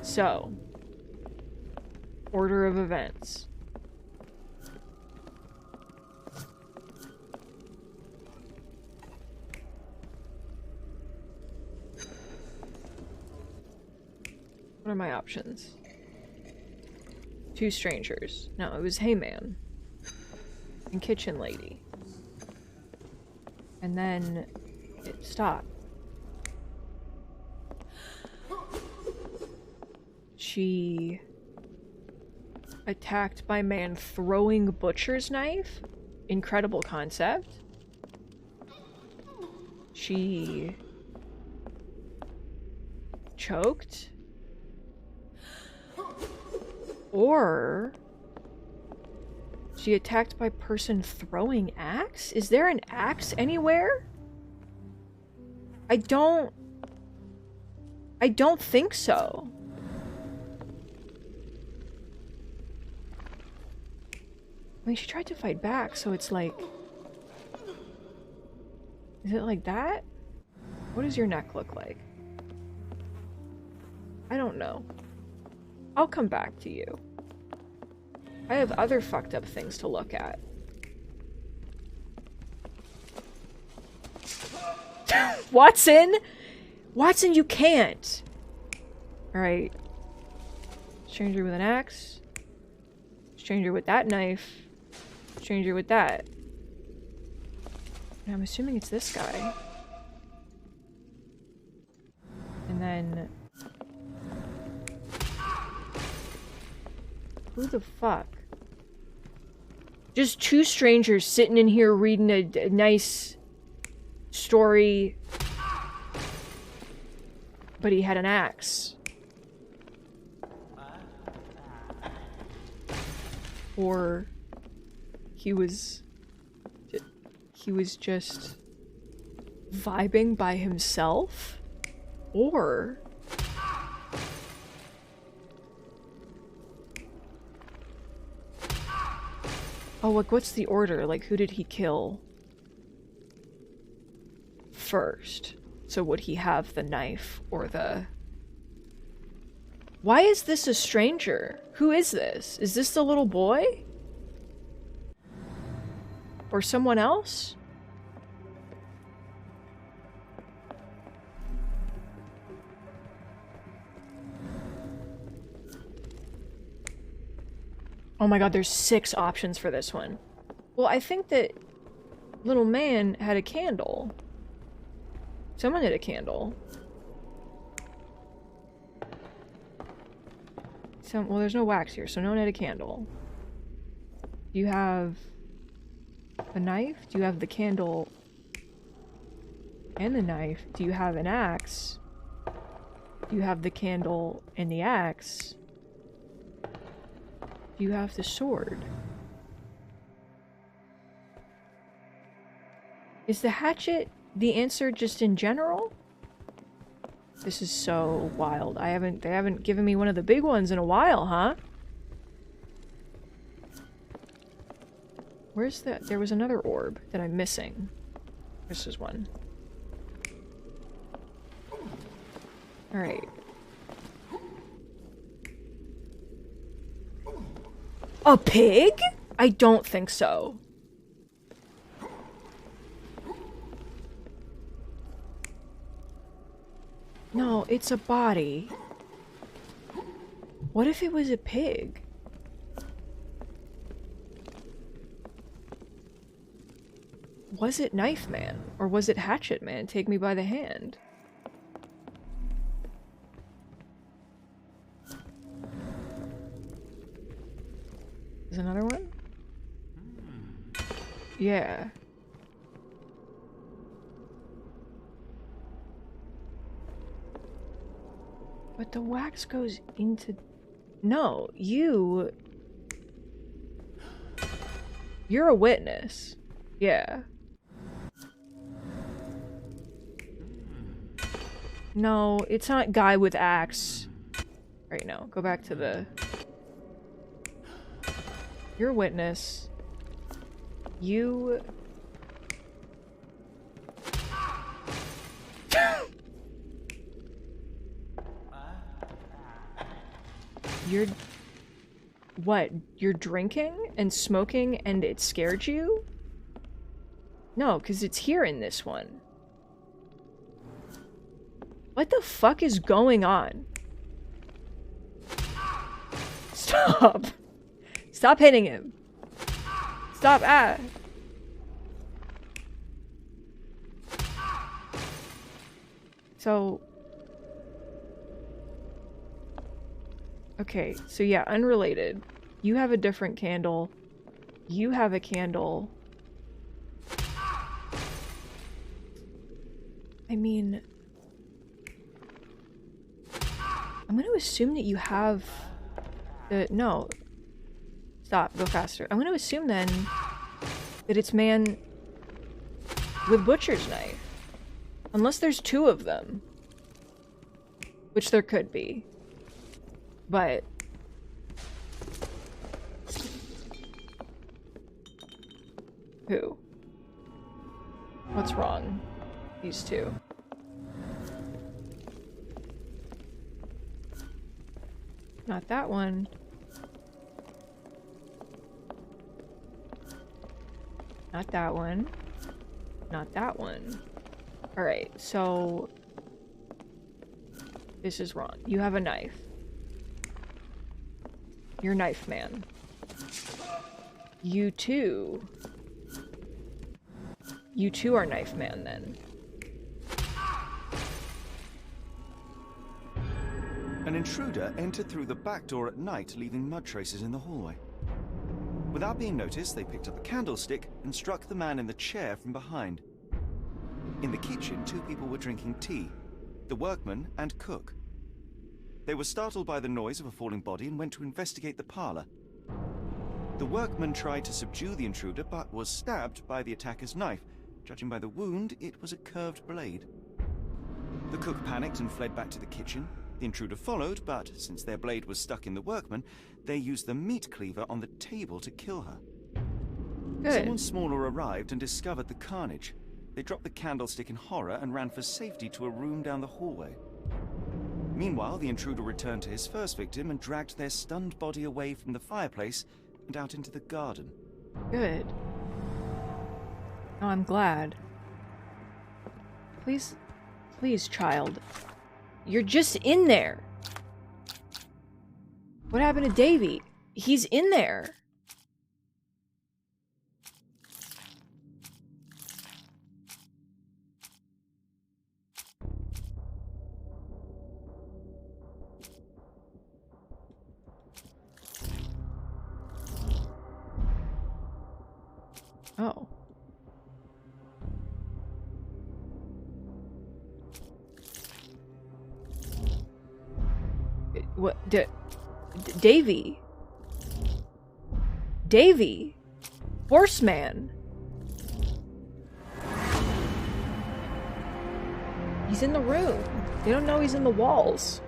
So. Order of events. What are my options? Two strangers. No, it was Hey Man. And Kitchen Lady. And then it stopped. She attacked by man throwing butcher's knife. Incredible concept. She choked. Or she attacked by person throwing axe? Is there an axe anywhere? I don't think so. I mean, she tried to fight back, so it's like... Is it like that? What does your neck look like? I don't know. I'll come back to you. I have other fucked up things to look at. Watson! Watson, you can't! Alright. Stranger with an axe. Stranger with that knife. Stranger with that. And I'm assuming it's this guy. And then... Who the fuck? Just two strangers sitting in here reading a nice story. But he had an axe. Or he was just vibing by himself. Or oh, like, what's the order? Like, who did he kill first? So would he have the knife or the... Why is this a stranger? Who is this? Is this the little boy? Or someone else? Oh my god, there's 6 options for this one. Well, I think that little man had a candle. Someone had a candle. some... Well, there's no wax here, so no need a candle. Do you have a knife? Do you have the candle and the knife? Do you have an axe? Do you have the candle and the axe? Do you have the sword? Is the hatchet the answer just in general? This is so wild. They haven't given me one of the big ones in a while, huh? Where's that? There was another orb that I'm missing. This is one. Alright. A pig? I don't think so. No, it's a body. What if it was a pig? Was it Knife Man? Or was it Hatchet Man? Take me by the hand. There's another one? Yeah. But the wax goes into... No, you're a witness. Yeah. No, it's not guy with axe. Right, no. Go back to the... You're a witness. You... You're... What? You're drinking and smoking and it scared you? No, because it's here in this one. What the fuck is going on? Stop! Stop hitting him! Stop, ah! So... Okay, so yeah, unrelated. You have a different candle. You have a candle. I mean... I'm gonna assume that you have the... No. Stop, go faster. I'm gonna assume then that it's man with butcher's knife. Unless there's two of them. Which there could be. But... Who? What's wrong? These two. Not that one. Not that one. Not that one. Alright, so... This is wrong. You have a knife. You're Knife Man. You too. You too are Knife Man then. An intruder entered through the back door at night, leaving mud traces in the hallway. Without being noticed, they picked up a candlestick and struck the man in the chair from behind. In the kitchen, two people were drinking tea, the workman and cook. They were startled by the noise of a falling body and went to investigate the parlor. The workman tried to subdue the intruder, but was stabbed by the attacker's knife. Judging by the wound, it was a curved blade. The cook panicked and fled back to the kitchen. The intruder followed, but since their blade was stuck in the workman, they used the meat cleaver on the table to kill her. Good. Someone smaller arrived and discovered the carnage. They dropped the candlestick in horror and ran for safety to a room down the hallway. Meanwhile, the intruder returned to his first victim and dragged their stunned body away from the fireplace and out into the garden. Good. Oh, I'm glad. Please, please, child. You're just in there. What happened to Davy? He's in there. What? Davy. Davy. Horseman. He's in the room. They don't know he's in the walls.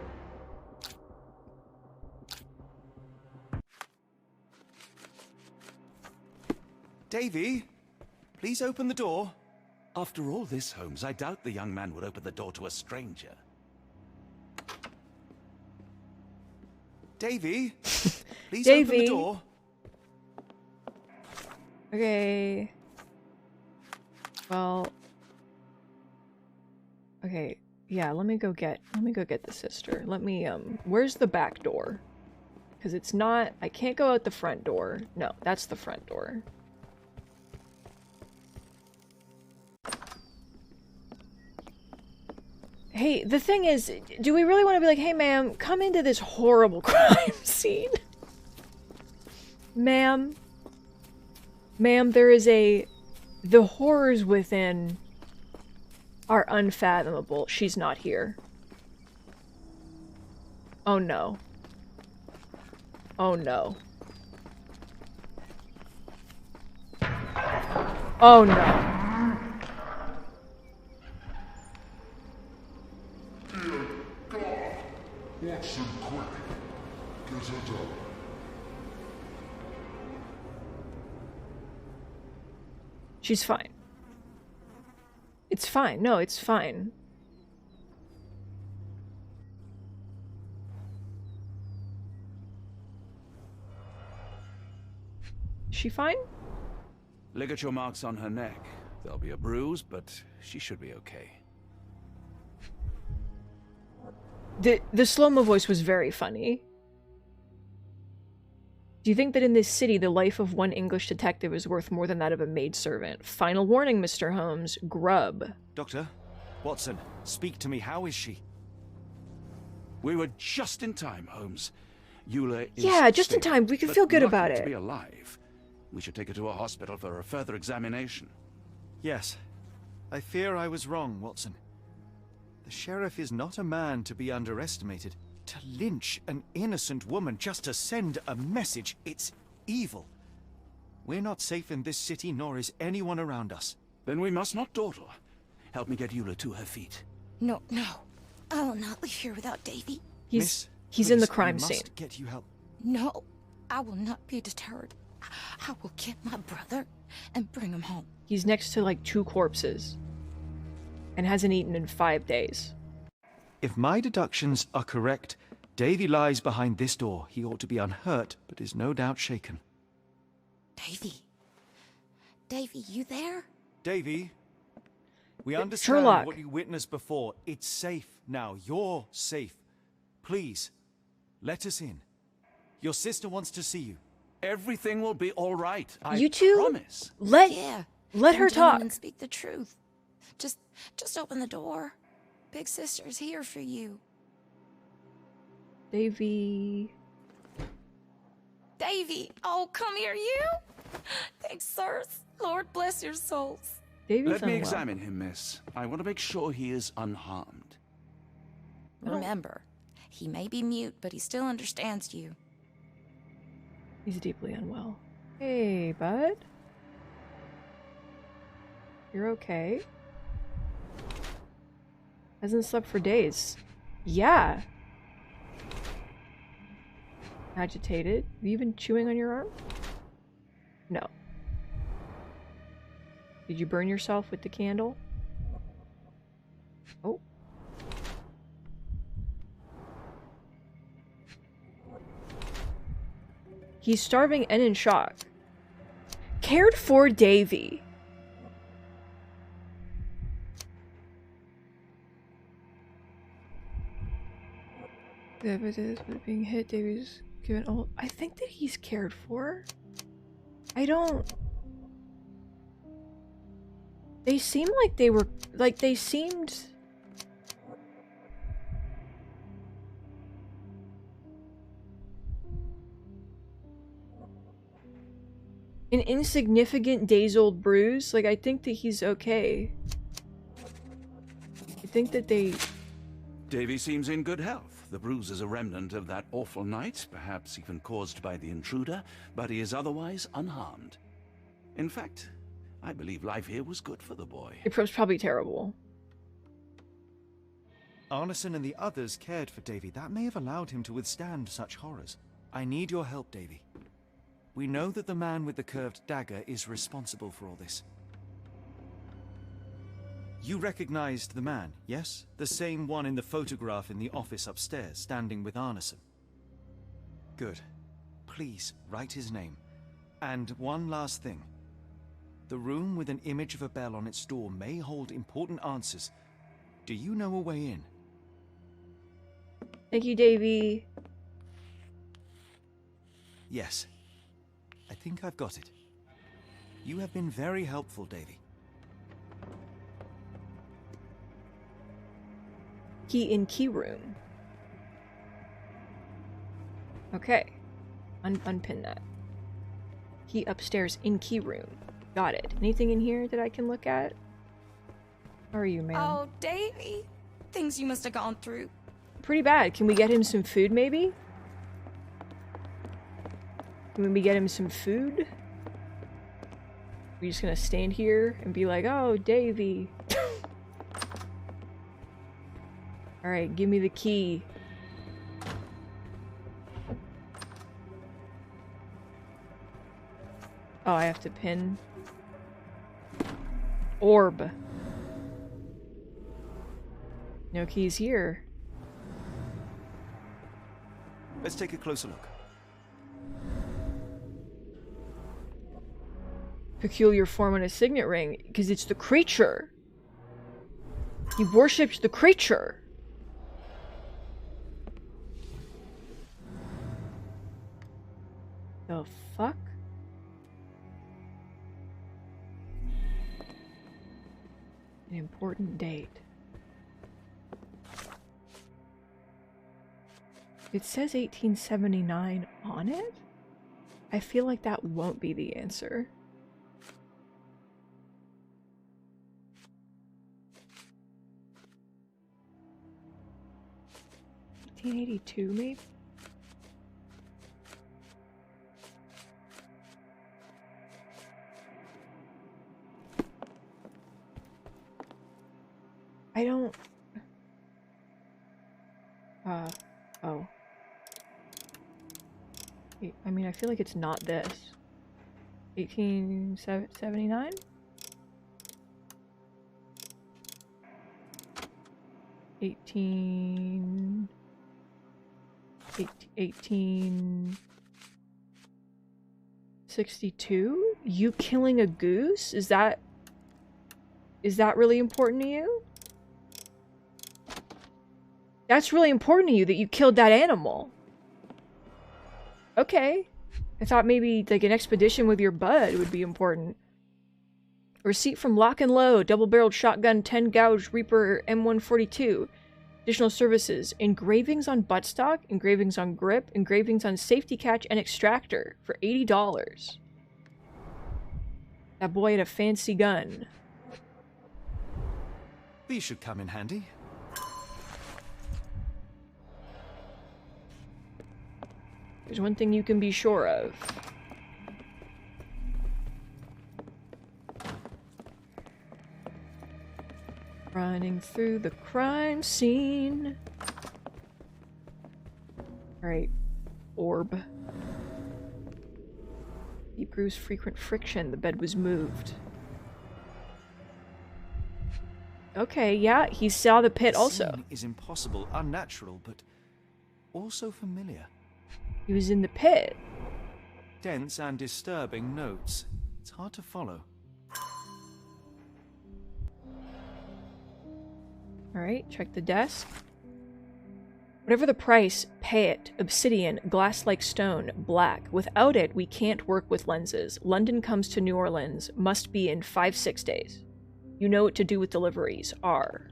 Davy, please open the door. After all this, Holmes, I doubt the young man would open the door to a stranger. Davy, please Davy. open the door. Okay. Well. Okay. Yeah, let me go get the sister. Let me, where's the back door? Because it's not, I can't go out the front door. No, that's the front door. Hey, the thing is, do we really want to be like, hey ma'am, come into this horrible crime scene? Ma'am, there is the horrors within are unfathomable. She's not here. Oh no. Oh no. Oh no. Watson, quick. Get her done. She's fine. It's fine. No, it's fine. Is she fine? Ligature marks on her neck. There'll be a bruise, but she should be okay. The slow-mo voice was very funny. Do you think that in this city, the life of one English detective is worth more than that of a maidservant? Final warning, Mr. Holmes. Grub. Doctor, Watson, speak to me. How is she? We were just in time, Holmes. Eula is Yeah, just in stable, time. We can but feel good lucky about to it. be alive. We should take her to a hospital for a further examination. Yes. I fear I was wrong, Watson. The sheriff is not a man to be underestimated. To lynch an innocent woman just to send a message, it's evil. We're not safe in this city, nor is anyone around us. Then we must not dawdle. Help me get Eula to her feet. No, no. I will not leave here without Davy. He's Miss, in the please, crime we scene. must get you help. No, I will not be deterred. I will get my brother and bring him home. He's next to like 2 corpses. And hasn't eaten in 5 days. If my deductions are correct, Davy lies behind this door. He ought to be unhurt, but is no doubt shaken. Davy. Davy, you there? Davy, we understand Sherlock. what you witnessed before. It's safe now. You're safe. Please, let us in. Your sister wants to see you. Everything will be all right. You two? Promise. Let her Come talk. and speak the truth. Just open the door. Big sister's here for you. Davy. Davy! Oh, come here, you! Thanks, sirs. Lord bless your souls. Davy's Let me unwell. examine him, miss. I want to make sure he is unharmed. Remember, he may be mute, but he still understands you. He's deeply unwell. Hey, bud. You're okay? Hasn't slept for days. Yeah. Agitated. Have you been chewing on your arm? No. Did you burn yourself with the candle? Oh. He's starving and in shock. Cared for Davy. The evidence was being hit. Davy's given all. I think that he's cared for. I don't. They seem like they were. Like they seemed. An insignificant days-old bruise. Like I think that he's okay. I think that they. Davy seems in good health. The bruise is a remnant of that awful night, perhaps even caused by the intruder, but he is otherwise unharmed. In fact, I believe life here was good for the boy. It was probably terrible. Arneson and the others cared for Davy. That may have allowed him to withstand such horrors. I need your help, Davy. We know that the man with the curved dagger is responsible for all this. You recognized the man, yes? The same one in the photograph in the office upstairs, standing with Arneson. Good. Please, write his name. And one last thing. The room with an image of a bell on its door may hold important answers. Do you know a way in? Thank you, Davy. Yes. I think I've got it. You have been very helpful, Davy. Key in key room. Okay. Unpin that. Key upstairs in key room. Got it. Anything in here that I can look at? How are you, ma'am? Oh, Davy. Things you must have gone through. Pretty bad. Can we get him some food, maybe? Can we get him some food? We just gonna stand here and be like, oh, Davy. Alright, give me the key. Oh, I have to pin. Orb. No keys here. Let's take a closer look. Peculiar form on a signet ring, because it's the creature. He worships the creature. The fuck? An important date. It says 1879 on it? I feel like that won't be the answer. $1882, maybe? I don't... oh. I mean, I feel like it's not this. 1879? Eighteen 1862? You killing a goose? Is that really important to you? That's really important to you that you killed that animal. Okay. I thought maybe like an expedition with your bud would be important. A receipt from Lock and Load, double-barreled shotgun, 10 gauge Reaper M142. Additional services, engravings on buttstock, engravings on grip, engravings on safety catch and extractor for $80. That boy had a fancy gun. These should come in handy. There's one thing you can be sure of. Running through the crime scene. Alright. Orb. Deep grooves, frequent friction. The bed was moved. Okay, yeah, he saw the pit also. The scene is impossible, unnatural, but also familiar. He was in the pit. Dense and disturbing notes. It's hard to follow. Alright, check the desk. Whatever the price, pay it. Obsidian, glass-like stone, black. Without it, we can't work with lenses. London comes to New Orleans. Must be in 5-6 days. You know what to do with deliveries. R.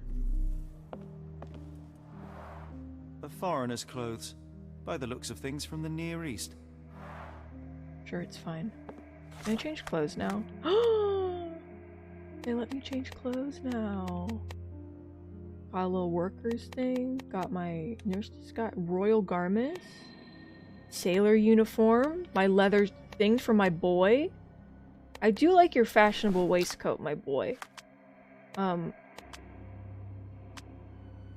A foreigner's clothes. By the looks of things from the Near East. Sure, it's fine. Can I change clothes now? They let me change clothes now. Got a little workers thing. Got my nurse. Got royal garments. Sailor uniform. My leather things for my boy. I do like your fashionable waistcoat, my boy.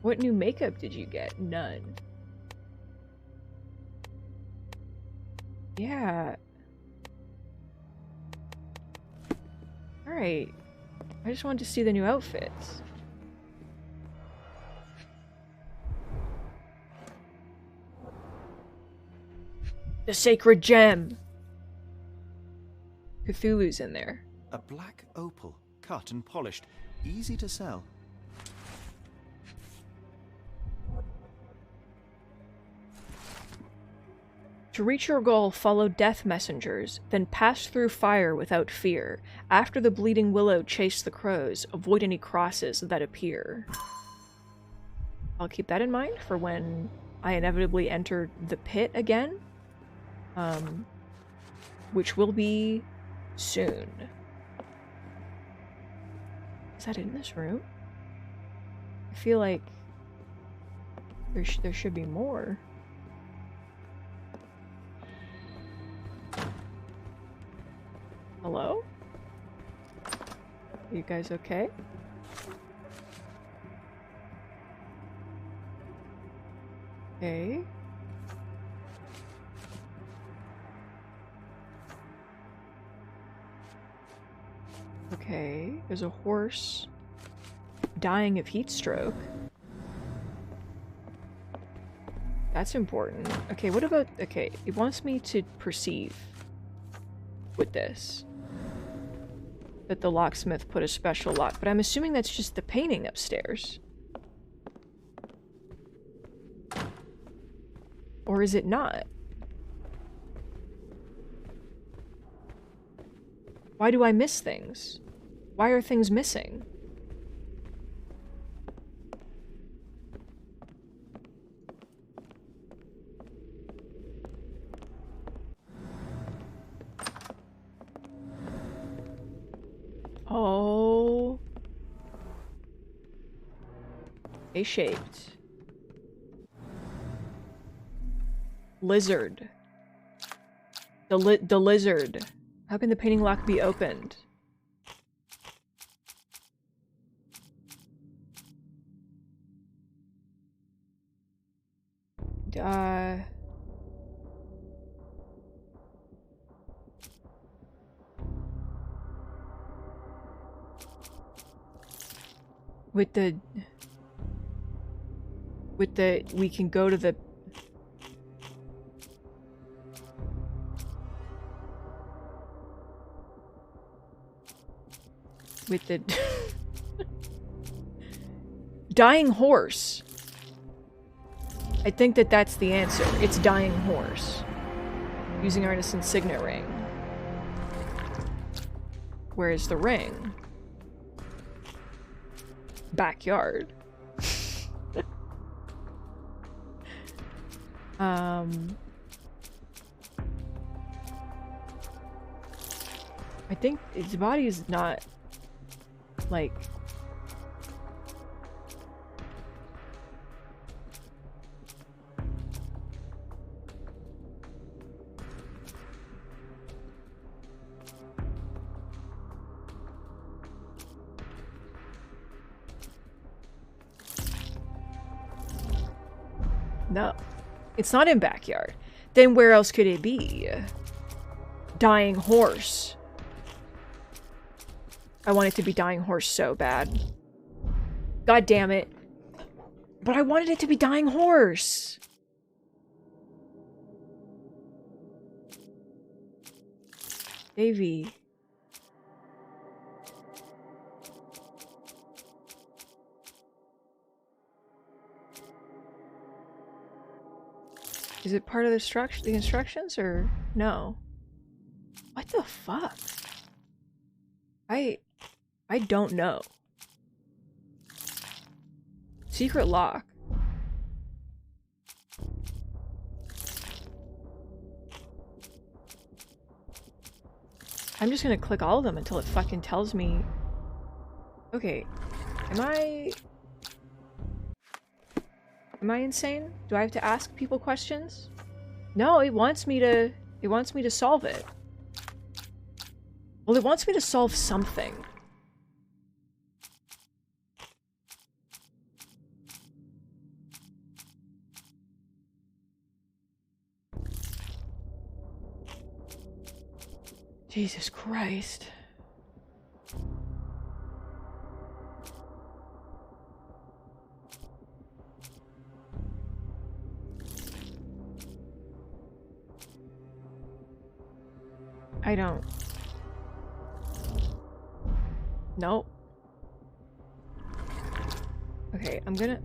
What new makeup did you get? None. Yeah. Alright. I just wanted to see the new outfits. The sacred gem! Cthulhu's in there. A black opal, cut and polished, easy to sell. To reach your goal, follow death messengers, then pass through fire without fear. After the bleeding willow, chase the crows. Avoid any crosses that appear. I'll keep that in mind for when I inevitably enter the pit again. Which will be soon. Is that in this room? I feel like there should be more. Hello? You guys okay? Okay. Okay, there's a horse dying of heat stroke. That's important. Okay, what about... Okay, it wants me to perceive with this that the locksmith put a special lock, but I'm assuming that's just the painting upstairs. Or is it not? Why do I miss things? Why are things missing? Oh. A-shaped. Lizard. The lizard. How can the painting lock be opened? we can go to the... With the... Dying horse. I think that's the answer. It's dying horse. Using Artisan's signet ring. Where's the ring? Backyard. I think his body is not like... No. It's not in backyard. Then where else could it be? Dying horse. I want it to be dying horse so bad. God damn it. But I wanted it to be dying horse. Davey. Is it part of the instructions or no? What the fuck? I don't know. Secret lock. I'm just gonna click all of them until it fucking tells me. Okay, am I... Am I insane? Do I have to ask people questions? No, it wants me to solve it. Well, it wants me to solve something. Jesus Christ. I don't. Nope. Okay, I'm gonna...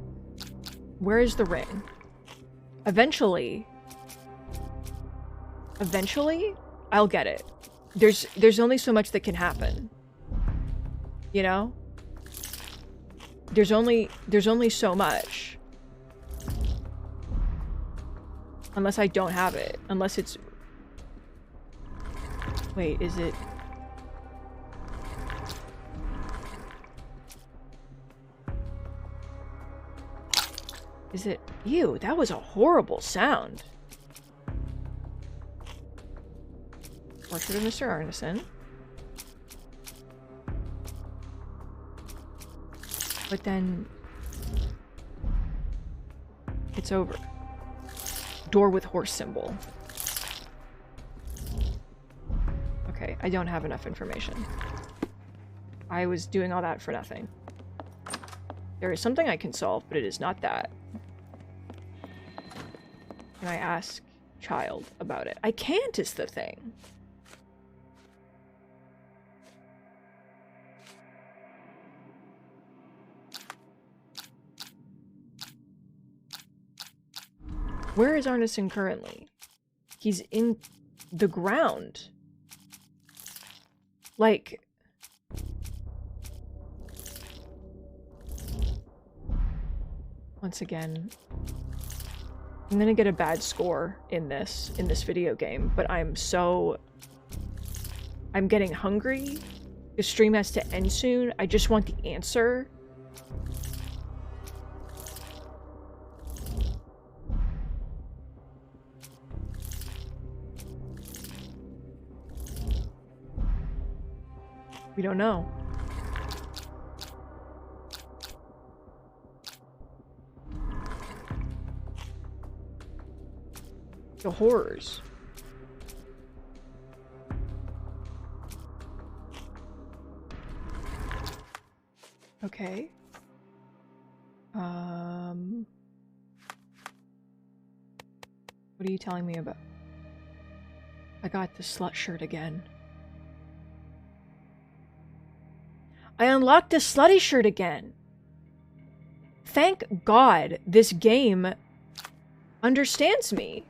Where is the ring? Eventually, I'll get it. There's only so much that can happen. You know? There's only so much. Unless I don't have it. Unless it's... Wait, is it... Is it... Ew, that was a horrible sound. Portrait of Mr. Arneson. But then... It's over. Door with horse symbol. Okay, I don't have enough information. I was doing all that for nothing. There is something I can solve, but it is not that. Can I ask Child about it? I can't is the thing. Where is Arneson currently? He's in the ground. Like... Once again... I'm gonna get a bad score in this video game, but I'm getting hungry. The stream has to end soon. I just want the answer. We don't know. The horrors. Okay. What are you telling me about? I got the slut shirt again. I unlocked the slutty shirt again. Thank God this game understands me.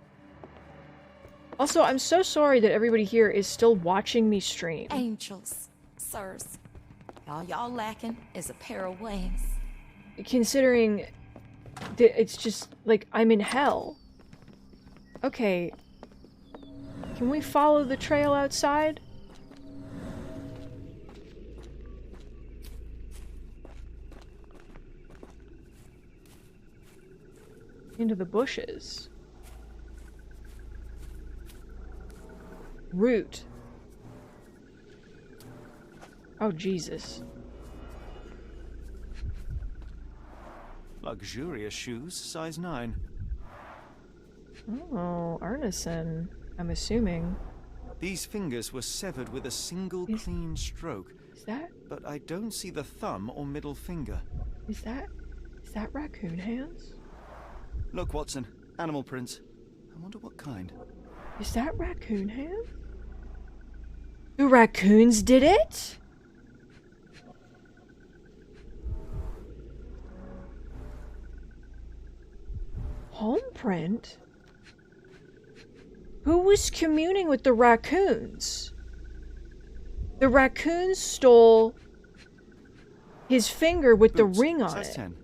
Also, I'm so sorry that everybody here is still watching me stream. Angels, sirs. All y'all lacking is a pair of wings. Considering that it's just, like, I'm in hell. Okay. Can we follow the trail outside? Into the bushes. Root. Oh, Jesus. Luxurious shoes, size 9. Oh, Arneson. I'm assuming. These fingers were severed with a single clean stroke. Is that? But I don't see the thumb or middle finger. Is that raccoon hands? Look, Watson. Animal prints. I wonder what kind. Is that raccoon hands? The raccoons did it? Home print? Who was communing with the raccoons? The raccoons stole his finger with the ring on it. 10.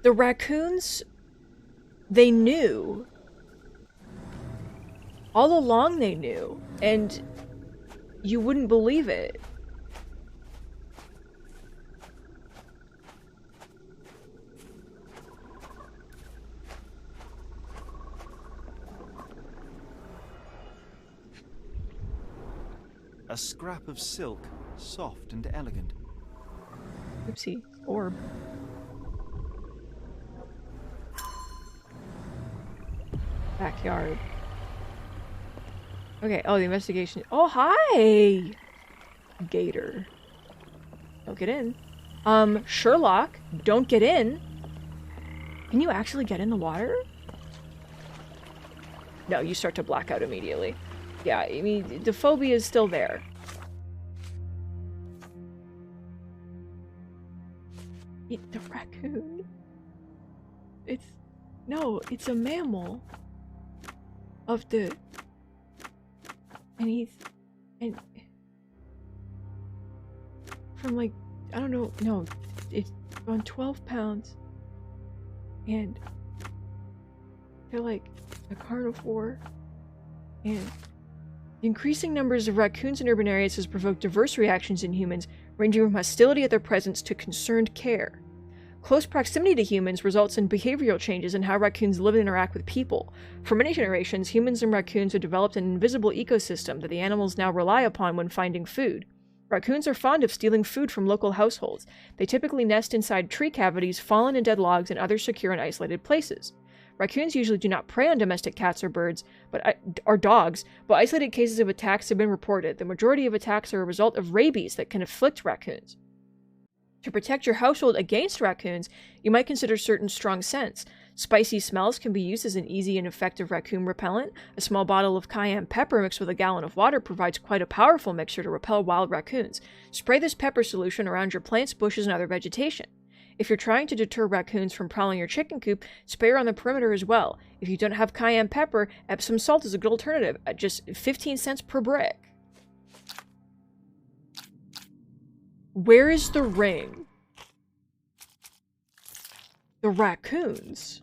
The raccoons, they knew. All along they knew, and you wouldn't believe it. a scrap of silk, soft and elegant. Oopsie. Orb. Backyard. Okay, oh, the investigation. Oh, hi! Gator. Don't get in. Sherlock, don't get in. Can you actually get in the water? No, you start to black out immediately. Yeah, I mean, the phobia is still there. The raccoon. No, it's a mammal. And from like, I don't know, no, it's on 12 pounds. And they're like a carnivore. And the increasing numbers of raccoons in urban areas has provoked diverse reactions in humans, ranging from hostility at their presence to concerned care. Close proximity to humans results in behavioral changes in how raccoons live and interact with people. For many generations, humans and raccoons have developed an invisible ecosystem that the animals now rely upon when finding food. Raccoons are fond of stealing food from local households. They typically nest inside tree cavities, fallen and dead logs, and other secure and isolated places. Raccoons usually do not prey on domestic cats or birds, or dogs, but isolated cases of attacks have been reported. The majority of attacks are a result of rabies that can afflict raccoons. To protect your household against raccoons, you might consider certain strong scents. Spicy smells can be used as an easy and effective raccoon repellent. A small bottle of cayenne pepper mixed with a gallon of water provides quite a powerful mixture to repel wild raccoons. Spray this pepper solution around your plants, bushes, and other vegetation. If you're trying to deter raccoons from prowling your chicken coop, spray around the perimeter as well. If you don't have cayenne pepper, Epsom salt is a good alternative at just 15 cents per brick. Where is the ring? The raccoons.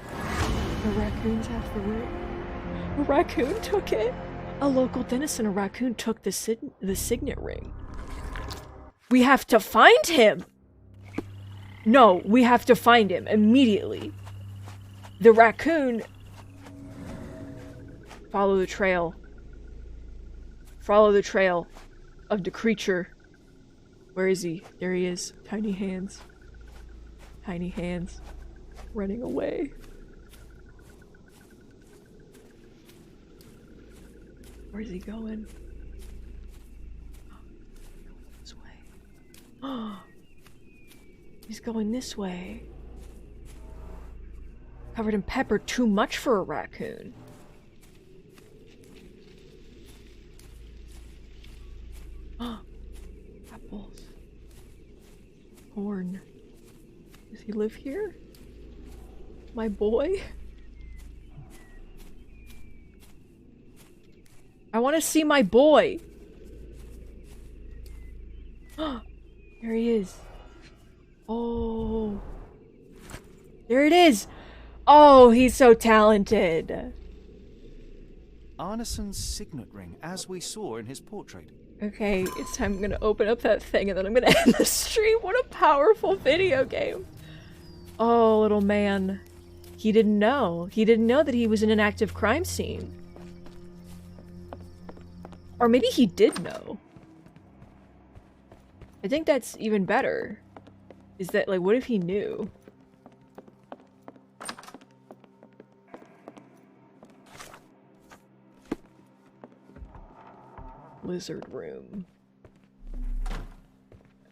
The raccoons have the ring. A raccoon took it. A local dentist and a raccoon took the signet ring. We have to find him! No, we have to find him immediately. The raccoon... Follow the trail. Follow the trail of the creature. Where is he? There he is. Tiny hands. Tiny hands. Running away. Where's he going? This way. Oh, he's going this way. Covered in pepper, too much for a raccoon. Apples. Corn. Does he live here? My boy? I want to see my boy! There he is. Oh. There it is! Oh, he's so talented! Arneson's signet ring, as we saw in his portrait. Okay, it's time I'm gonna open up that thing and then I'm gonna end the stream. What a powerful video game. Oh, little man. He didn't know. He didn't know that he was in an active crime scene. Or maybe he did know. I think that's even better. Is that, like, what if he knew? Lizard room.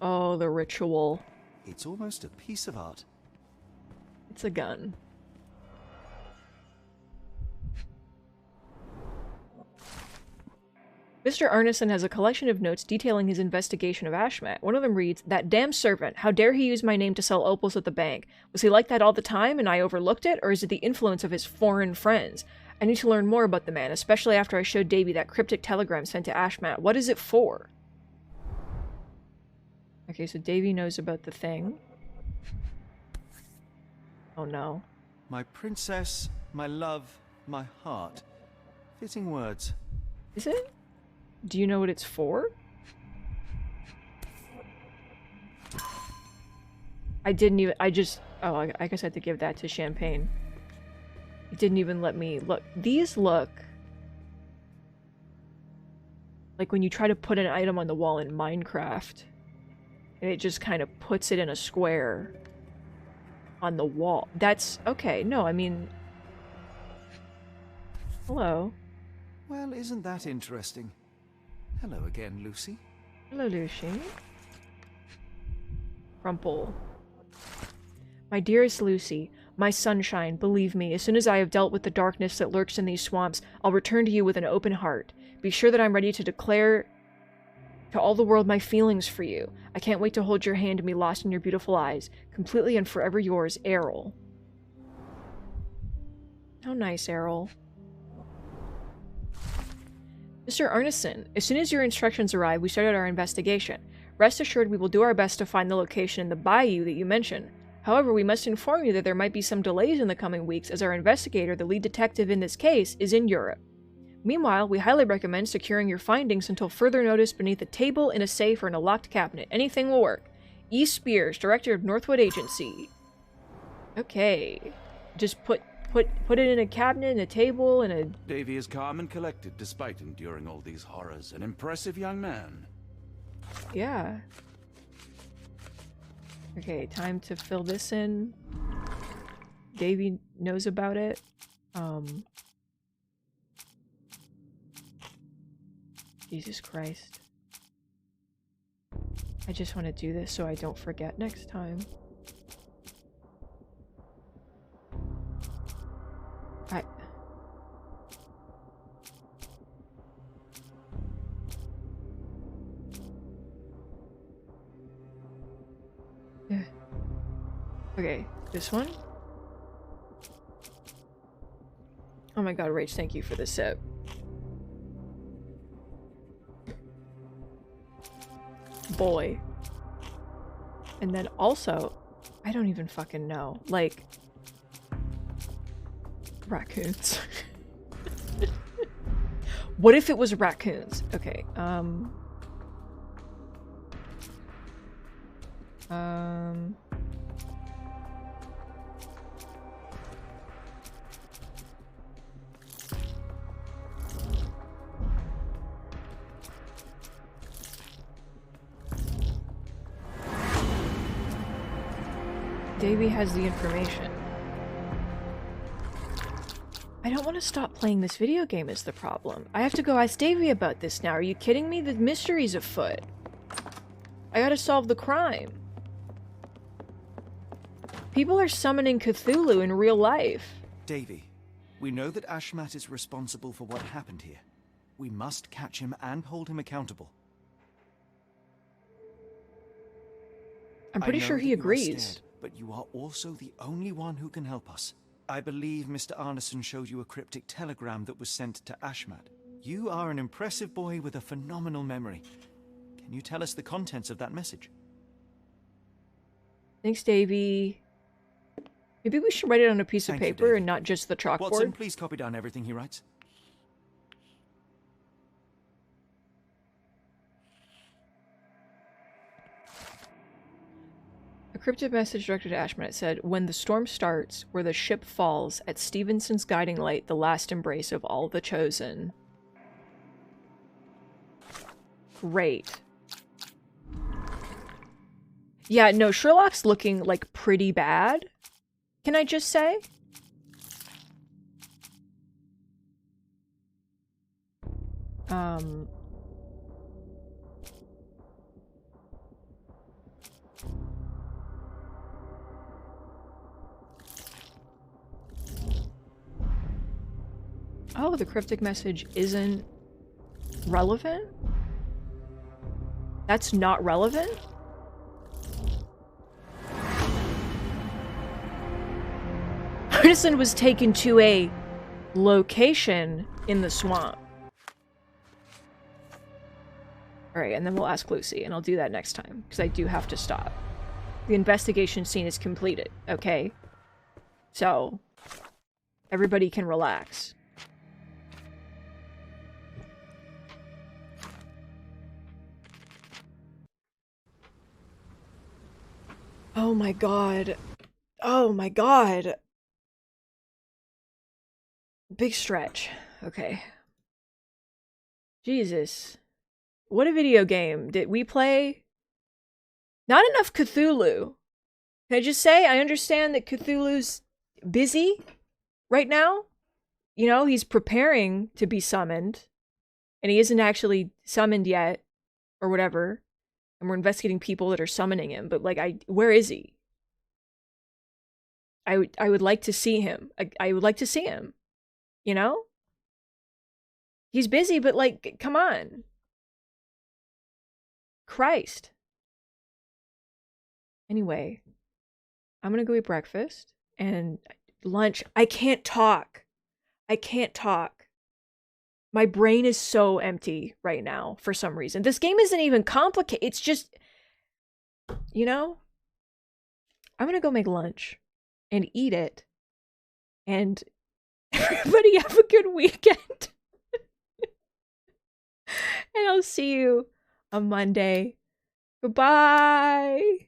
Oh, the ritual. It's almost a piece of art. It's a gun. Mr. Arneson has a collection of notes detailing his investigation of Ashmat. One of them reads, "That damn servant! How dare he use my name to sell opals at the bank? Was he like that all the time and I overlooked it, or is it the influence of his foreign friends? I need to learn more about the man, especially after I showed Davy that cryptic telegram sent to Ashmat. What is it for?" Okay, so Davy knows about the thing. Oh no. My princess, my love, my heart. Fitting words. Is it? Do you know what it's for? I didn't even- oh, I guess I had to give that to Champagne. It didn't even let me look. These look Like when you try to put an item on the wall in Minecraft, and it just kind of puts it in a square on the wall. That's okay. No, I mean, hello. Well, isn't that interesting? Hello again, Lucy. Hello, Lucy. Crumple. My dearest Lucy, my sunshine, believe me, as soon as I have dealt with the darkness that lurks in these swamps, I'll return to you with an open heart. Be sure that I'm ready to declare to all the world my feelings for you. I can't wait to hold your hand and be lost in your beautiful eyes. Completely and forever yours, Errol. How nice, Errol. Mr. Arneson, as soon as your instructions arrive, we started our investigation. Rest assured we will do our best to find the location in the bayou that you mentioned. However, we must inform you that there might be some delays in the coming weeks as our investigator, the lead detective in this case, is in Europe. Meanwhile, we highly recommend securing your findings until further notice beneath a table, in a safe, or in a locked cabinet. Anything will work. E. Spears, Director of Northwood Agency. Okay. Just put it in a cabinet, in a table, in a... Davy is calm and collected despite enduring all these horrors. An impressive young man. Yeah. Okay, time to fill this in. Davy knows about it. Jesus Christ. I just want to do this so I don't forget next time. Okay, this one? Oh my god, Rach, thank you for the sip. Boy. And then also, I don't even fucking know. Like, raccoons. What if it was raccoons? Okay, Davy has the information. I don't want to stop playing this video game is the problem. I have to go ask Davy about this now. Are you kidding me? The mystery's afoot. I gotta solve the crime. People are summoning Cthulhu in real life. Davy, we know that Ashmat is responsible for what happened here. We must catch him and hold him accountable. I'm pretty sure he agrees. Scared, but you are also the only one who can help us. I believe Mr. Arneson showed you a cryptic telegram that was sent to Ashmat. You are an impressive boy with a phenomenal memory. Can you tell us the contents of that message? Thanks, Davy. Maybe we should write it on a piece of paper and not just the chalkboard. Watson, please copy down everything he writes. A cryptic message directed to Ashman said, "When the storm starts, where the ship falls, at Stevenson's guiding light, the last embrace of all the chosen." Great. Yeah, no, Sherlock's looking, like, pretty bad. Can I just say? Oh, the cryptic message isn't relevant? That's not relevant? Arneson was taken to a location in the swamp. Alright, and then we'll ask Lucy, and I'll do that next time, because I do have to stop. The investigation scene is completed, okay? So, everybody can relax. Oh my god. Oh my god. Big stretch. Okay. Jesus. What a video game did we play? Not enough Cthulhu. Can I just say, I understand that Cthulhu's busy right now. You know, he's preparing to be summoned. And he isn't actually summoned yet. Or whatever. And we're investigating people that are summoning him. But, like, where is he? I would like to see him. I would like to see him. You know? He's busy, but, like, come on. Christ. Anyway, I'm gonna go eat breakfast and lunch. I can't talk. I can't talk. My brain is so empty right now for some reason. This game isn't even complicated. It's just, you know, I'm gonna go make lunch and eat it. And everybody have a good weekend. And I'll see you on Monday. Goodbye.